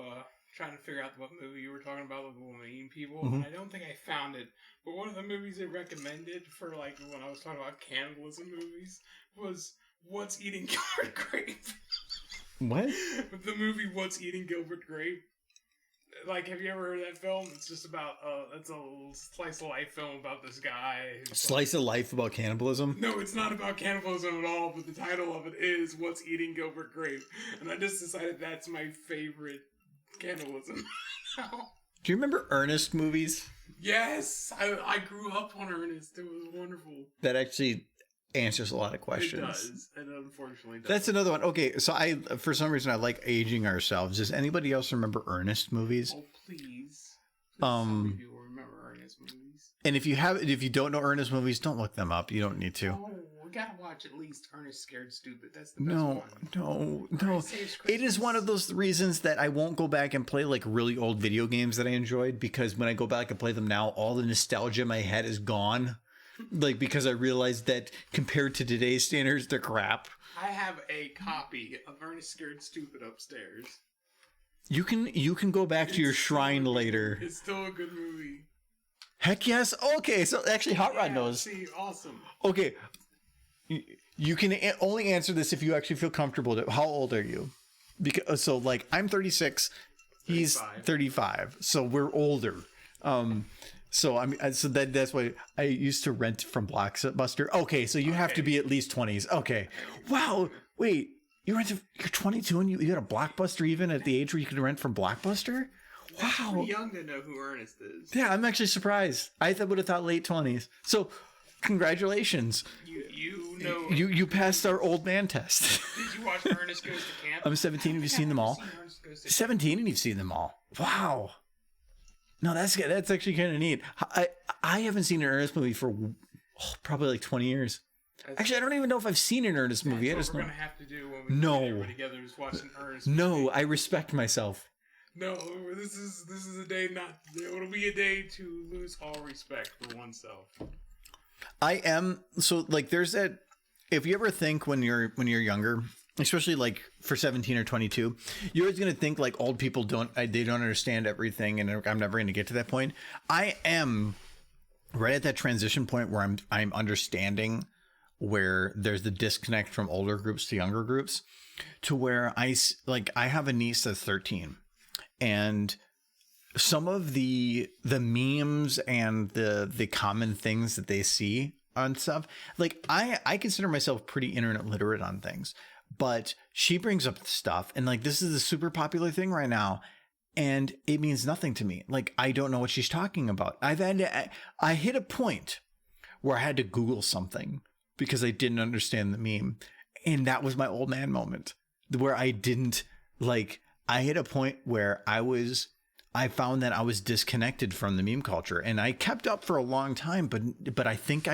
trying to figure out what movie you were talking about with the woman eating people, Mm-hmm. and I don't think I found it. But one of the movies they recommended for like when I was talking about cannibalism movies was What's Eating Gilbert Grape. What? The movie What's Eating Gilbert Grape. Like, have you ever heard of that film? It's just about, it's a little slice of life film about this guy. Slice of life about cannibalism? No, it's not about cannibalism at all, but the title of it is What's Eating Gilbert Grape. And I just decided that's my favorite cannibalism. Do you remember Ernest movies? Yes! I grew up on Ernest. It was wonderful. That actually answers a lot of questions. It does. It unfortunately does. That's another one. Okay, so for some reason I like aging ourselves. Does anybody else remember Ernest movies? Oh, please. Um, People remember Ernest movies. And if you don't know Ernest movies, don't look them up. You don't need to. Oh, we gotta watch at least Ernest Scared Stupid. That's the best one. No. Ernest Saves It is Christmas. one of those reasons that I won't go back and play like really old video games that I enjoyed because when I go back and play them now, all the nostalgia in my head is gone. Like, because I realized that compared to today's standards, they're crap. I have a copy of Ernest Scared Stupid upstairs. You can go back to your shrine later. It's still a good movie. Heck yes. Okay, so actually Hot Rod Yeah, knows. See, awesome. Okay. You can only answer this if you actually feel comfortable. How old are you? Because so like I'm 36, he's 35. So we're older. So that's why I used to rent from Blockbuster. Okay, so you have to be at least 20s. Okay. Wow. Wait, you're 22 and you got a Blockbuster even at the age where you can rent from Blockbuster? Wow. Pretty young to know who Ernest is. Yeah, I'm actually surprised. I would have thought late 20s. So, congratulations. You know. You passed our old man test. Did you watch Ernest Goes to Camp? I'm 17. Have you seen them all? Ernest Goes to Camp. 17 and you've seen them all. Wow. No, that's actually kind of neat. I haven't seen an Ernest movie for probably like 20 years. Actually, I don't even know if I've seen an Ernest movie. I That's just what know. we're gonna have to do when we No. get everybody together is watch an Ernest No, movie. I respect myself. No, this is a day not. It'll be a day to lose all respect for oneself. I am so like there's that. If you ever think when you're younger, especially like for 17 or 22, you're always gonna think like old people don't understand everything, and I'm never gonna get to that point. I am right at that transition point where I'm understanding where there's the disconnect from older groups to younger groups, to where I have a niece that's 13, and some of the memes and the common things that they see on stuff, like I consider myself pretty internet literate on things, but she brings up stuff and like, this is a super popular thing right now. And it means nothing to me. Like, I don't know what she's talking about. I hit a point where I had to Google something because I didn't understand the meme. And that was my old man moment where I didn't like, I hit a point where I found that I was disconnected from the meme culture, and I kept up for a long time, but I think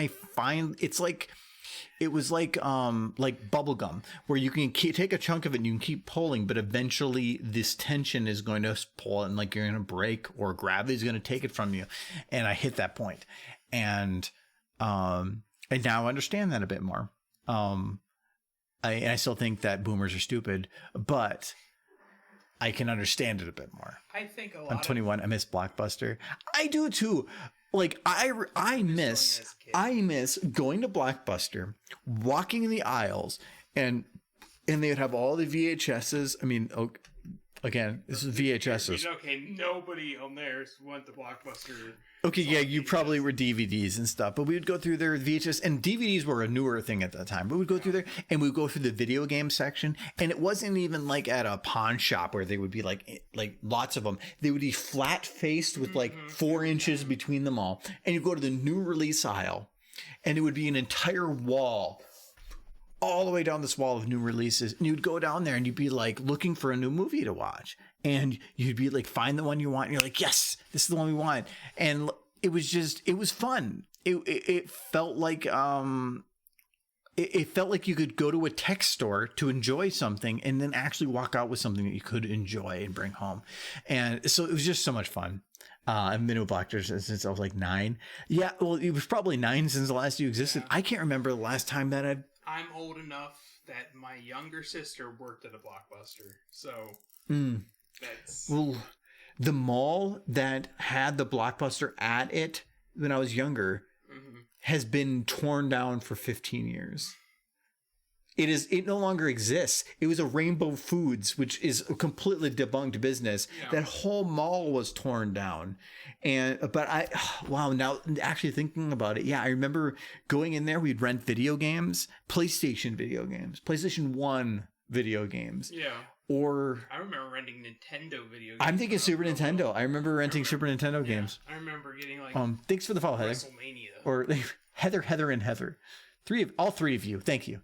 it was like bubblegum where you can take a chunk of it and you can keep pulling, but eventually this tension is going to pull and like you're going to break or gravity is going to take it from you. And I hit that point. And now I understand that a bit more. I still think that boomers are stupid, but I can understand it a bit more. I think a lot. I'm 21. I miss Blockbuster. I do too. Like I miss going to Blockbuster, walking in the aisles, and they would have all the VHSs. I mean, again, this is VHSs. Okay, nobody on there went to Blockbuster. Okay, yeah, you probably were DVDs and stuff, but we would go through their VHS, and DVDs were a newer thing at that time. But we'd go through there, and we'd go through the video game section, and it wasn't even like at a pawn shop where they would be like lots of them. They would be flat faced with like 4 inches between them all, and you go to the new release aisle, and it would be an entire wall, all the way down this wall of new releases, and you'd go down there, and you'd be like looking for a new movie to watch. And you'd be like, find the one you want. And you're like, yes, this is the one we want. And it was fun. It felt like, it felt like you could go to a tech store to enjoy something and then actually walk out with something that you could enjoy and bring home. And so it was just so much fun. I've been to a Blockbuster since I was like 9. Yeah. Well, it was probably 9 since the last you existed. Yeah. I can't remember the last time that I'm old enough that my younger sister worked at a Blockbuster. So well, the mall that had the Blockbuster at it when I was younger has been torn down for 15 years. It no longer exists. It was a Rainbow Foods, which is a completely debunked business. Yeah. That whole mall was torn down. Now actually thinking about it, yeah, I remember going in there, we'd rent video games, PlayStation 1 video games. Yeah. Or I remember renting Nintendo video games. I'm thinking Super Nintendo. I remember renting Super Nintendo games. I remember getting like thanks for the follow, Heather. WrestleMania. Or Heather and Heather. All three of you. Thank you.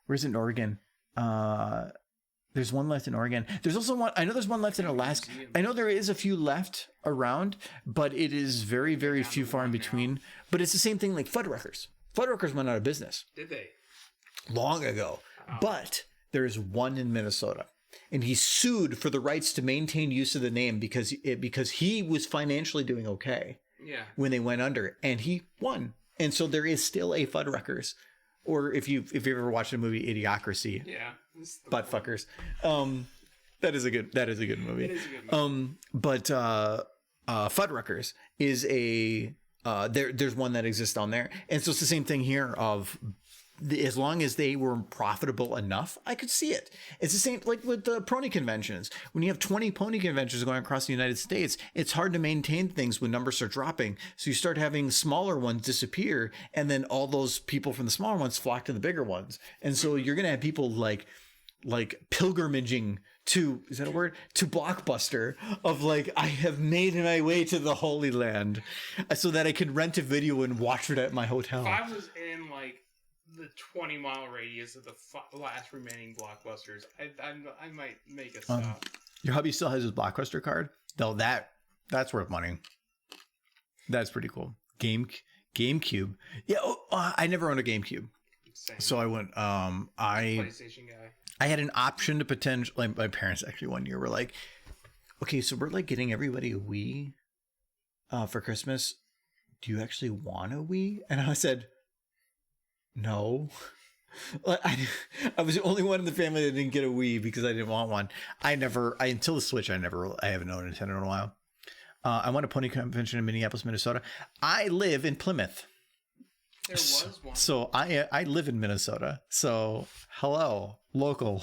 Where's it in Oregon? There's one left in Oregon. There's also one. I know there's one left in Alaska. I know there is a few left around, but it is very, very few far in between. But it's the same thing like Fuddruckers. Fuddruckers went out of business. Did they? Long ago. Oh. But there is one in Minnesota, and he sued for the rights to maintain use of the name because he was financially doing okay. Yeah. When they went under, and he won, and so there is still a Fuddruckers. Or if you've ever watched the movie Idiocracy, yeah, butt fuckers. That is a good movie. It is a good movie. But Fuddruckers is there's one that exists on there, and so it's the same thing here. As long as they were profitable enough, I could see it. It's the same like with the pony conventions. When you have 20 pony conventions going across the United States, it's hard to maintain things when numbers are dropping. So you start having smaller ones disappear, and then all those people from the smaller ones flock to the bigger ones. And so you're going to have people like pilgrimaging to, is that a word? To Blockbuster of like, I have made my way to the Holy Land so that I could rent a video and watch it at my hotel. If I was in like the 20-mile radius of the last remaining Blockbusters, I might make a stop. Your hubby still has his Blockbuster card? Though that's worth money. That's pretty cool. GameCube. Yeah, I never owned a GameCube. Same. So I went, PlayStation guy. I had an option to potentially, like my parents actually one year were like, okay, so we're like getting everybody a Wii for Christmas. Do you actually want a Wii? And I said, no. I was the only one in the family that didn't get a Wii because I didn't want one. Until the Switch, I haven't owned a Nintendo in a while. I went to Pony Convention in Minneapolis, Minnesota. I live in Plymouth. There was one. So I live in Minnesota. So hello, local.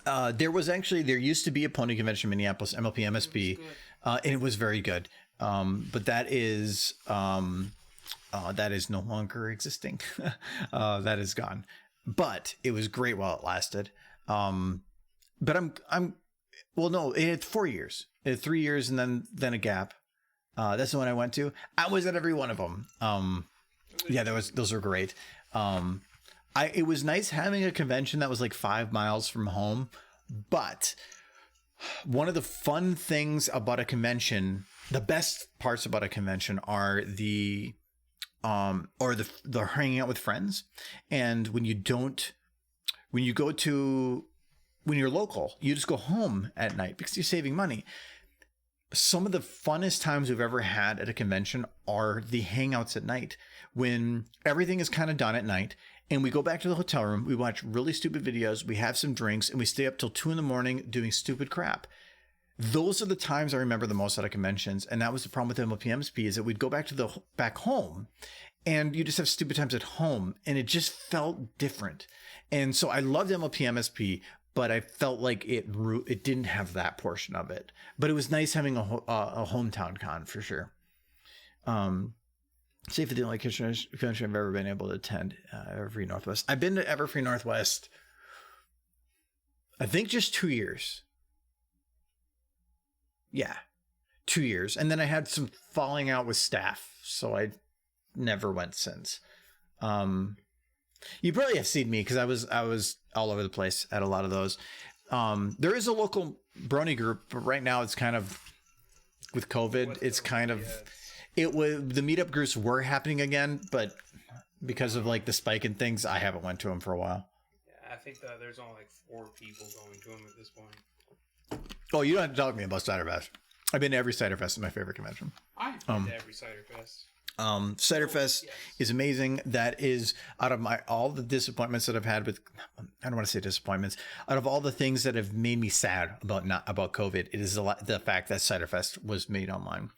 There used to be a pony convention in Minneapolis, MLP MSB, and it was very good. But that is no longer existing. That is gone. But it was great while it lasted. But it's 4 years. 3 years and then a gap. That's the one I went to. I was at every one of them. Those were great. It was nice having a convention that was like 5 miles from home, but one of the fun things about a convention, the best parts about a convention are the hanging out with friends. And when you're local, you just go home at night because you're saving money. Some of the funnest times we've ever had at a convention are the hangouts at night when everything is kind of done at night and we go back to the hotel room. We watch really stupid videos. We have some drinks and we stay up till 2 a.m. doing stupid crap. Those are the times I remember the most out of conventions. And that was the problem with MLPMSP is that we'd go back home and you just have stupid times at home and it just felt different. And so I loved MLPMSP, but I felt like it didn't have that portion of it. But it was nice having a hometown con for sure. See if the only convention I've ever been able to attend, Everfree Northwest. I've been to Everfree Northwest, I think just 2 years. Yeah, 2 years. And then I had some falling out with staff, so I never went since. You probably have seen me because I was all over the place at a lot of those. There is a local brony group, but right now it's kind of with COVID. It's kind of the meetup groups were happening again, but because of like the spike in things, I haven't went to them for a while. Yeah, I think that there's only like 4 people going to them at this point. Oh, you don't have to talk to me about Ciderfest. I've been to every Ciderfest. It's my favorite convention. I've been to every Ciderfest. Ciderfest is amazing. That is out of all the disappointments that I've had with, I don't want to say disappointments, out of all the things that have made me sad about COVID, it is the fact that Ciderfest was made online.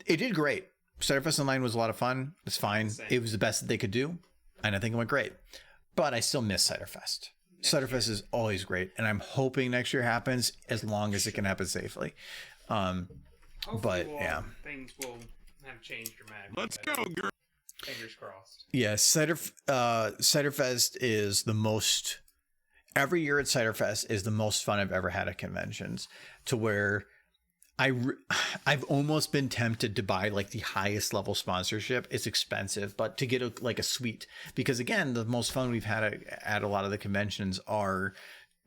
It did great. Ciderfest online was a lot of fun. It's fine. It was the best that they could do. And I think it went great, but I still miss Ciderfest. Ciderfest is always great. And I'm hoping next year happens as long as it can happen safely. But yeah, things will have changed dramatically. Let's go, girl. Fingers crossed. Yeah, Ciderfest is the most. Every year at Ciderfest is the most fun I've ever had at conventions. To where I've almost been tempted to buy like the highest level sponsorship. It's expensive, but to get a suite, because again, the most fun we've had at a lot of the conventions are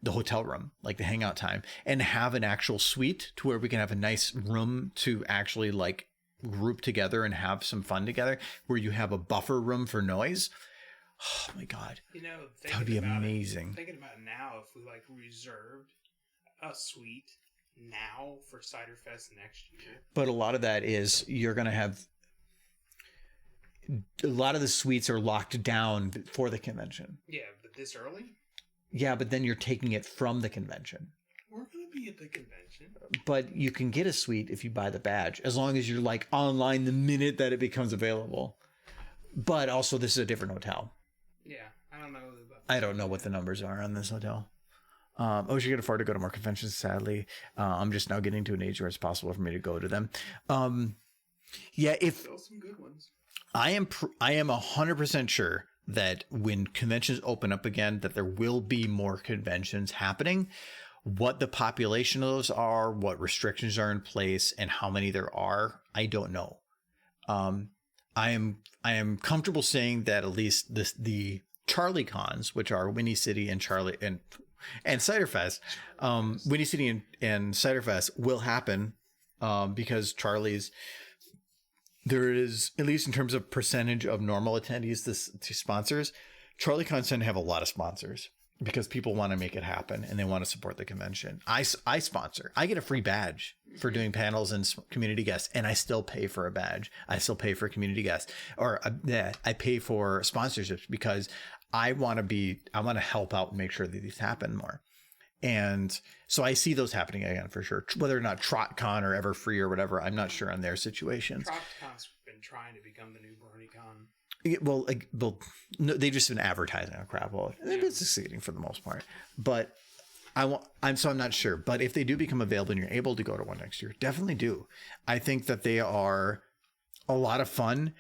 the hotel room, like the hangout time, and have an actual suite to where we can have a nice room to actually like group together and have some fun together, where you have a buffer room for noise. Oh my God. That would be amazing. Thinking about now, if we like reserved a suite now for Ciderfest next year. But a lot of that is you're going to have a lot of the suites are locked down for the convention. Yeah, but this early? Yeah, but then you're taking it from the convention. We're going to be at the convention. But you can get a suite if you buy the badge, as long as you're like online the minute that it becomes available. But also, this is a different hotel. Yeah, I don't know what the numbers are on this hotel. I wish I could afford to go to more conventions. Sadly, I'm just now getting to an age where it's possible for me to go to them. Still some good ones. I am 100% sure that when conventions open up again, that there will be more conventions happening. What the population of those are, what restrictions are in place, and how many there are, I don't know. I am comfortable saying that at least the Charlie cons, which are Windy City and Ciderfest, Windy City and Ciderfest will happen because Charlie's. There is, at least in terms of percentage of normal attendees to sponsors, Charlie Cons tend to have a lot of sponsors because people want to make it happen and they want to support the convention. I sponsor. I get a free badge for doing panels and community guests, and I still pay for a badge. I still pay for community guests, or I pay for sponsorships because I want to help out and make sure that these happen more. And so I see those happening again for sure. Whether or not TrotCon or Everfree or whatever, I'm not sure on their situations. TrotCon's been trying to become the new BronyCon. Yeah, well, no, they've just been advertising on crap. Well, they've been succeeding for the most part. But I'm not sure, but if they do become available and you're able to go to one next year, definitely do. I think that they are a lot of fun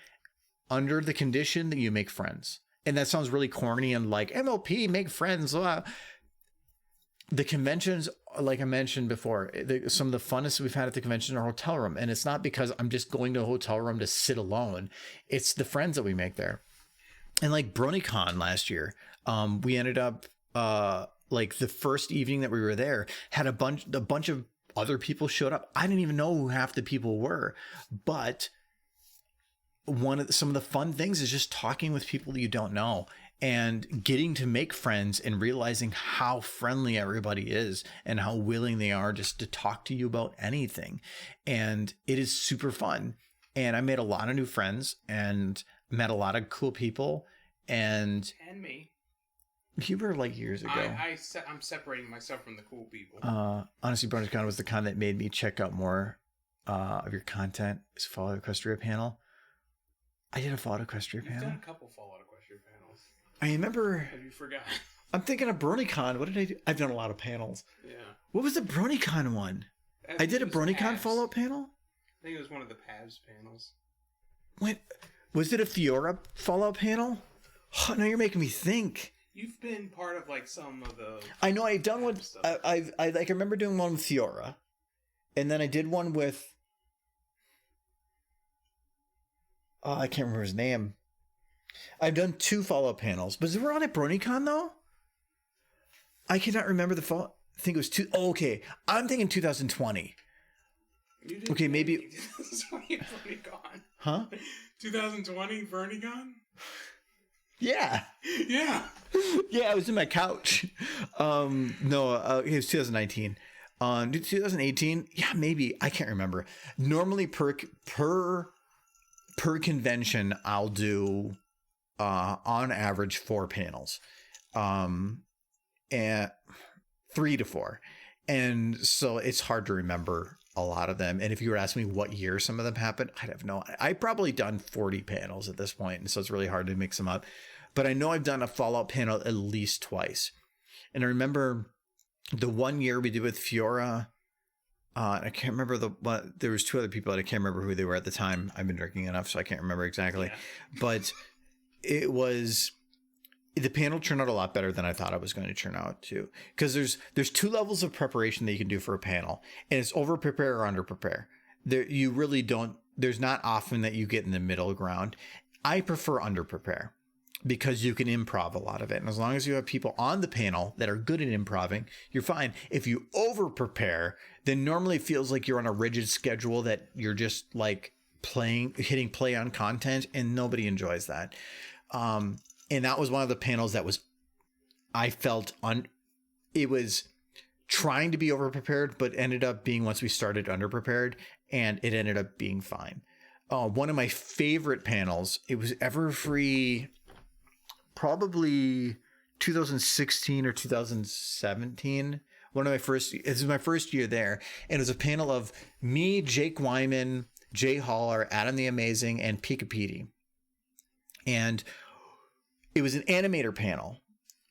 under the condition that you make friends. And that sounds really corny and like MLP, make friends. The conventions, like I mentioned before, some of the funnest we've had at the convention are hotel room. And it's not because I'm just going to a hotel room to sit alone. It's the friends that we make there. And like BronyCon last year, we ended up like the first evening that we were there had a bunch of other people showed up. I didn't even know who half the people were, but some of the fun things is just talking with people that you don't know and getting to make friends and realizing how friendly everybody is and how willing they are just to talk to you about anything. And it is super fun. And I made a lot of new friends and met a lot of cool people. And me. You were like years ago. I'm separating myself from the cool people. Honestly, BronyCon was the con that made me check out more of your content. Is Fallout Equestria panel. I did a Fallout Equestria panel. You've done a couple Fallout Equestria panels. I remember. Have you forgotten? I'm thinking of BronyCon. What did I do? I've done a lot of panels. Yeah. What was the BronyCon one? I did a BronyCon Fallout panel? I think it was one of the PAVs panels. What? Was it a Fiora Fallout panel? Oh, now you're making me think. You've been part of like some of the. I know I've done one. I remember doing one with Fiora, and then I did one with. Oh, I can't remember his name. I've done 2 Fallout panels, but we on at BronyCon though. I cannot remember the Fallout. I think it was 2. Oh, okay, I'm thinking 2020. Okay, maybe. 2020 BronyCon. Huh? 2020 BronyCon. Yeah. Yeah. Yeah, I was in my couch. No, it was 2019. 2018. Yeah, maybe. I can't remember. Normally per convention, I'll do on average 4 panels, and 3 to 4, and so it's hard to remember a lot of them. And if you were asking me what year some of them happened, I'd have no. I've probably done 40 panels at this point, and so it's really hard to mix them up. But I know I've done a Fallout panel at least twice, and I remember the one year we did with Fiora. I can't remember there was 2 other people that I can't remember who they were at the time. I've been drinking enough, so I can't remember exactly. Yeah. But the panel turned out a lot better than I thought it was going to turn out too. Because there's 2 levels of preparation that you can do for a panel, and it's over prepare or under prepare. You really don't. There's not often that you get in the middle ground. I prefer under prepare, because you can improv a lot of it. And as long as you have people on the panel that are good at improving, you're fine. If you over prepare, then normally it feels like you're on a rigid schedule that you're just like hitting play on content, and nobody enjoys that. And that was one of the panels I felt it was trying to be over prepared, but ended up being, once we started, under prepared, and it ended up being fine. One of my favorite panels, it was Everfree, probably 2016 or 2017. This is my first year there. And it was a panel of me, Jake Wyman, Jay Haller, Adam the Amazing, and Pika Petey. And it was an animator panel.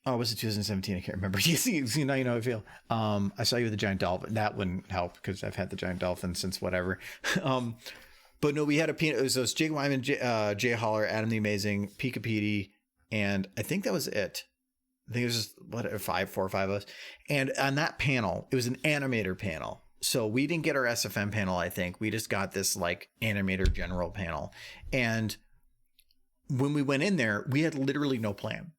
Oh, was it 2017? I can't remember. You see, now you know how I feel. I saw you with the giant dolphin. That wouldn't help because I've had the giant dolphin since whatever. But no, we had it was Jake Wyman, Jay Haller, Adam the Amazing, Pika Petey, and I think that was it. I think it was just 4 or 5 of us. And on that panel, it was an animator panel. So we didn't get our SFM panel, I think. We just got this like animator general panel. And when we went in there, we had literally no plan.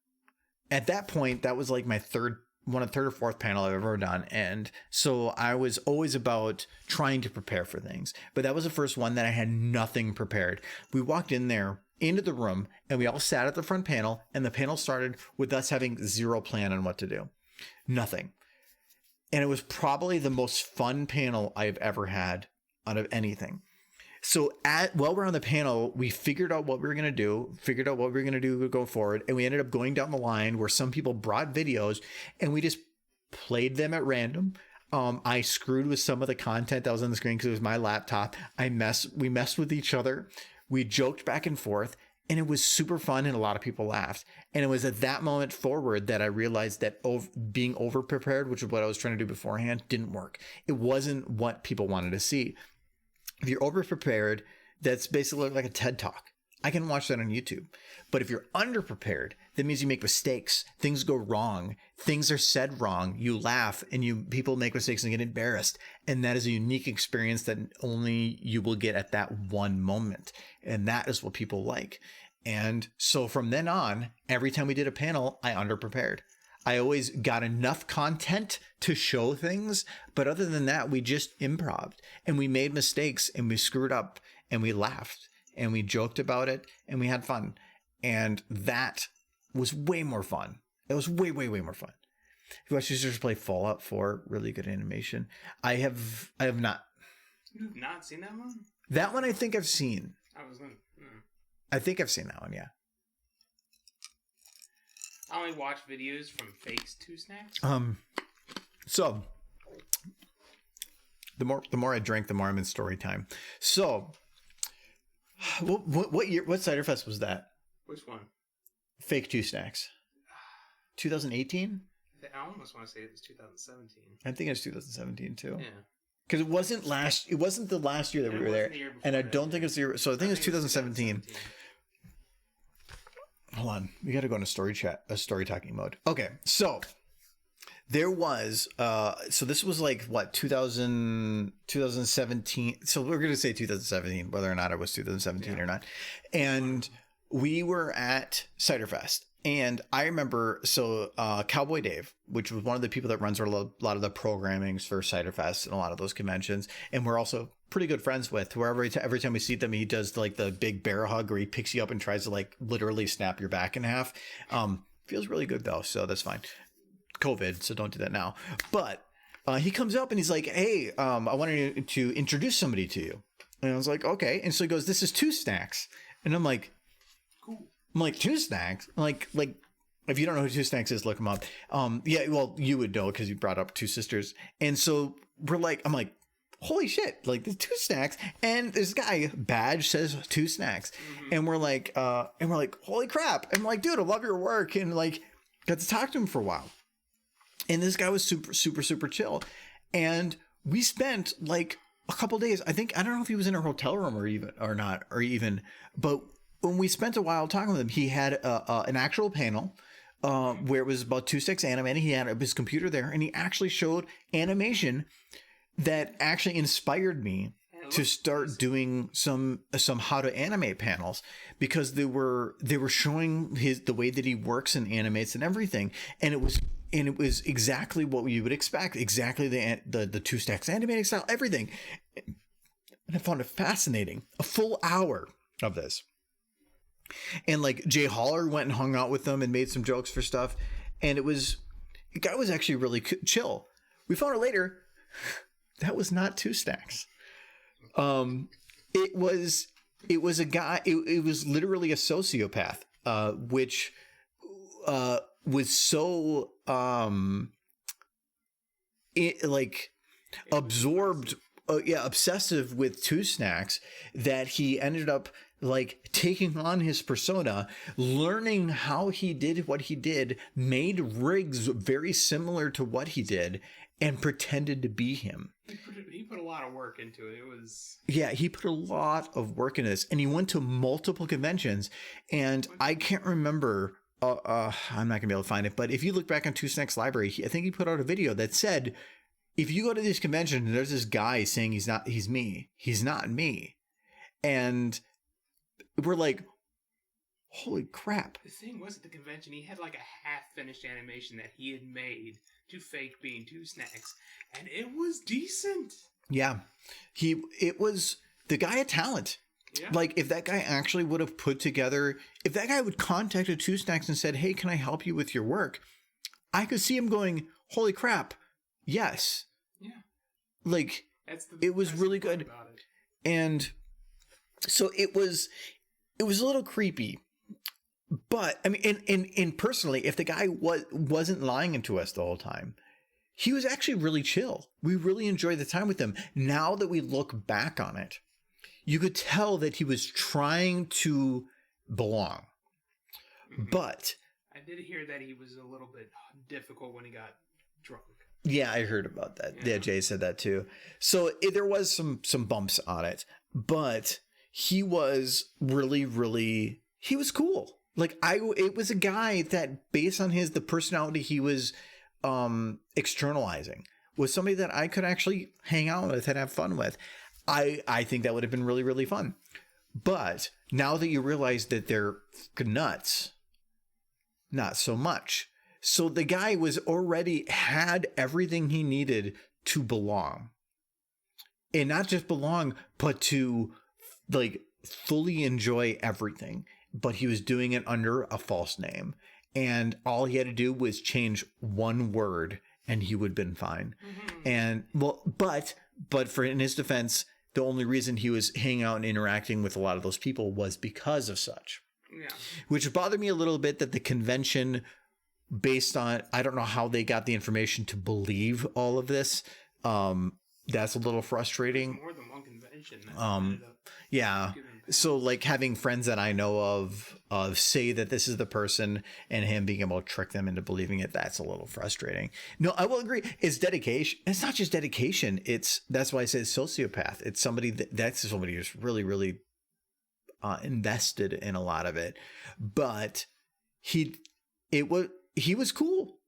At that point, that was like my third or fourth panel I've ever done. And so I was always about trying to prepare for things. But that was the first one that I had nothing prepared. We walked in there into the room and we all sat at the front panel, and the panel started with us having 0 plan on what to do. Nothing. And it was probably the most fun panel I've ever had out of anything. So while we're on the panel, we figured out what we were going to do, go forward. And we ended up going down the line where some people brought videos and we just played them at random. I screwed with some of the content that was on the screen because it was my laptop. We messed with each other. We joked back and forth. And it was super fun and a lot of people laughed. And it was at that moment forward that I realized that being over prepared, which is what I was trying to do beforehand, didn't work. It wasn't what people wanted to see. If you're over prepared, that's basically like a TED Talk. I can watch that on YouTube. But if you're underprepared, that means you make mistakes. Things go wrong. Things are said wrong. You laugh and people make mistakes and get embarrassed. And that is a unique experience that only you will get at that one moment. And that is what people like. And so from then on, every time we did a panel, I underprepared. I always got enough content to show things. But other than that, we just improv'd and we made mistakes and we screwed up and we laughed. And we joked about it and we had fun. And that was way more fun. It was way, way, way more fun. If you watch users play Fallout 4, really good animation. I have not. You've not seen that one? That one I think I've seen. I think I've seen that one, yeah. I only watch videos from Fakes 2 Snacks. So the more I drink, the more I'm in story time. So what year? What Cider Fest was that? Which one? Fake 2 Snacks. 2018. I almost want to say it was 2017. I think it's 2017 too. Yeah. Because it wasn't the last year that we were there, and I don't think it's the year. So I think it's 2017. Hold on, we got to go into story talking mode. Okay, so there was so this was like what 2017. So we're gonna say 2017, whether or not it was 2017 or not. And we were at Cider Fest. And I remember, Cowboy Dave, which was one of the people that runs a lot of the programmings for Cider Fest and a lot of those conventions, and we're also pretty good friends with, where every time we see them, he does like the big bear hug where he picks you up and tries to like literally snap your back in half. Feels really good though, so that's fine. COVID, so don't do that now. But he comes up and he's like, hey, I wanted to introduce somebody to you. And I was like, okay. And so he goes, this is 2 Snacks. And I'm like, cool. I'm like, 2 Snacks? Like, if you don't know who 2 Snacks is, look them up. Yeah, well, you would know because you brought up 2 sisters. And so I'm like, holy shit, like there's 2 Snacks. And this guy, badge says 2 Snacks. Mm-hmm. And we're like, holy crap. And I'm like, dude, I love your work. And like, got to talk to him for a while. And this guy was super, super, super chill. And we spent like a couple days. I don't know if he was in a hotel room or not, but when we spent a while talking with him, he had an actual panel where it was about 2 Snacks animating. He had his computer there, and he actually showed animation that actually inspired me to start doing some how to animate panels, because they were showing the way that he works and animates and everything, and it was exactly what you would expect, exactly the 2 Snacks animating style, everything. And I found it fascinating. A full hour of this. And like Jay Holler went and hung out with them and made some jokes for stuff. And the guy was actually really chill. We found out later that was not 2 Snacks. It was a guy. It was literally a sociopath, which was so obsessive with 2 Snacks that he ended up like taking on his persona, learning how he did what he did, made rigs very similar to what he did, and pretended to be him. He put a lot of work into it. He put a lot of work into this, and he went to multiple conventions, and I can't remember. I'm not gonna be able to find it, but if you look back on 2 Snacks library, I think he put out a video that said, if you go to these conventions and there's this guy saying he's not me. And we're like, holy crap. The thing was, at the convention, he had like a half-finished animation that he had made to fake being 2 Snacks, and it was decent. Yeah. It was the guy had talent. Yeah. Like, if that guy actually would have if that guy would contact a 2 Snacks and said, hey, can I help you with your work? I could see him going, holy crap. Yes. Yeah. Like, it was really good. About it. And so it was a little creepy, but I mean, and personally, if the guy wasn't lying to us the whole time, he was actually really chill. We really enjoyed the time with him. Now that we look back on it, you could tell that he was trying to belong. But I did hear that he was a little bit difficult when he got drunk. yeah, I heard about that. Yeah, Jay said that too. So there was some bumps on it, but he was really he was cool. Like it was a guy that based on the personality he was externalizing was somebody that I could actually hang out with and have fun with. I think that would have been really fun. But now that you realize that they're nuts, not so much. So the guy was already had everything he needed to belong. And not just belong, but to like fully enjoy everything. But he was doing it under a false name. And all he had to do was change one word and he would have been fine. And well, but for in his defense, the only reason he was hanging out and interacting with a lot of those people was because of such. Yeah. Which bothered me a little bit that the convention, based on, I don't know how they got the information to believe all of this. That's a little frustrating. More than one convention. That Yeah. So like having friends that I know of say that this is the person and him being able to trick them into believing it, that's a little frustrating. No, I will agree. It's dedication. It's not just dedication. That's why I say sociopath. It's somebody that's somebody who's really invested in a lot of it. But he was cool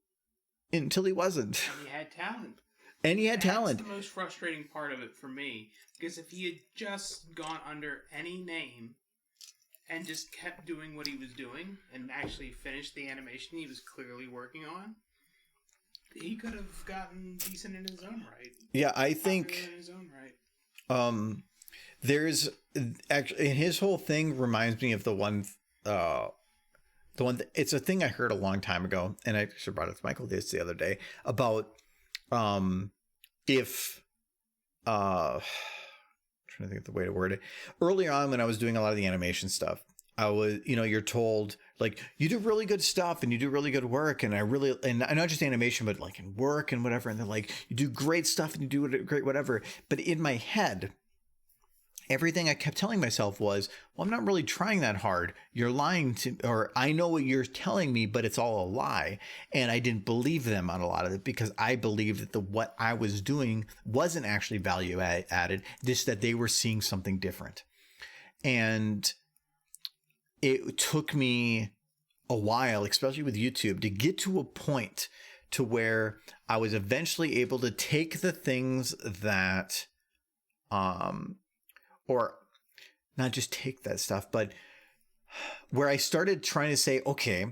until he wasn't. And he had talent. And he had talent. That's the most frustrating part of it for me. Because if he had just gone under any name and just kept doing what he was doing and actually finished the animation he was clearly working on, he could have gotten decent in his own right. Yeah, I think in his own right. There's actually, and his whole thing reminds me of the one it's a thing I heard a long time ago, and I actually brought it to Michael this the other day about if trying to think of the way to word it. Earlier on, when I was doing a lot of the animation stuff, I was, you're told like you do really good stuff and you do really good work, and not just animation, but like in work and whatever. And they're like, you do great stuff and you do great whatever. But in my head, everything I kept telling myself was, well, I'm not really trying that hard. You're lying to, or I know what you're telling me, but it's all a lie. And I didn't believe them on a lot of it because I believed that what I was doing wasn't actually value added, just that they were seeing something different. And it took me a while, especially with YouTube, to get to a point to where I was eventually able to take the things that, or not just take that stuff, but where I started trying to say, okay,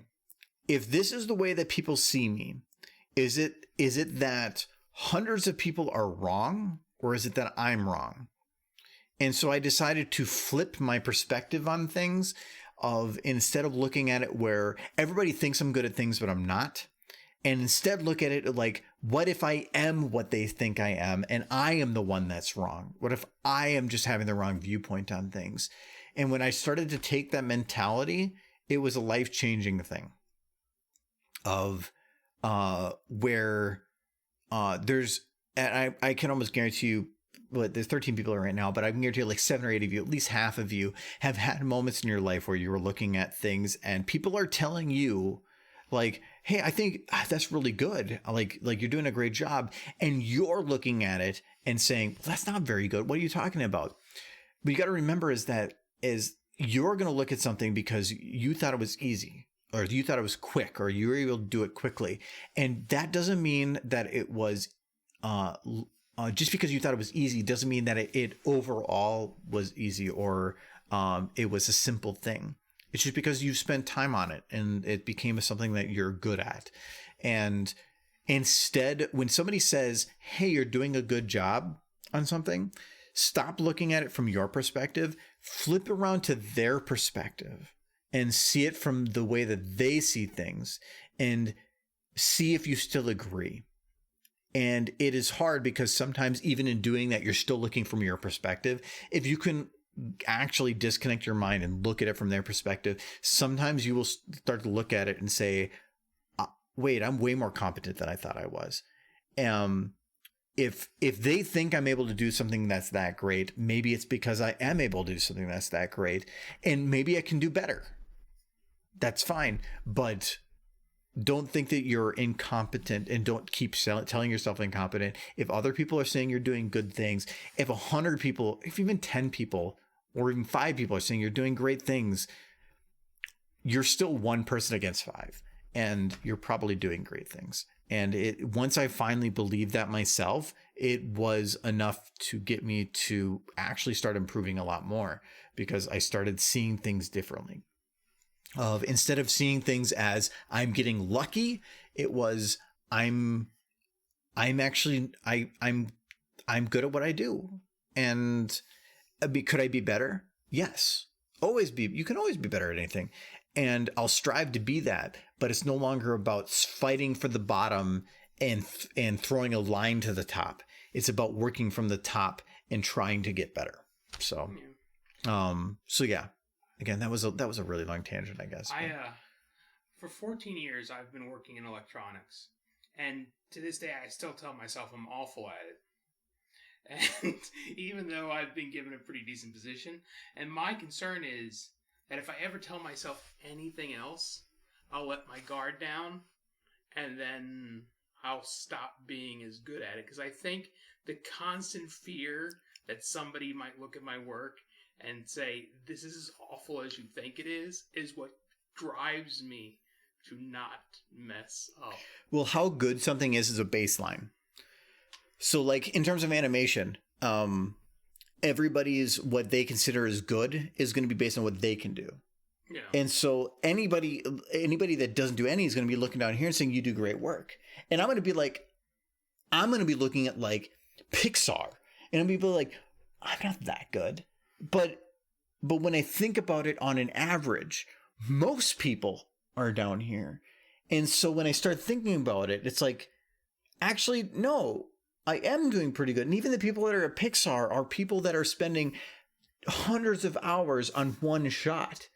if this is the way that people see me, is it that hundreds of people are wrong, or is it that I'm wrong? And so I decided to flip my perspective on things of, instead of looking at it where everybody thinks I'm good at things, but I'm not. And instead look at it like, what if I am what they think I am and I am the one that's wrong? What if I am just having the wrong viewpoint on things? And when I started to take that mentality, it was a life-changing thing of where there's, and I can almost guarantee you, but there's 13 people right now, but I can guarantee you like 7 or 8 of you, at least half of you, have had moments in your life where you were looking at things and people are telling you like, hey, I think that's really good. Like you're doing a great job. And you're looking at it and saying, well, that's not very good. What are you talking about? But you got to remember is you're going to look at something because you thought it was easy, or you thought it was quick, or you were able to do it quickly. And that doesn't mean that it was, just because you thought it was easy doesn't mean that it overall was easy, or it was a simple thing. It's just because you've spent time on it and it became something that you're good at. And instead, when somebody says, hey, you're doing a good job on something, stop looking at it from your perspective, flip around to their perspective and see it from the way that they see things and see if you still agree. And it is hard because sometimes even in doing that, you're still looking from your perspective. If you can actually disconnect your mind and look at it from their perspective, sometimes you will start to look at it and say, wait, I'm way more competent than I thought I was. If they think I'm able to do something that's that great, maybe it's because I am able to do something that's that great, and maybe I can do better. that's fine. But don't think that you're incompetent, and don't keep telling yourself incompetent. If other people are saying you're doing good things, if 100 people, if even 10 people or even 5 people are saying you're doing great things, you're still one person against 5, and you're probably doing great things. And once I finally believed that myself, it was enough to get me to actually start improving a lot more, because I started seeing things differently. Instead of seeing things as I'm getting lucky, it was I'm good at what I do. And could I be better? Yes. You can always be better at anything. And I'll strive to be that, but it's no longer about fighting for the bottom and throwing a line to the top. It's about working from the top and trying to get better. So, yeah. Again, that was a really long tangent, I guess. For 14 years, I've been working in electronics, and to this day, I still tell myself I'm awful at it. And even though I've been given a pretty decent position, and my concern is that if I ever tell myself anything else, I'll let my guard down, and then I'll stop being as good at it. Because I think the constant fear that somebody might look at my work and say, this is as awful as you think it is what drives me to not mess up. Well, how good something is a baseline. So, like, in terms of animation, everybody's what they consider as good is going to be based on what they can do. Yeah. And so anybody that doesn't do any is going to be looking down here and saying, you do great work. And I'm going to be looking at like Pixar, and I'm going to be like, I'm not that good. But when I think about it on an average, most people are down here. And so when I start thinking about it, it's like, actually, no, I am doing pretty good. And even the people that are at Pixar are people that are spending hundreds of hours on one shot.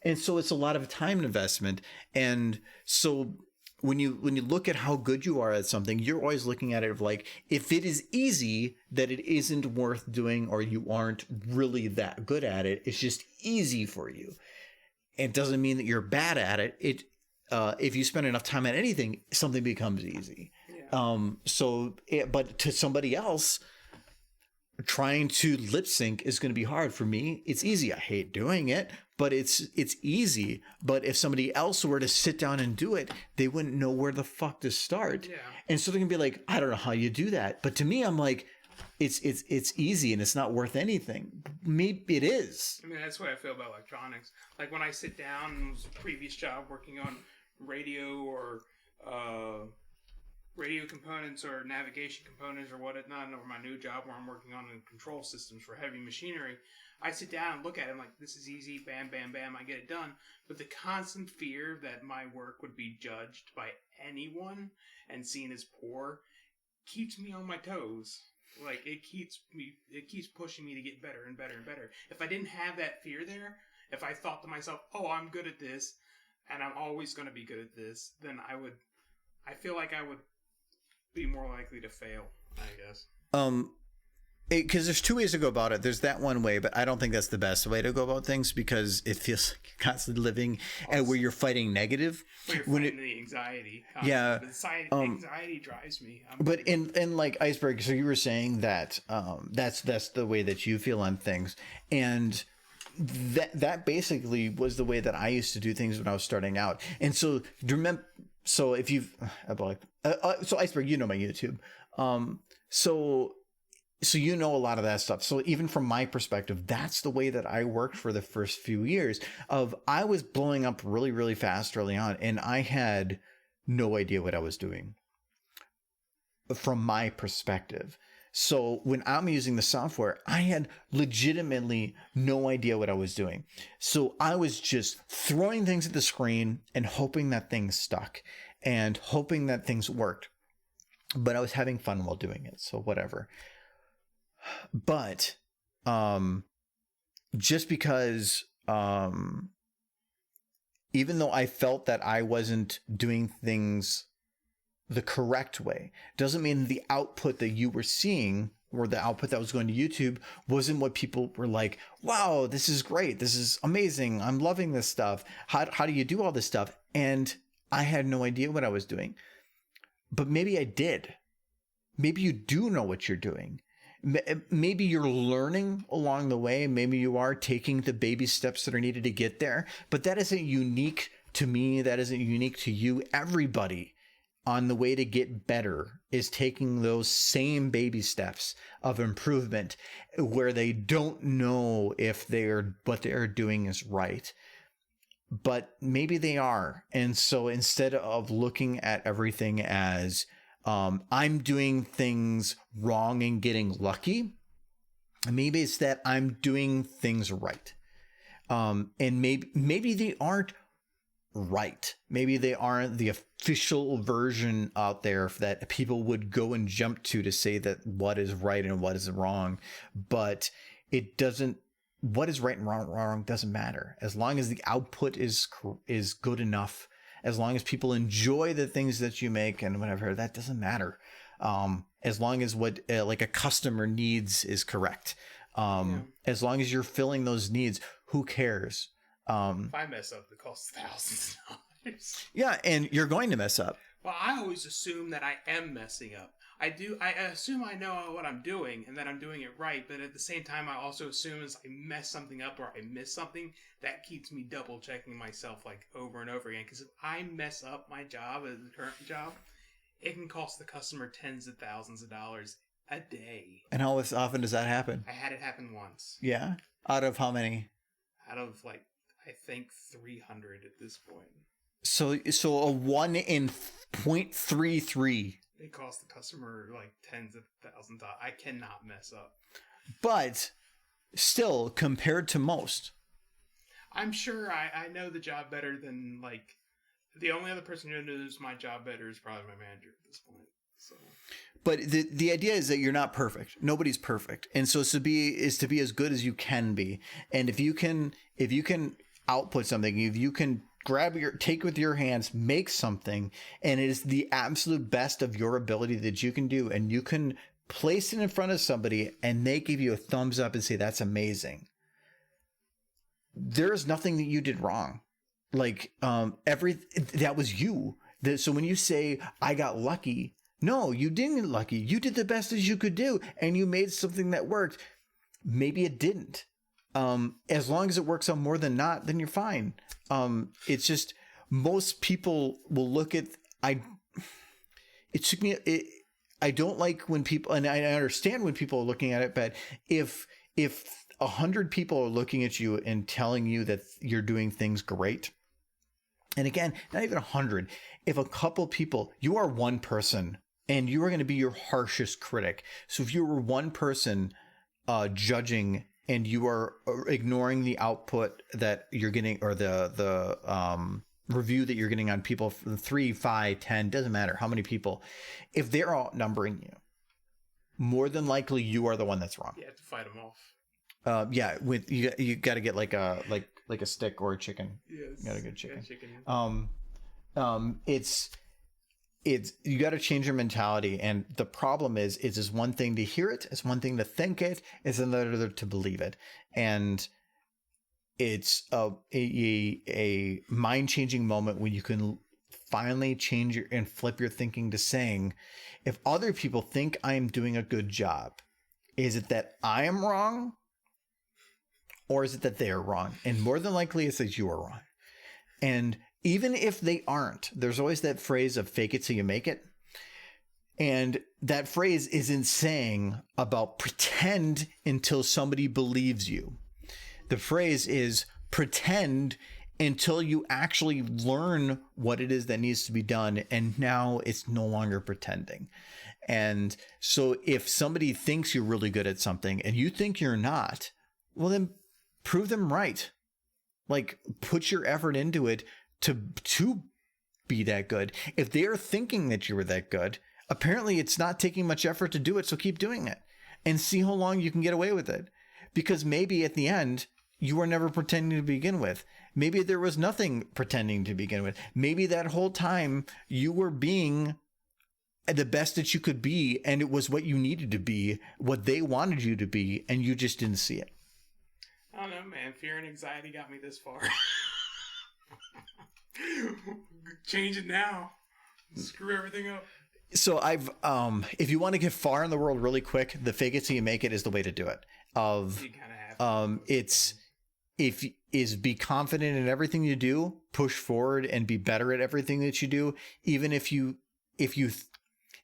And so it's a lot of time investment. And so when you look at how good you are at something, you're always looking at it of like, if it is easy, that it isn't worth doing, or you aren't really that good at it. It's just easy for you. It doesn't mean that you're bad at it. If you spend enough time on anything, something becomes easy. Yeah. But to somebody else, trying to lip sync is going to be hard. For me, it's easy. I hate doing it, but it's easy. But if somebody else were to sit down and do it, they wouldn't know where the fuck to start. Yeah. And so they're gonna be like, I don't know how you do that. But to me, I'm like, it's easy and it's not worth anything. Maybe it is. I mean, that's what I feel about electronics. Like when I sit down in a previous job working on radio or radio components or navigation components or whatnot, or my new job where I'm working on control systems for heavy machinery, I sit down and look at it and like, this is easy, bam, bam, bam, I get it done. But the constant fear that my work would be judged by anyone and seen as poor keeps me on my toes. Like, it keeps pushing me to get better and better and better. If I didn't have that fear there, if I thought to myself, oh, I'm good at this, and I'm always going to be good at this, then I feel like I would be more likely to fail, I guess. Because there's 2 ways to go about it. There's that one way, but I don't think that's the best way to go about things, because it feels like you're constantly living where you're fighting negative. Where you're fighting the anxiety. Yeah. The anxiety drives me. But in like Iceberg, so you were saying that that's the way that you feel on things, and that basically was the way that I used to do things when I was starting out. And so do you remember? So if you've so Iceberg, you know my YouTube. So you know a lot of that stuff. So even from my perspective, that's the way that I worked for the first few years. I was blowing up really, really fast early on, and I had no idea what I was doing from my perspective. So when I'm using the software, I had legitimately no idea what I was doing. So I was just throwing things at the screen and hoping that things stuck and hoping that things worked. But I was having fun while doing it. So whatever. But just because even though I felt that I wasn't doing things the correct way, doesn't mean the output that you were seeing or the output that was going to YouTube wasn't what people were like, wow, this is great. This is amazing. I'm loving this stuff. How do you do all this stuff? And I had no idea what I was doing, but maybe I did. Maybe you do know what you're doing. Maybe you're learning along the way. Maybe you are taking the baby steps that are needed to get there, but that isn't unique to me. That isn't unique to you. Everybody on the way to get better is taking those same baby steps of improvement where they don't know if what they're doing is right, but maybe they are. And so instead of looking at everything as I'm doing things wrong and getting lucky, maybe it's that I'm doing things right. And maybe they aren't right. Maybe they aren't the official version out there that people would go and jump to say that what is right and what is wrong. But it doesn't, what is right and wrong doesn't matter. As long as the output is good enough, as long as people enjoy the things that you make and whatever, that doesn't matter. As long as what like a customer needs is correct. As long as you're filling those needs, who cares? If I mess up, it costs thousands of dollars. Yeah, and you're going to mess up. Well, I always assume that I am messing up. I assume I know what I'm doing and that I'm doing it right, but at the same time, I also assume as I mess something up or I miss something, that keeps me double checking myself like over and over again. Because if I mess up my job, the current job, it can cost the customer tens of thousands of dollars a day. And how often does that happen? I had it happen once. Yeah? Out of how many? Out of like, I think 300 at this point. So a 1 in 0.33. It costs the customer like tens of thousands of dollars. I cannot mess up. But still, compared to most. I'm sure I know the job better than like the only other person who knows my job better is probably my manager at this point. So. But the idea is that you're not perfect. Nobody's perfect. And so to be as good as you can be. And if you can output something, if you can take with your hands, make something, and it is the absolute best of your ability that you can do, and you can place it in front of somebody and they give you a thumbs up and say, that's amazing. There is nothing that you did wrong. Like, that was you. So when you say, I got lucky, no, you didn't get lucky. You did the best as you could do, and you made something that worked. Maybe it didn't. As long as it works out more than not, then you're fine. It's just most people will look at, I don't like when people, and I understand when people are looking at it, but if 100 people are looking at you and telling you that you're doing things great, and again, not even 100, if a couple people, you are one person and you are going to be your harshest critic. So if you were one person judging and you are ignoring the output that you're getting, or the review that you're getting on people, 3, 5, 10, doesn't matter how many people, if they're outnumbering you, more than likely you are the one that's wrong. You have to fight them off. Yeah, with you got to get like a stick or a chicken. Yes. You got to get chicken. Chicken. It's you got to change your mentality, and the problem is one thing to hear it, it's one thing to think it, it's another to believe it, and it's a mind-changing moment when you can finally change and flip your thinking to saying, if other people think I am doing a good job, is it that I am wrong, or is it that they are wrong? And more than likely, it's that you are wrong. And even if they aren't, there's always that phrase of fake it till you make it. And that phrase isn't saying about pretend until somebody believes you. The phrase is pretend until you actually learn what it is that needs to be done. And now it's no longer pretending. And so if somebody thinks you're really good at something and you think you're not, well, then prove them right. Like, put your effort into it to be that good. If they are thinking that you were that good, apparently it's not taking much effort to do it. So keep doing it and see how long you can get away with it. Because maybe at the end, you were never pretending to begin with. Maybe there was nothing pretending to begin with. Maybe that whole time you were being the best that you could be, and it was what you needed to be, what they wanted you to be, and you just didn't see it. I don't know, man. Fear and anxiety got me this far. Change it now. Screw everything up. So I've if you want to get far in the world really quick, the fake it till you make it is the way to do it. You kind of have to. It's be confident in everything you do, push forward and be better at everything that you do, even if you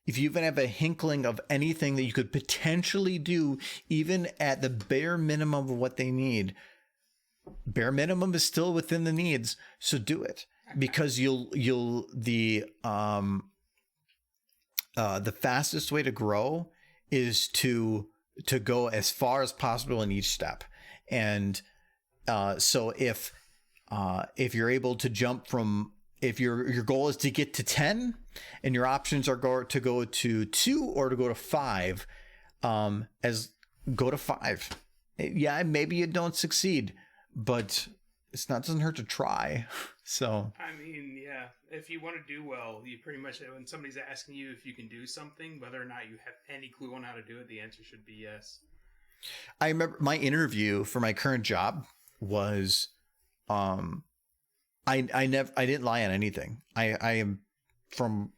even have a hinkling of anything that you could potentially do, even at the bare minimum of what they need. Bare minimum is still within the needs, so do it, because the fastest way to grow is to go as far as possible in each step. And so if you're able to jump from, if your goal is to get to 10 and your options are to go to 2 or to go to 5, go to 5. Yeah, maybe you don't succeed, but doesn't hurt to try. So I mean, yeah, if you want to do well, you pretty much, when somebody's asking you if you can do something, whether or not you have any clue on how to do it, the answer should be yes. I remember my interview for my current job was, I didn't lie on anything. I am from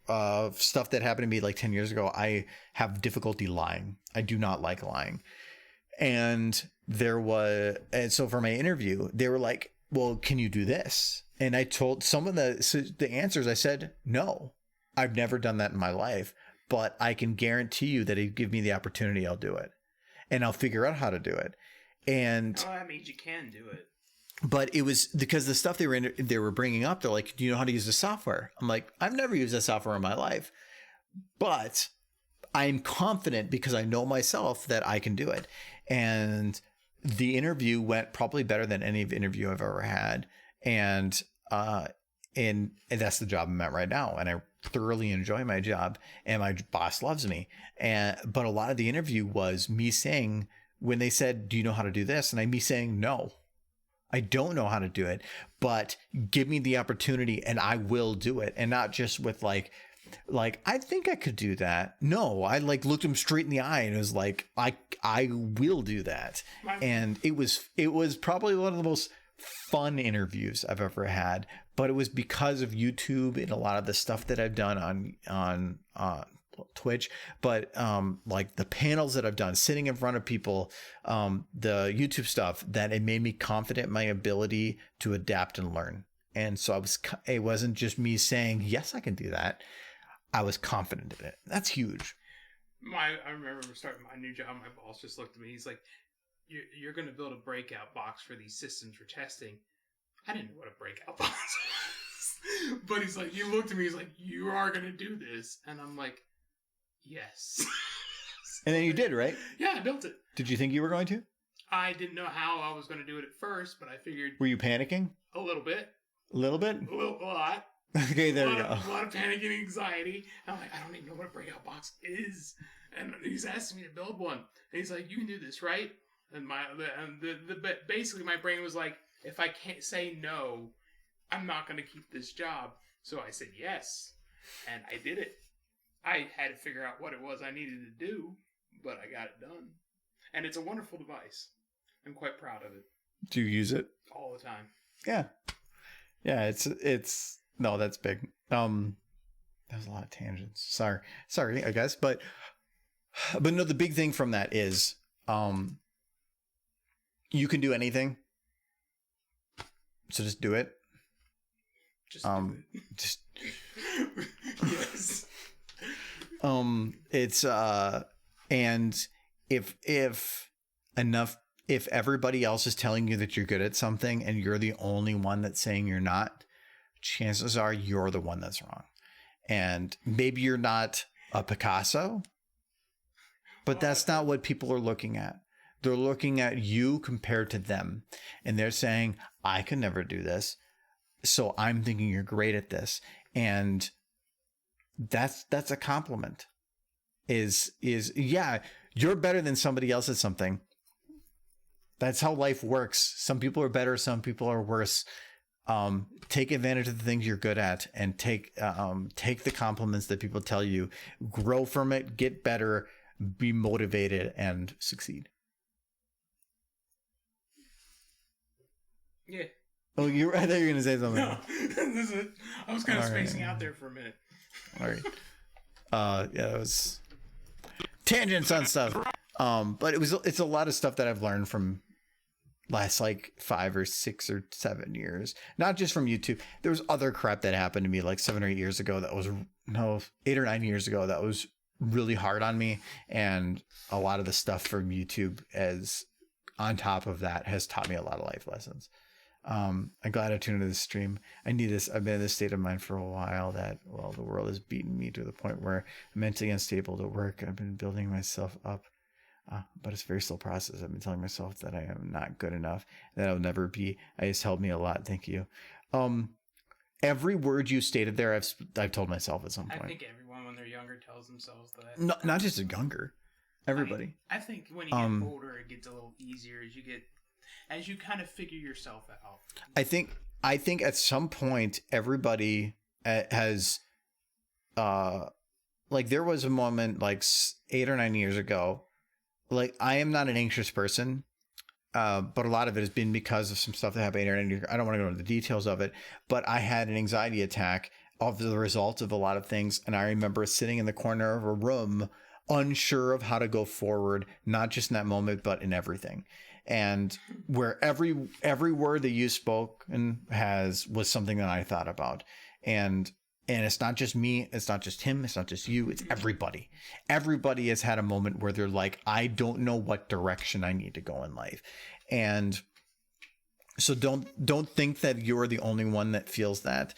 stuff that happened to me like 10 years ago. I have difficulty lying. I do not like lying. And so for my interview, they were like, well, can you do this? And I told some of the answers. I said, no, I've never done that in my life, but I can guarantee you that if you give me the opportunity, I'll do it, and I'll figure out how to do it. And that means you can do it. But it was because the stuff they were bringing up, they're like, do you know how to use the software? I'm like, I've never used that software in my life, but I'm confident because I know myself that I can do it. And the interview went probably better than any interview I've ever had. And that's the job I'm at right now. And I thoroughly enjoy my job, and my boss loves me. But a lot of the interview was me saying, when they said, do you know how to do this? And me saying, no, I don't know how to do it, but give me the opportunity and I will do it. And not just with like, I think I could do that. No, I looked him straight in the eye and it was like, I will do that. And it was probably one of the most fun interviews I've ever had, but it was because of YouTube and a lot of the stuff that I've done on Twitch, but like the panels that I've done, sitting in front of people, the YouTube stuff, that it made me confident in my ability to adapt and learn. And so it wasn't just me saying, yes, I can do that. I was confident in it. That's huge. I remember starting my new job, my boss just looked at me. He's like, you're going to build a breakout box for these systems for testing. I didn't know what a breakout box was. But he's like, he looked at me, he's like, you are going to do this. And I'm like, yes. And then you did, right? Yeah, I built it. Did you think you were going to? I didn't know how I was going to do it at first, but I figured... Were you panicking? A little bit. A little bit? A lot. Okay, there you go. A lot of panic and anxiety. I'm like, I don't even know what a breakout box is. And he's asking me to build one. And he's like, you can do this, right? And basically my brain was like, if I can't say no, I'm not going to keep this job. So I said yes. And I did it. I had to figure out what it was I needed to do, but I got it done. And it's a wonderful device. I'm quite proud of it. Do you use it? All the time. Yeah. Yeah, it's no, that's big. That was a lot of tangents. Sorry, I guess. But no, the big thing from that is you can do anything. So just do it. Just do it. Just yes. It's and if everybody else is telling you that you're good at something and you're the only one that's saying you're not, chances are you're the one that's wrong. And maybe you're not a Picasso, but that's not what people are looking at. They're looking at you compared to them, and they're saying, I could never do this, so I'm thinking you're great at this. And that's a compliment. Is yeah, you're better than somebody else at something. That's how life works. Some people are better, some people are worse. Take advantage of the things you're good at, and take the compliments that people tell you, grow from it, get better, be motivated, and succeed. Yeah. Oh, I thought you were going to say something. No. I was kind of All right. spacing out there for a minute. All right. Yeah, it was tangents on stuff. But it's a lot of stuff that I've learned from last like 5 or 6 or 7 years, not just from YouTube. There was other crap that happened to me like 7 or 8 years ago that was 8 or 9 years ago that was really hard on me, and a lot of the stuff from YouTube as on top of that has taught me a lot of life lessons. I'm glad I tuned into this stream. I need this. I've been in this state of mind for a while that, well, the world has beaten me to the point where I'm mentally unstable to work. I've been building myself up, but it's a very slow process. I've been telling myself that I am not good enough, that I'll never be. It's helped me a lot. Thank you. Every word you stated there, I've told myself at some point. I think everyone when they're younger tells themselves that. Not just younger. Everybody. I think when you get older, it gets a little easier as you kind of figure yourself out. I think at some point everybody has like there was a moment like 8 or 9 years ago. Like, I am not an anxious person, but a lot of it has been because of some stuff that happened 8 or 9 years ago. I don't want to go into the details of it, but I had an anxiety attack of the result of a lot of things, and I remember sitting in the corner of a room unsure of how to go forward, not just in that moment, but in everything. And where every word that you spoke and was something that I thought about. And it's not just me, it's not just him, it's not just you, it's everybody. Everybody has had a moment where they're like, I don't know what direction I need to go in life. And so don't think that you're the only one that feels that.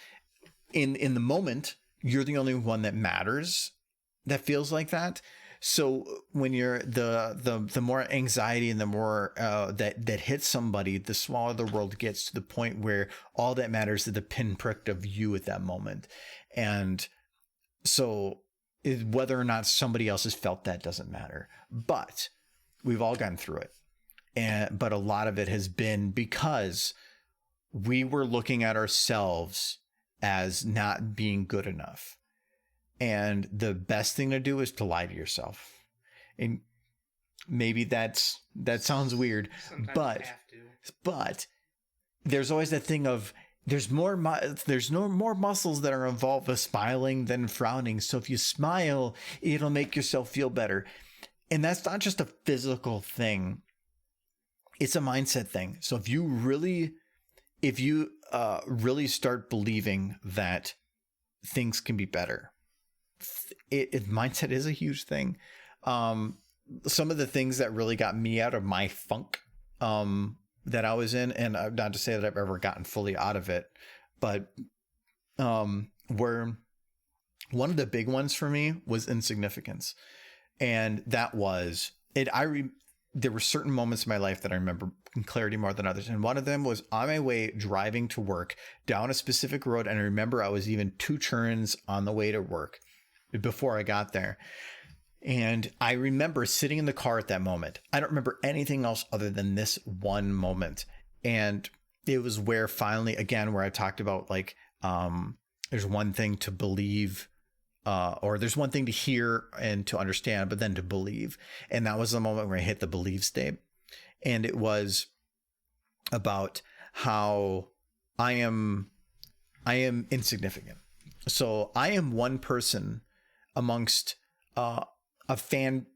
In the moment, you're the only one that matters that feels like that. So when you're the more anxiety and the more that hits somebody, the smaller the world gets, to the point where all that matters is the pinprick of you at that moment. And so whether or not somebody else has felt that doesn't matter. But we've all gone through it. But a lot of it has been because we were looking at ourselves as not being good enough. And the best thing to do is to lie to yourself. And maybe that sounds weird, Sometimes you have to. But there's always that thing of there's no more muscles that are involved with smiling than frowning. So if you smile, it'll make yourself feel better. And that's not just a physical thing. It's a mindset thing. So if you really start believing that things can be better, mindset is a huge thing. Some of the things that really got me out of my funk that I was in, and not to say that I've ever gotten fully out of it, but were one of the big ones for me was insignificance. And that was it. There were certain moments in my life that I remember in clarity more than others. And one of them was on my way driving to work down a specific road. And I remember I was even 2 turns on the way to work before I got there. And I remember sitting in the car at that moment. I don't remember anything else other than this one moment. And it was where finally, again, where I talked about like, there's one thing to believe, or there's one thing to hear and to understand, but then to believe. And that was the moment where I hit the believe state. And it was about how I am insignificant. So I am one person amongst a fan.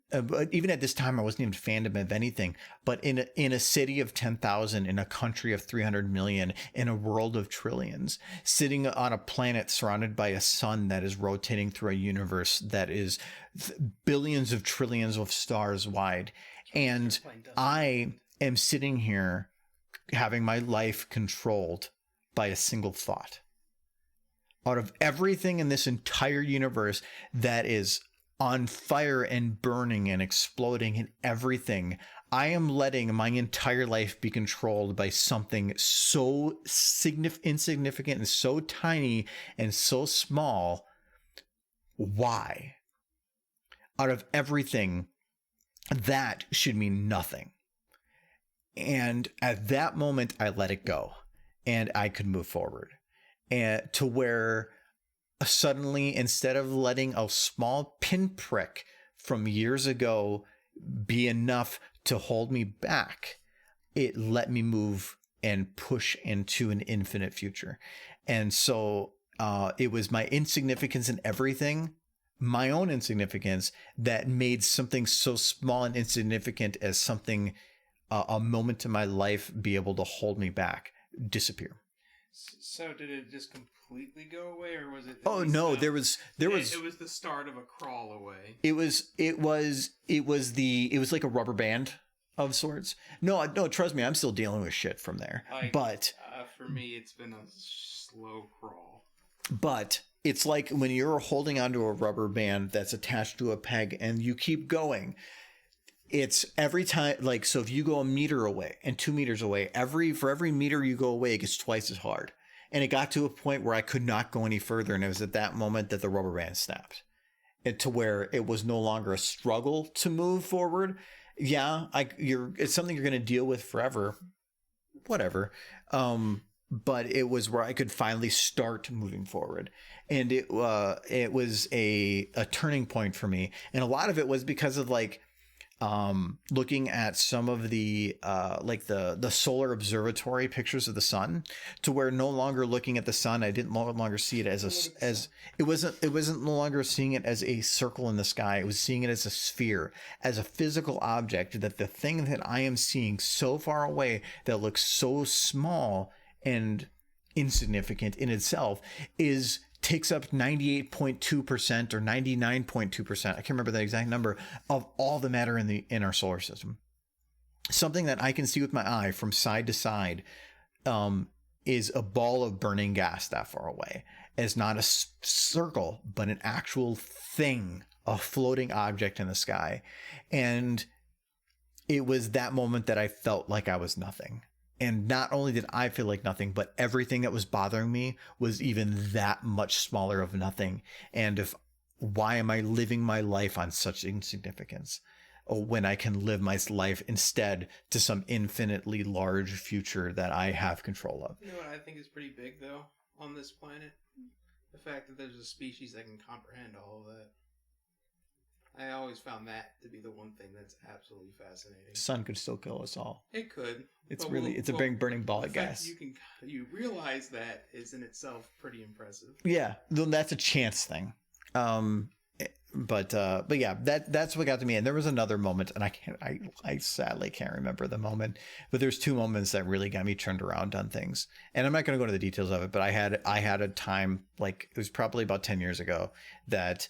Even at this time, I wasn't even fandom of anything. But in a city of 10,000, in a country of 300 million, in a world of trillions, sitting on a planet surrounded by a sun that is rotating through a universe that is billions of trillions of stars wide, and I am sitting here having my life controlled by a single thought. Out of everything in this entire universe that is on fire and burning and exploding and everything, I am letting my entire life be controlled by something so insignificant and so tiny and so small. Why? Out of everything, that should mean nothing. And at that moment, I let it go. and I could move forward. And to where suddenly, instead of letting a small pinprick from years ago be enough to hold me back, it let me move and push into an infinite future. And so it was my insignificance in everything, my own insignificance, that made something so small and insignificant as something, a moment in my life, be able to hold me back, disappear. So did it just completely go away, or was it? Oh no, there was. It was the start of a crawl away. It was like a rubber band of sorts. No, trust me, I'm still dealing with shit from there. But for me, it's been a slow crawl. But it's like when you're holding onto a rubber band that's attached to a peg and you keep going. It's every time, like, so if you go a meter away and 2 meters away, for every meter you go away, it gets twice as hard. And it got to a point where I could not go any further. And it was at that moment that the rubber band snapped. To where it was no longer a struggle to move forward. Yeah, it's something you're going to deal with forever. Whatever. But it was where I could finally start moving forward. And it was a turning point for me. And a lot of it was because of looking at some of the the solar observatory pictures of the sun, to where no longer looking at the sun, I didn't no longer see it as it wasn't no longer seeing it as a circle in the sky. It was seeing it as a sphere, as a physical object, that the thing that I am seeing so far away that looks so small and insignificant in itself takes up 98.2% or 99.2%. I can't remember the exact number of all the matter in our solar system. Something that I can see with my eye from side to side is a ball of burning gas that far away. It's not a circle, but an actual thing, a floating object in the sky. And it was that moment that I felt like I was nothing. And not only did I feel like nothing, but everything that was bothering me was even that much smaller of nothing. And why am I living my life on such insignificance when I can live my life instead to some infinitely large future that I have control of? You know what I think is pretty big, though, on this planet? The fact that there's a species that can comprehend all of that. I always found that to be the one thing that's absolutely fascinating. The sun could still kill us all. It could. It's a big burning ball of gas. You realize that is in itself pretty impressive. Yeah, that's a chance thing. But yeah, that's what got to me. And there was another moment, and I sadly can't remember the moment, but there's 2 moments that really got me turned around on things. And I'm not going to go into the details of it, but I had a time, like, it was probably about 10 years ago, that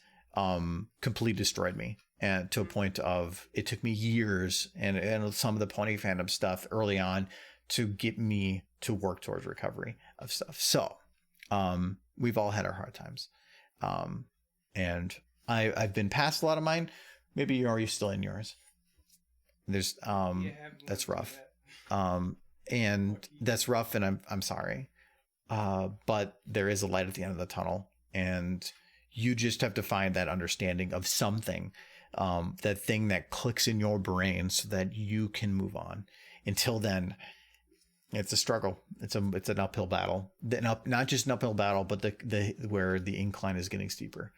completely destroyed me, and to a point of it took me years and some of the pony fandom stuff early on to get me to work towards recovery of stuff. So we've all had our hard times, and I've been past a lot of mine. Maybe you're still in yours. There's that's rough. And that's rough, and I'm sorry, but there is a light at the end of the tunnel, and you just have to find that understanding of something, that thing that clicks in your brain so that you can move on. Until then, it's a struggle. It's an uphill battle. Not just an uphill battle, but where the incline is getting steeper,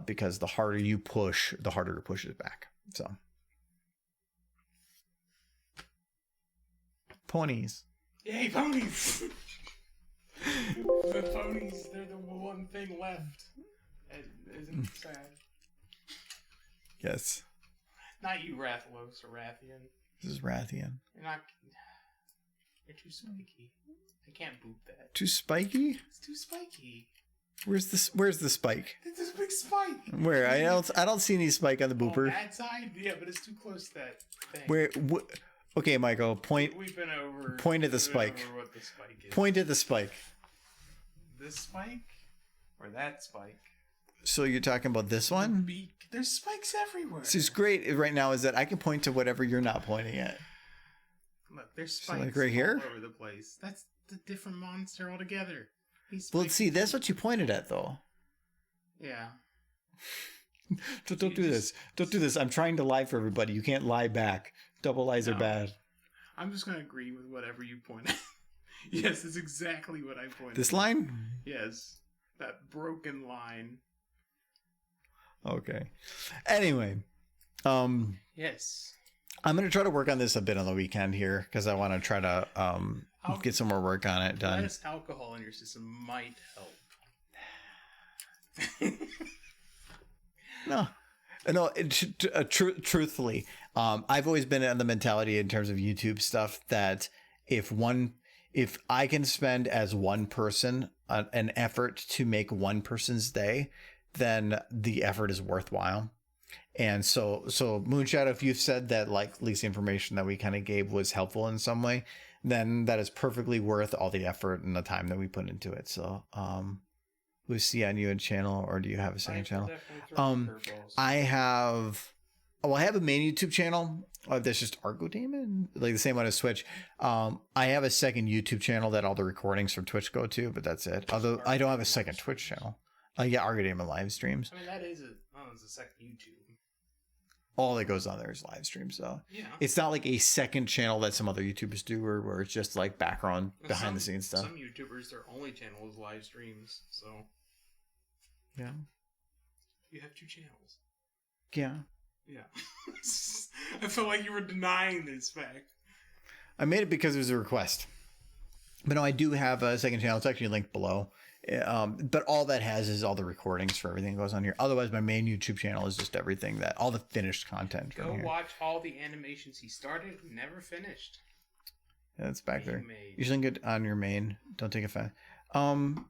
because the harder you push, the harder it pushes back. So, ponies. Yay, ponies! The ponies, they're the one thing left. Isn't it sad? Yes. Not you, Rathalos or Rathian. This is Rathian. You're too spiky. I can't boot that. Too spiky? It's too spiky. Where's the spike? It's this big spike. Where? I don't see any spike on the booper. On that side? Yeah, but it's too close to that thing. Where? Okay, Michael, point. We've been over. Point at the spike. Over what the spike is. Point at the spike. This spike? Or that spike? So you're talking about this one? There's spikes everywhere. So it's great right now is that I can point to whatever you're not pointing at. Look, there's spikes so like right here? all over the place. That's the different monster altogether. Well, see, that's what you pointed at, though. Yeah. Don't do this. Don't do this. I'm trying to lie for everybody. You can't lie back. Double lies are bad. I'm just going to agree with whatever you point at. Yes, it's exactly what I pointed. This line? Yes, that broken line. Okay. Anyway, Yes. I'm gonna try to work on this a bit on the weekend here because I want to try to get some more work on it done. Less alcohol in your system might help. No. Truthfully, I've always been on the mentality in terms of YouTube stuff that if I can spend as one person an effort to make one person's day, then the effort is worthwhile. And so Moonshadow, if you've said that like at least the information that we kind of gave was helpful in some way, then that is perfectly worth all the effort and the time that we put into it. So who's see on you a channel, or do you have a second channel? I have a main YouTube channel that's just Argo Demon, like the same one as Twitch. I have a second YouTube channel that all the recordings from Twitch go to, but that's it. Although I don't have a second Twitch channel. Yeah, Argo Demon live streams. I mean, that is it's a second YouTube. All that goes on there is live streams, though. Yeah. It's not like a second channel that some other YouTubers do, where it's just like background behind the scenes stuff. Some YouTubers, their only channel is live streams, so yeah. You have two channels. Yeah. Yeah. I felt like you were denying this fact. I made it because it was a request. But no, I do have a second channel. It's actually linked below. But all that has is all the recordings for everything that goes on here. Otherwise, my main YouTube channel is just everything all the finished content. Go watch all the animations he started and never finished. Yeah, it's back there. You should link it on your main. Don't take offense. The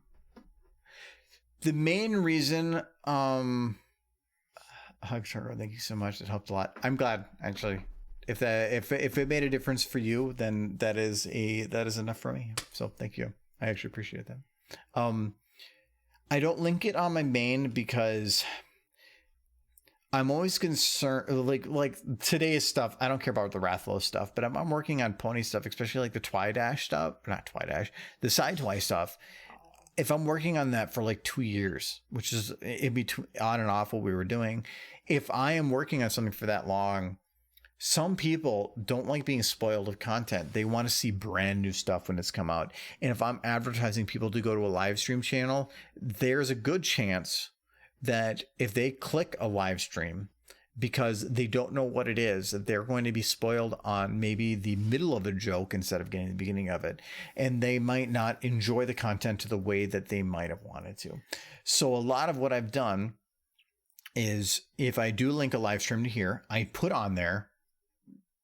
main reason, Hug Chargo, thank you so much. It helped a lot. I'm glad, actually. If it made a difference for you, then that is enough for me. So thank you. I actually appreciate that. I don't link it on my main because I'm always concerned, like today's stuff. I don't care about the Rathlow stuff, but I'm working on pony stuff, especially like the Twidash stuff, not Twidash, the Side Twi stuff. If I'm working on that for like 2 years, which is in between on and off what we were doing, if I am working on something for that long, some people don't like being spoiled of content. They want to see brand new stuff when it's come out. And if I'm advertising people to go to a live stream channel, there's a good chance that if they click a live stream because they don't know what it is, that they're going to be spoiled on maybe the middle of a joke instead of getting the beginning of it. And they might not enjoy the content to the way that they might have wanted to. So a lot of what I've done is if I do link a live stream to here, I put on there,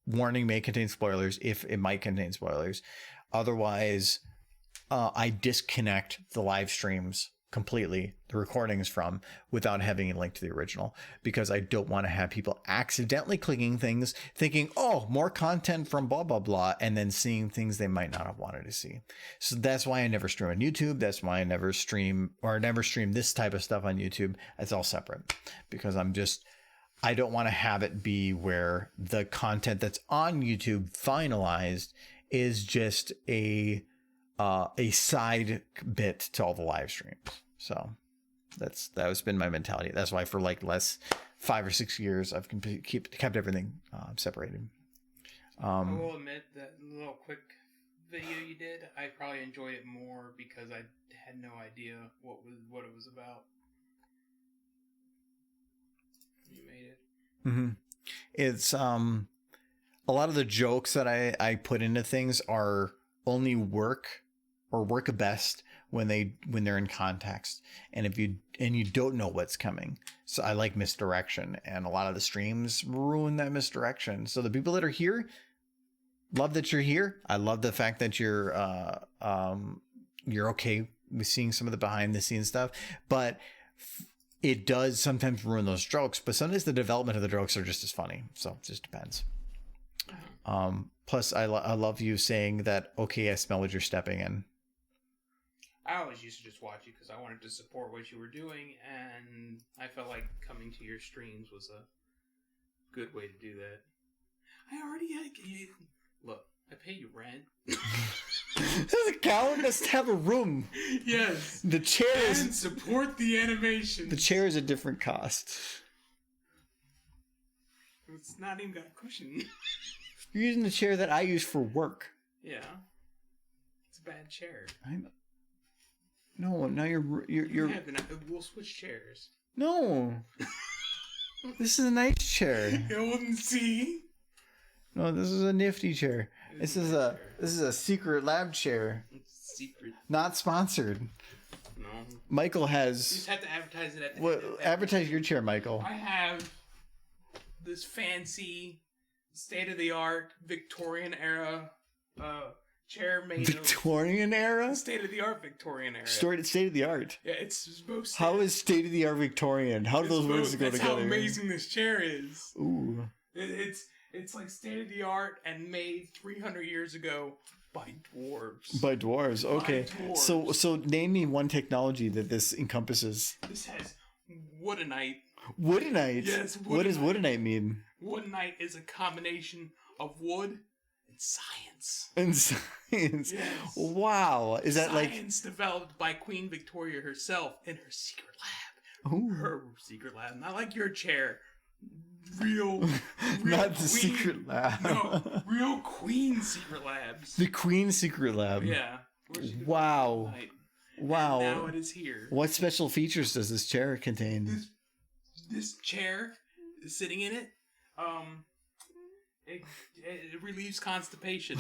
warning may contain spoilers if it might contain spoilers. Otherwise, I disconnect the live streams completely, the recordings from, without having a link to the original, because I don't want to have people accidentally clicking things thinking, oh, more content from blah, blah, blah, and then seeing things they might not have wanted to see. So that's why I never stream on YouTube. That's why I never stream this type of stuff on YouTube. It's all separate because I don't want to have it be where the content that's on YouTube finalized is just a side bit to all the live streams. So that has been my mentality. That's why for like 5 or 6 years, I've kept everything separated. I will admit that little quick video you did, I probably enjoyed it more because I had no idea what it was about. You made it. Mm-hmm. It's a lot of the jokes that I put into things are only work best when they're in context, and you don't know what's coming. So I like misdirection, and a lot of the streams ruin that misdirection. So the people that are here, love that you're here. I love the fact that you're okay with seeing some of the behind the scenes stuff, but it does sometimes ruin those jokes, but sometimes the development of the jokes are just as funny. So it just depends. Plus I love you saying that, okay, I smell what you're stepping in. I always used to just watch you because I wanted to support what you were doing, and I felt like coming to your streams was a good way to do that. I already had... Look, I pay you rent. The calendar doesn't have a room. Yes. The chair and support the animation. The chair is a different cost. It's not even got a cushion. You're using the chair that I use for work. Yeah. It's a bad chair. No, now you're Yeah, then we'll switch chairs. no. This is a nice chair. You wouldn't see. No, this is a nifty chair. This is a secret lab chair. It's secret. Not sponsored. No. Michael You has. just have to advertise it at the What? end of Advertise your chair, Michael. I have this fancy, state-of-the-art Victorian era chair made Victorian era. of state-of-the-art Victorian era. State of the art. Yeah, it's most. How is state of the art Victorian? How do those words go that's together? how amazing this chair is. Ooh. It's like state-of-the-art and made 300 years ago by dwarves. By dwarves. Okay. By So name me one technology that this encompasses. This has woodenite. Woodenite. Yes, What does woodenite. woodenite mean? Woodenite is a combination of wood and science. In science. Yes. Wow. Is that like? Science developed by Queen Victoria herself in her secret lab. Ooh. Her secret lab, not like your chair. Real Not the queen, secret lab. No, real Queen secret labs. The Queen secret lab. Yeah. where she developed Wow. woodenite. Wow. And now it is here. What special features does this chair contain? This chair sitting in it, it relieves constipation.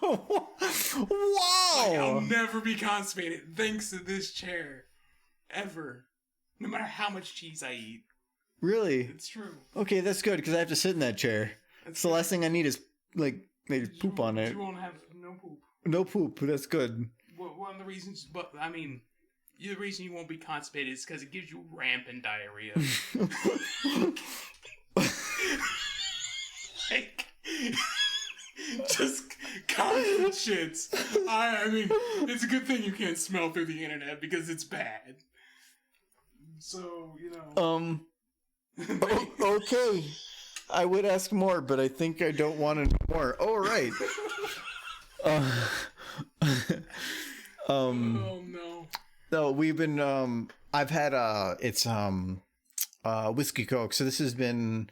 Wow. Like, I'll never be constipated thanks to this chair. Ever. No matter how much cheese I eat. Really? It's true. Okay, that's good because I have to sit in that chair. It's So the last thing I need is like maybe poop on it. You won't have no poop. No poop. That's good. One of the reasons, but I mean, the reason you won't be constipated is because it gives you rampant diarrhea. Like, just constant shits. I mean, it's a good thing you can't smell through the internet because it's bad. So, you know. Okay. I would ask more, but I think I don't want to know more. Oh, right. Oh no. No, we've been I've had whiskey Coke. So this has been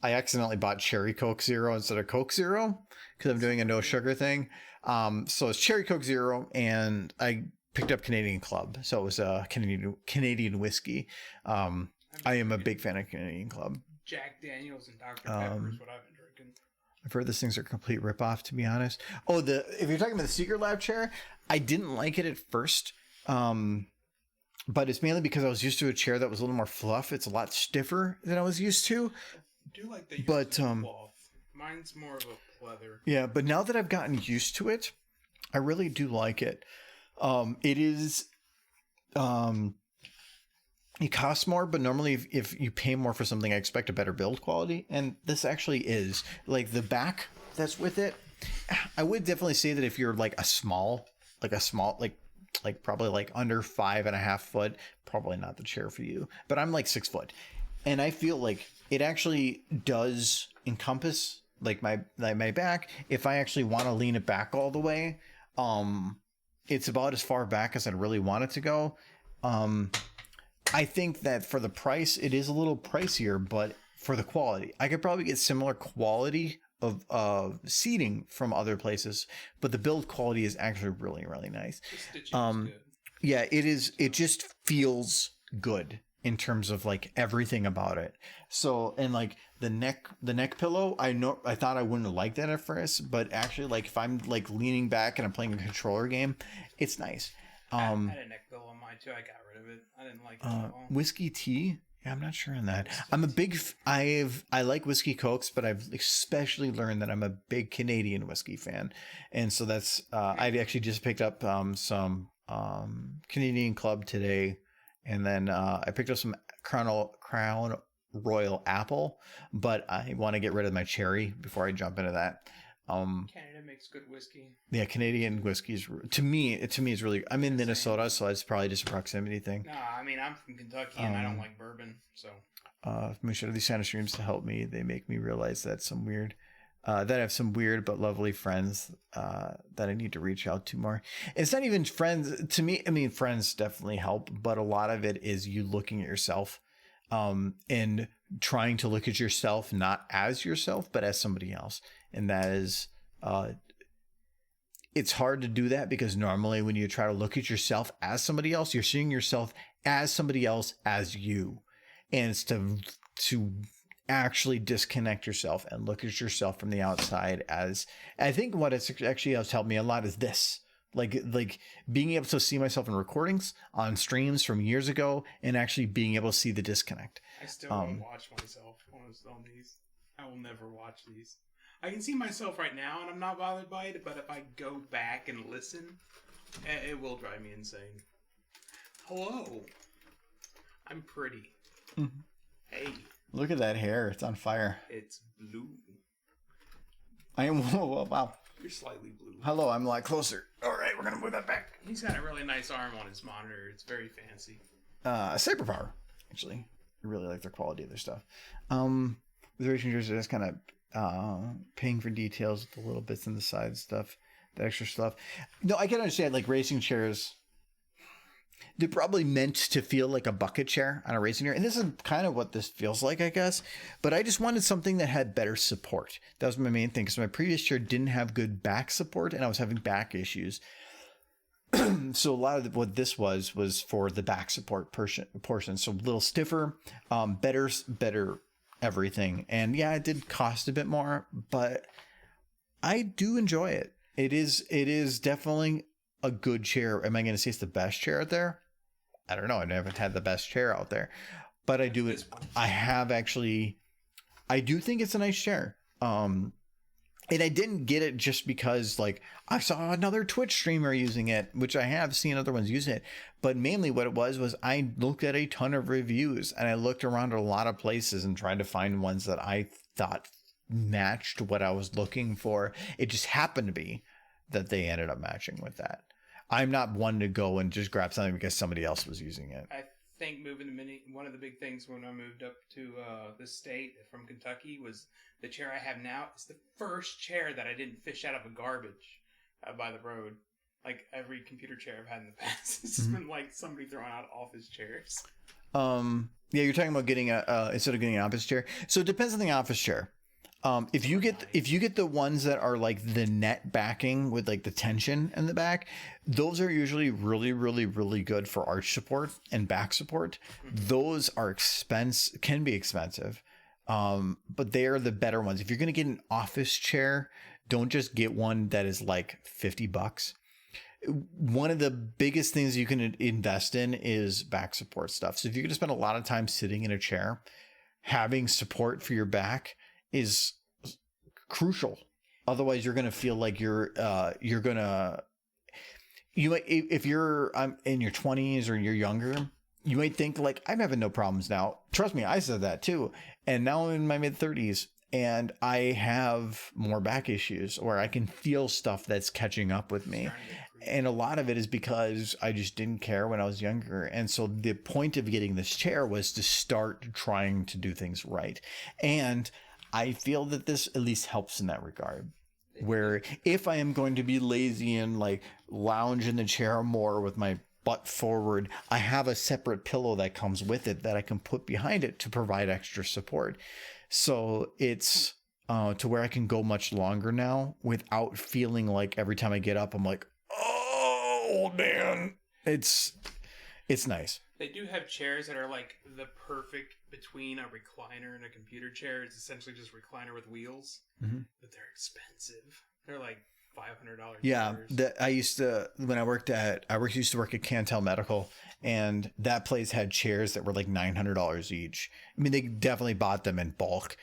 I accidentally bought Cherry Coke Zero instead of Coke Zero because I'm doing a no sugar thing. So it's Cherry Coke Zero, and I picked up Canadian Club. So it was a Canadian whiskey. I am a big fan of Canadian Club. Jack Daniels and Dr. Pepper is what I've been drinking. I've heard these things are a complete ripoff, to be honest. Oh, if you're talking about the Secret Lab chair, I didn't like it at first. But it's mainly because I was used to a chair that was a little more fluff. It's a lot stiffer than I was used to. I do like that. But, cloth. Mine's more of a pleather. Yeah, but now that I've gotten used to it, I really do like it. It is, it costs more, but normally if you pay more for something, I expect a better build quality. And this actually is. Like the back that's with it, I would definitely say that if you're like probably like under 5.5 foot, probably not the chair for you. But I'm like 6 foot. And I feel like it actually does encompass like my back. If I actually want to lean it back all the way, it's about as far back as I'd really want it to go. I think that for the price, it is a little pricier, but for the quality, I could probably get similar quality of seating from other places, but the build quality is actually really, really nice. The stitching is good. Yeah, it is. It just feels good in terms of like everything about it. So, and like the neck pillow, I thought I wouldn't like that at first, but actually like if I'm like leaning back and I'm playing a controller game, it's nice. I had a neck pillow on mine too. I got rid of it. I didn't like it at all. Whiskey tea. Yeah, I'm not sure on that. I'm a big. I like whiskey Cokes, but I've especially learned that I'm a big Canadian whiskey fan, and so that's. I actually just picked up some Canadian Club today, and then I picked up some Crown Royal Apple, but I want to get rid of my cherry before I jump into that. Canada makes good whiskey. Yeah, Canadian whiskey's to me is really. I'm in Minnesota, so it's probably just a proximity thing. No, I mean I'm from Kentucky and I don't like bourbon, so. We should have these Santa streams to help me. They make me realize that I have some weird but lovely friends that I need to reach out to more. It's not even friends to me. I mean, friends definitely help, but a lot of it is you looking at yourself, and trying to look at yourself not as yourself, but as somebody else. And that is, it's hard to do that because normally when you try to look at yourself as somebody else, you're seeing yourself as somebody else as you. And it's to actually disconnect yourself and look at yourself from the outside as, I think what it's actually has helped me a lot is this. Like being able to see myself in recordings on streams from years ago and actually being able to see the disconnect. I still don't watch myself on these. I will never watch these. I can see myself right now and I'm not bothered by it, but if I go back and listen, it will drive me insane. Hello. I'm pretty. Mm-hmm. Hey. Look at that hair. It's on fire. It's blue. I am. Whoa, wow. You're slightly blue. Hello, I'm a lot closer. All right, we're going to move that back. He's got a really nice arm on his monitor. It's very fancy. Cyberpower, actually. I really like their quality of their stuff. With racing chairs, they're just kind of paying for details with the little bits in the side stuff, the extra stuff. No, I can understand, like, racing chairs. They're probably meant to feel like a bucket chair on a racing chair. And this is kind of what this feels like, I guess. But I just wanted something that had better support. That was my main thing. Because my previous chair didn't have good back support and I was having back issues. So a lot of what this was for the back support portion. So a little stiffer, better everything. And yeah, it did cost a bit more, but I do enjoy it. It is definitely a good chair. Am I going to say it's the best chair out there? I don't know. I haven't had the best chair out there, but I do it. I have actually. I do think it's a nice chair. And I didn't get it just because like I saw another Twitch streamer using it, which I have seen other ones using it. But mainly what it was I looked at a ton of reviews and I looked around at a lot of places and tried to find ones that I thought matched what I was looking for. It just happened to be that they ended up matching with that. I'm not one to go and just grab something because somebody else was using it. I think moving to one of the big things when I moved up to the state from Kentucky was the chair I have now. It's the first chair that I didn't fish out of a garbage by the road. Like every computer chair I've had in the past, it's been like somebody throwing out office chairs. Yeah, you're talking about getting instead of getting an office chair. So it depends on the office chair. If you get the ones that are like the net backing with like the tension in the back, those are usually really, really, really good for arch support and back support. Those are can be expensive. But they are the better ones. If you're going to get an office chair, don't just get one that is like $50. One of the biggest things you can invest in is back support stuff. So if you're going to spend a lot of time sitting in a chair, having support for your back is crucial. Otherwise, you're going to feel like if you're in your 20s or you're younger, you might think like, I'm having no problems now. Trust me, I said that too. And now I'm in my mid 30s and I have more back issues where I can feel stuff that's catching up with me. And a lot of it is because I just didn't care when I was younger. And so the point of getting this chair was to start trying to do things right. And I feel that this at least helps in that regard, where if I am going to be lazy and like lounge in the chair more with my butt forward, I have a separate pillow that comes with it that I can put behind it to provide extra support. So it's to where I can go much longer now without feeling like every time I get up, I'm like, oh man, it's nice. They do have chairs that are like the perfect between a recliner and a computer chair. It's essentially just recliner with wheels, but they're expensive. They're like $500. Yeah, I used to work at Cantel Medical, and that place had chairs that were like $900 each. I mean, they definitely bought them in bulk,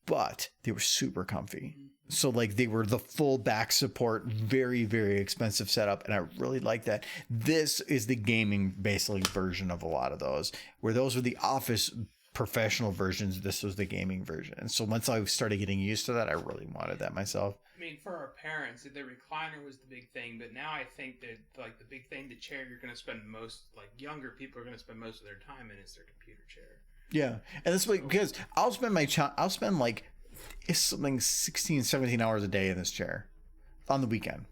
but they were super comfy. So like they were the full back support, very, very expensive setup. And I really like that. This is the gaming basically version of a lot of those, where those were the office professional versions. This was the gaming version. And so once I started getting used to that, I really wanted that myself. I mean, for our parents, the recliner was the big thing. But now I think that like the big thing, the chair you're going to spend most, like younger people are going to spend most of their time in is their computer chair. Yeah. And that's because I'll spend like it's something 16, 17 hours a day in this chair on the weekend.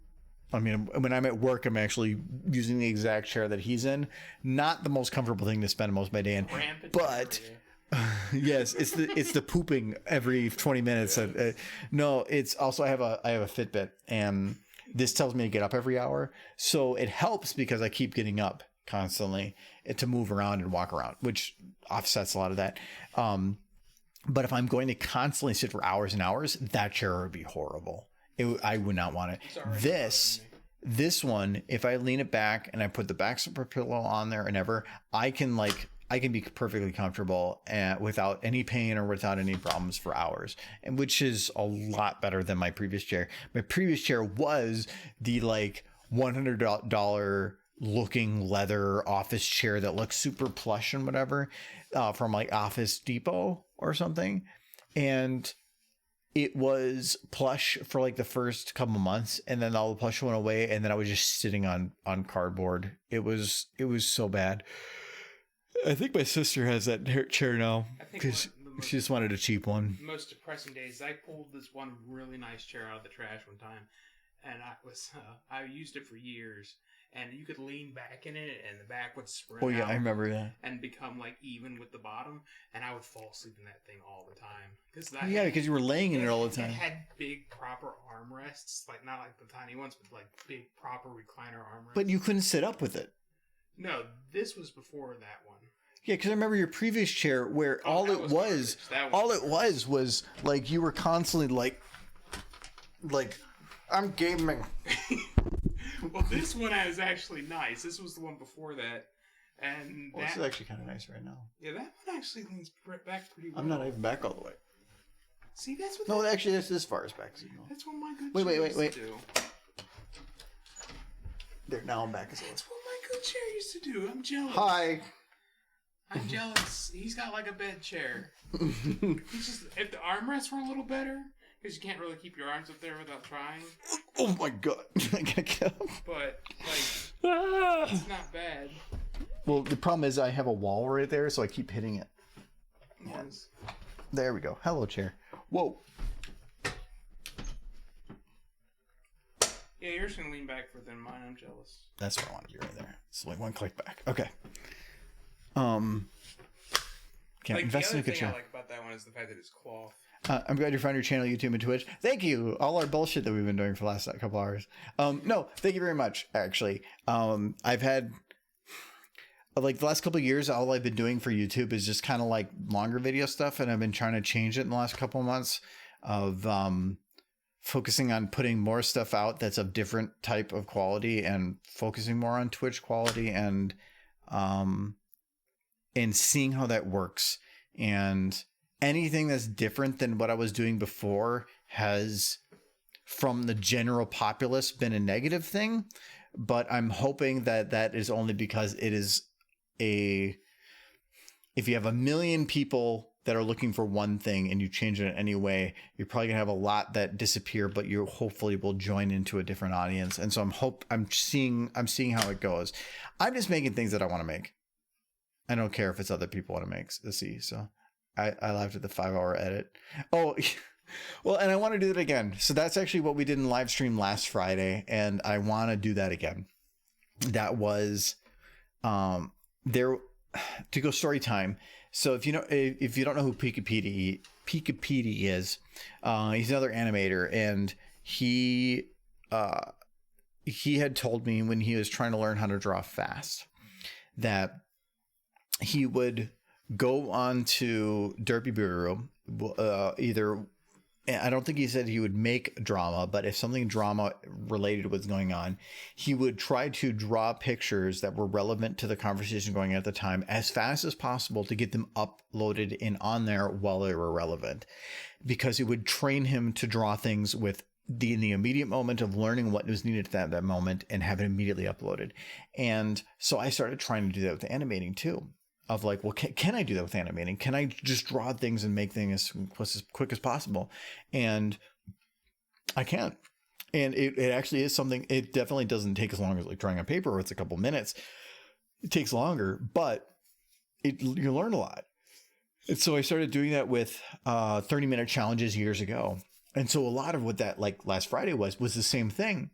I mean, when I'm at work, I'm actually using the exact chair that he's in. Not the most comfortable thing to spend most of my day in, but yes, it's the pooping every 20 minutes. No, it's also I have a Fitbit, and This tells me to get up every hour. So it helps because I keep getting up constantly to move around and walk around, which offsets a lot of that. But if I'm going to constantly sit for hours and hours, that chair would be horrible. I would not want it. This one, if I lean it back and I put the back support pillow on there and I can be perfectly comfortable without any pain or without any problems for hours, and which is a lot better than my previous chair. My previous chair was the like $100 looking leather office chair that looks super plush and whatever, from like Office Depot or something. And it was plush for like the first couple months, and then all the plush went away, and then I was just sitting on cardboard. It was so bad. I think my sister has that chair now because she just wanted a cheap one. The most depressing days, I pulled this one really nice chair out of the trash one time, and I used it for years. And you could lean back in it, and the back would spread out. Oh yeah, I remember that. And become like even with the bottom, and I would fall asleep in that thing all the time. Because you were laying in it all the time. It had big proper armrests, like not like the tiny ones, but like big proper recliner armrests. But you couldn't sit up with it. No, this was before that one. Yeah, because I remember your previous chair where all it was like you were constantly like I'm gaming. Well, this one is actually nice. This was the one before that. And this is actually kind of nice right now. Yeah, that one actually leans back pretty well. I'm not even back all the way. See, that's what... No, actually, that's as far as back. So that's what my good chair used to do. There, now I'm back as well. That's what my good chair used to do. I'm jealous. Hi. I'm jealous. He's got like a bed chair. He's just... If the armrests were a little better... Because you can't really keep your arms up there without trying. Oh my god. I gotta get up. But, like, it's not bad. Well, the problem is I have a wall right there, so I keep hitting it. Yes. There we go. Hello, chair. Whoa. Yeah, yours can lean back further than mine. I'm jealous. That's where I want to be right there. It's like one click back. Okay. Can't invest in a good chair. The other thing I like about that one is the fact that it's cloth. I'm glad you found your channel, YouTube, and Twitch. Thank you. All our bullshit that we've been doing for the last couple hours. No, thank you very much, actually. I've had, like, the last couple of years, all I've been doing for YouTube is just kind of like longer video stuff, and I've been trying to change it in the last couple of months of focusing on putting more stuff out that's of different type of quality and focusing more on Twitch quality and seeing how that works. And anything that's different than what I was doing before has, from the general populace, been a negative thing. But I'm hoping that that is only because it is if you have 1 million people that are looking for one thing and you change it in any way, you're probably gonna have a lot that disappear, but you hopefully will join into a different audience. And so I'm seeing how it goes. I'm just making things that I want to make. I don't care if it's other people want to see. So I laughed at the 5-hour edit. Oh, well, and I want to do that again. So that's actually what we did in live stream last Friday, and I want to do that again. That was there to go story time. So if you don't know who Pika Petey is, he's another animator, and he had told me when he was trying to learn how to draw fast that he would go on to Derpy Bureau, either, I don't think he said he would make drama, but if something drama related was going on, he would try to draw pictures that were relevant to the conversation going on at the time as fast as possible to get them uploaded and on there while they were relevant, because it would train him to draw things with in the immediate moment of learning what was needed at that moment and have it immediately uploaded. And so I started trying to do that with animating too. Of like, well, can I do that with animating? Can I just draw things and make things as quick as possible? And I can. And it actually is something, it definitely doesn't take as long as like drawing on paper where it's a couple minutes. It takes longer, but you learn a lot. And so I started doing that with 30-minute challenges years ago. And so a lot of what that like last Friday was the same thing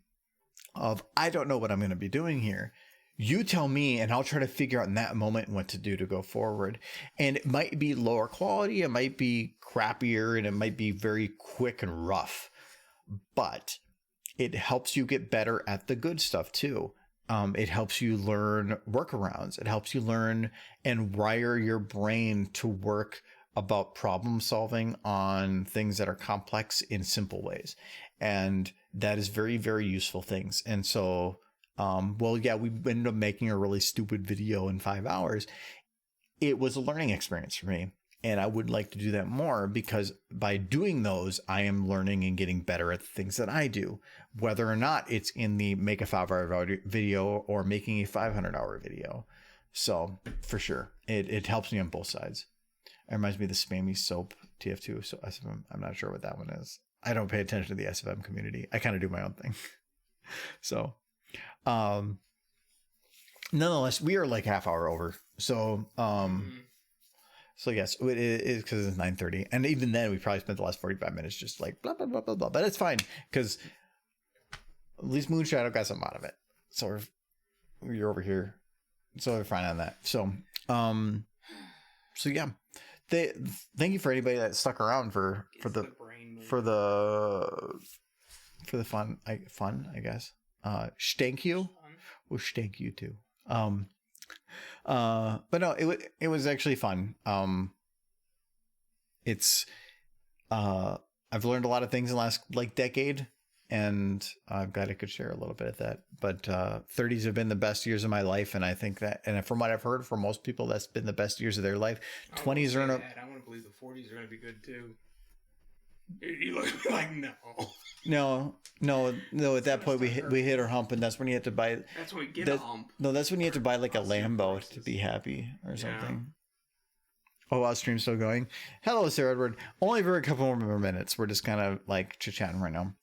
of, I don't know what I'm going to be doing here. You tell me, and I'll try to figure out in that moment what to do to go forward. And it might be lower quality, it might be crappier, and it might be very quick and rough. But it helps you get better at the good stuff too. It helps you learn workarounds. It helps you learn and wire your brain to work about problem solving on things that are complex in simple ways. And that is very, very useful things. And so, well, yeah, we ended up making a really stupid video in 5 hours. It was a learning experience for me. And I would like to do that more, because by doing those, I am learning and getting better at the things that I do, whether or not it's in the make a 5-hour video or making a 500-hour video. So for sure, it helps me on both sides. It reminds me of the spammy soap TF2. So SFM, I'm not sure what that one is. I don't pay attention to the SFM community. I kind of do my own thing. So, nonetheless, we are like half hour over. So, so yes, it is, because it's 9:30, and even then we probably spent the last 45 minutes just like blah blah blah blah blah. But it's fine, because at least Moonshadow got something out of it. So you're over here, so we're fine on that. So so yeah, thank you for anybody that stuck around for the fun, I guess. Thank you. Well, thank you too. But no, it was actually fun. I've learned a lot of things in the last decade, and I'm glad I could share a little bit of that. But 30s have been the best years of my life, and I think that, and from what I've heard from most people, that's been the best years of their life. 20s are I want to believe the 40s are going to be good too. You look at me like no. No. At that point, we hit our hump, and that's when you have to buy. That's when we get a hump. No, that's when you have to buy like a Lambo to be happy or something. Oh, wow, stream's still going. Hello, Sir Edward. Only for a couple more minutes. We're just kind of like chit-chatting right now.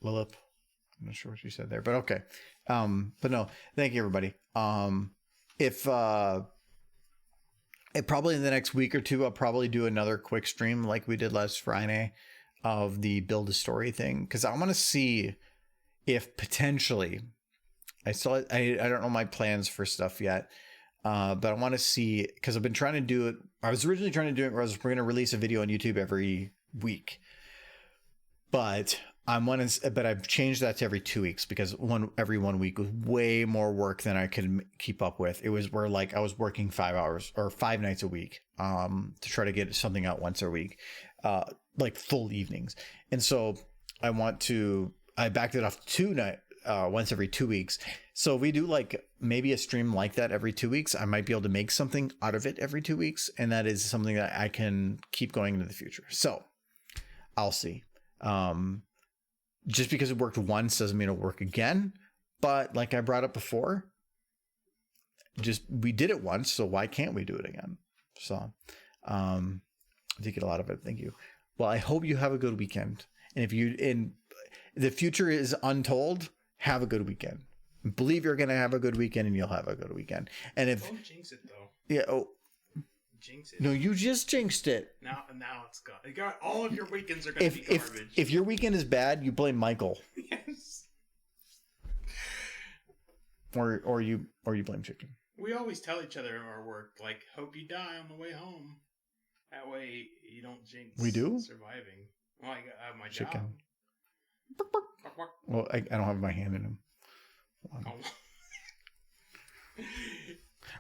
Lilip. I'm not sure what you said there, but okay. But no, thank you, everybody. Probably in the next week or two, I'll probably do another quick stream like we did last Friday of the build a story thing, because I want to see if potentially I don't know my plans for stuff yet, but I want to see, because I've been trying to do it. I was originally trying to do it where we're going to release a video on YouTube every week, but I've changed that to every 2 weeks, because every 1 week was way more work than I could keep up with. It was where like I was working 5 hours or 5 nights a week to try to get something out once a week, like full evenings. And so I backed it off to once every 2 weeks. So if we do like maybe a stream like that every 2 weeks, I might be able to make something out of it every 2 weeks. And that is something that I can keep going into the future. So I'll see. Just because it worked once doesn't mean it'll work again. But like I brought up before, we did it once, so why can't we do it again? So I did get a lot of it. Thank you. Well, I hope you have a good weekend. And if the future is untold, have a good weekend. Believe you're gonna have a good weekend, and you'll have a good weekend. And if don't jinx it though. Yeah. Oh. Jinx it. No, you just jinxed it. Now it's gone. All of your weekends are going to be garbage. If your weekend is bad, you blame Michael. Yes. Or you blame chicken. We always tell each other in our work, like, hope you die on the way home. That way you don't jinx. We do? Surviving. Well, I have my Chicken. job. Well, I don't have my hand in him.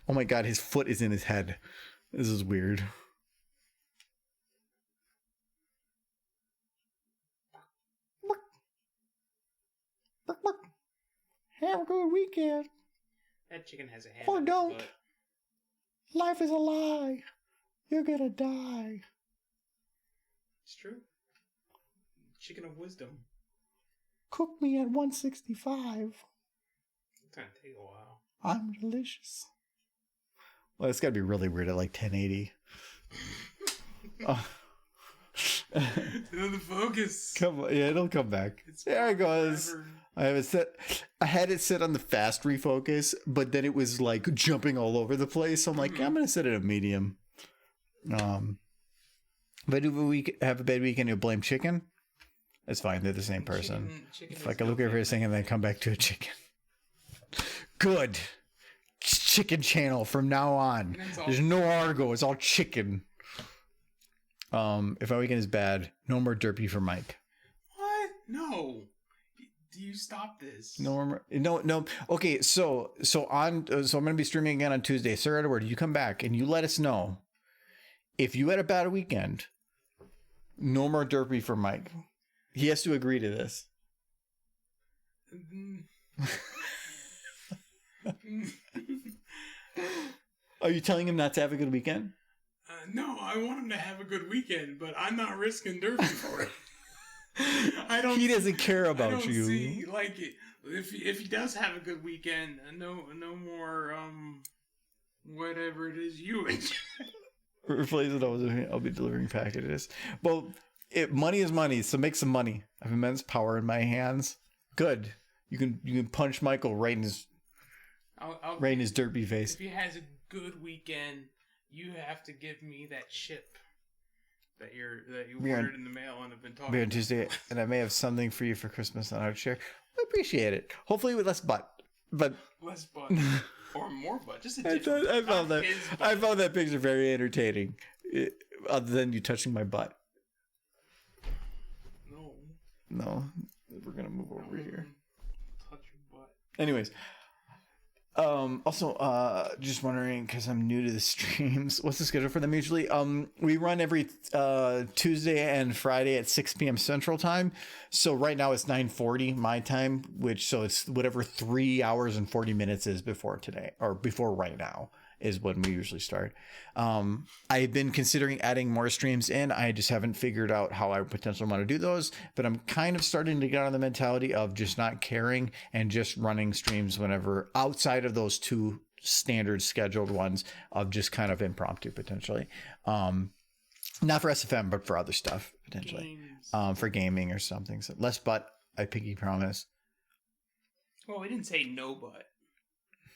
Oh my God, his foot is in his head. This is weird. Have a good weekend. That chicken has a hand. Or in his don't. butt. Life is a lie. You're gonna die. It's true. Chicken of wisdom. Cook me at 165. It's gonna take a while. I'm delicious. Well, it's gotta be really weird at like 1080. The focus. Come on, yeah, it'll come back. There it goes. Forever. I had it set on the fast refocus, but then it was like jumping all over the place. So I'm like, I'm gonna set it at medium. But if have a bad weekend, you'll blame chicken. It's fine. They're the same person. Chicken If I can look over here saying and then come back to a chicken. Good. Chicken channel from now on. There's no Argo. It's all chicken. If my weekend is bad, no more derpy for Mike. What? No. Do you stop this? No. Okay, so I'm gonna be streaming again on Tuesday. Sir Edward, you come back and you let us know if you had a bad weekend. No more derpy for Mike. He has to agree to this. Are you telling him not to have a good weekend? No, I want him to have a good weekend, but I'm not risking derpy for it. He doesn't care about I don't you. see, like, if he does have a good weekend, no more whatever it is you enjoy. Replace it. I'll be delivering packages. Well, money is money, so make some money. I have immense power in my hands. Good. You can punch Michael right in his derpy face. If he has a good weekend, you have to give me that chip that you ordered in the mail and have been talking. Be on Tuesday, and I may have something for you for Christmas on our share. I appreciate it. Hopefully with less butt, but less butt or more butt. Just a I different. found that picture very entertaining. Other than you touching my butt. No, we're gonna move over here. Touch your butt. Anyways. Also, just wondering, because I'm new to the streams, what's the schedule for them usually? We run every Tuesday and Friday at 6 p.m. Central Time. So right now it's 9:40 my time, so it's whatever 3 hours and 40 minutes is before today, or before right now is when we usually start. I've been considering adding more streams in. I just haven't figured out how I potentially want to do those, but I'm kind of starting to get on the mentality of just not caring and just running streams whenever outside of those two standard scheduled ones of just kind of impromptu potentially. Not for SFM, but for other stuff potentially. For gaming or something. So less butt, I pinky promise. Well, we didn't say no butt.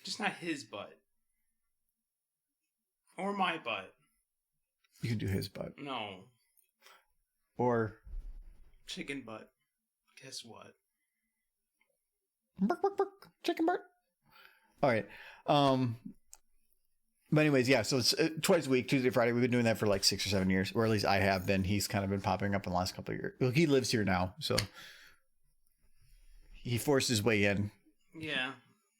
Just not his butt. Or my butt. You can do his butt. No. Or chicken butt. Guess what? Bark, bark, bark. Chicken butt. All right. But anyways, yeah, so it's twice a week, Tuesday, Friday. We've been doing that for like 6 or 7 years, or at least I have been. He's kind of been popping up in the last couple of years. Well, he lives here now, so he forced his way in. Yeah.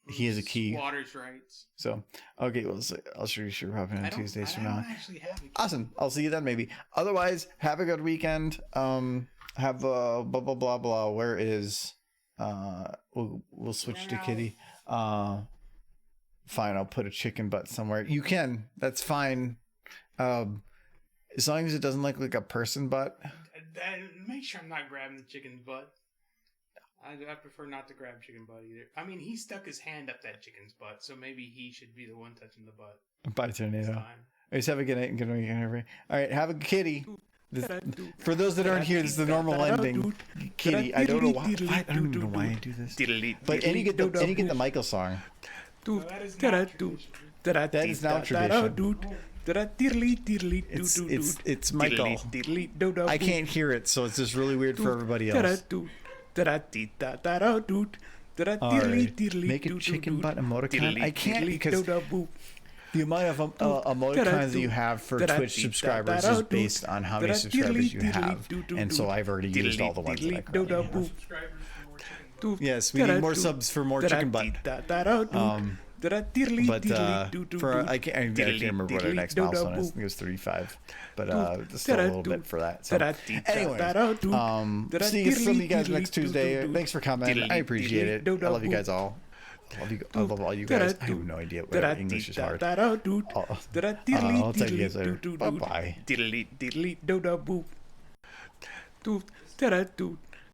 He has a key. Water's rights. So, okay, well, I'll show you sure popping on Tuesdays from now. Actually have a key. Awesome. I'll see you then, maybe. Otherwise, have a good weekend. Have a blah, blah, blah, blah. Where is, we'll switch to Kitty. Fine, I'll put a chicken butt somewhere. You can. That's fine. As long as it doesn't look like a person butt. Make sure I'm not grabbing the chicken's butt. I prefer not to grab chicken butt either. I mean, he stuck his hand up that chicken's butt, so maybe he should be the one touching the butt. Bye, Tornado. Just have a good night and good weekend, everybody. All right, have a kitty. For those that aren't here, this is the normal ending. Kitty, I don't know why. I don't even know why I do this. But and you get the Michael song. That is now tradition. It's Michael. I can't hear it, so it's just really weird for everybody else. Right. Make a chicken butt emoticon. I can't because the amount of emoticons that you have for Twitch subscribers is based on how many subscribers you have, and so I've already used all the ones that I currently have. Yes, we need more subs for more chicken butt. But I can't remember what our next milestone is. I think it was 35, but still a little bit for that. So anyway, see you guys next Tuesday. Thanks for coming. I appreciate it. I love you guys all. I love all you guys. I have no idea what English is hard. I'll tell you guys later. Bye bye.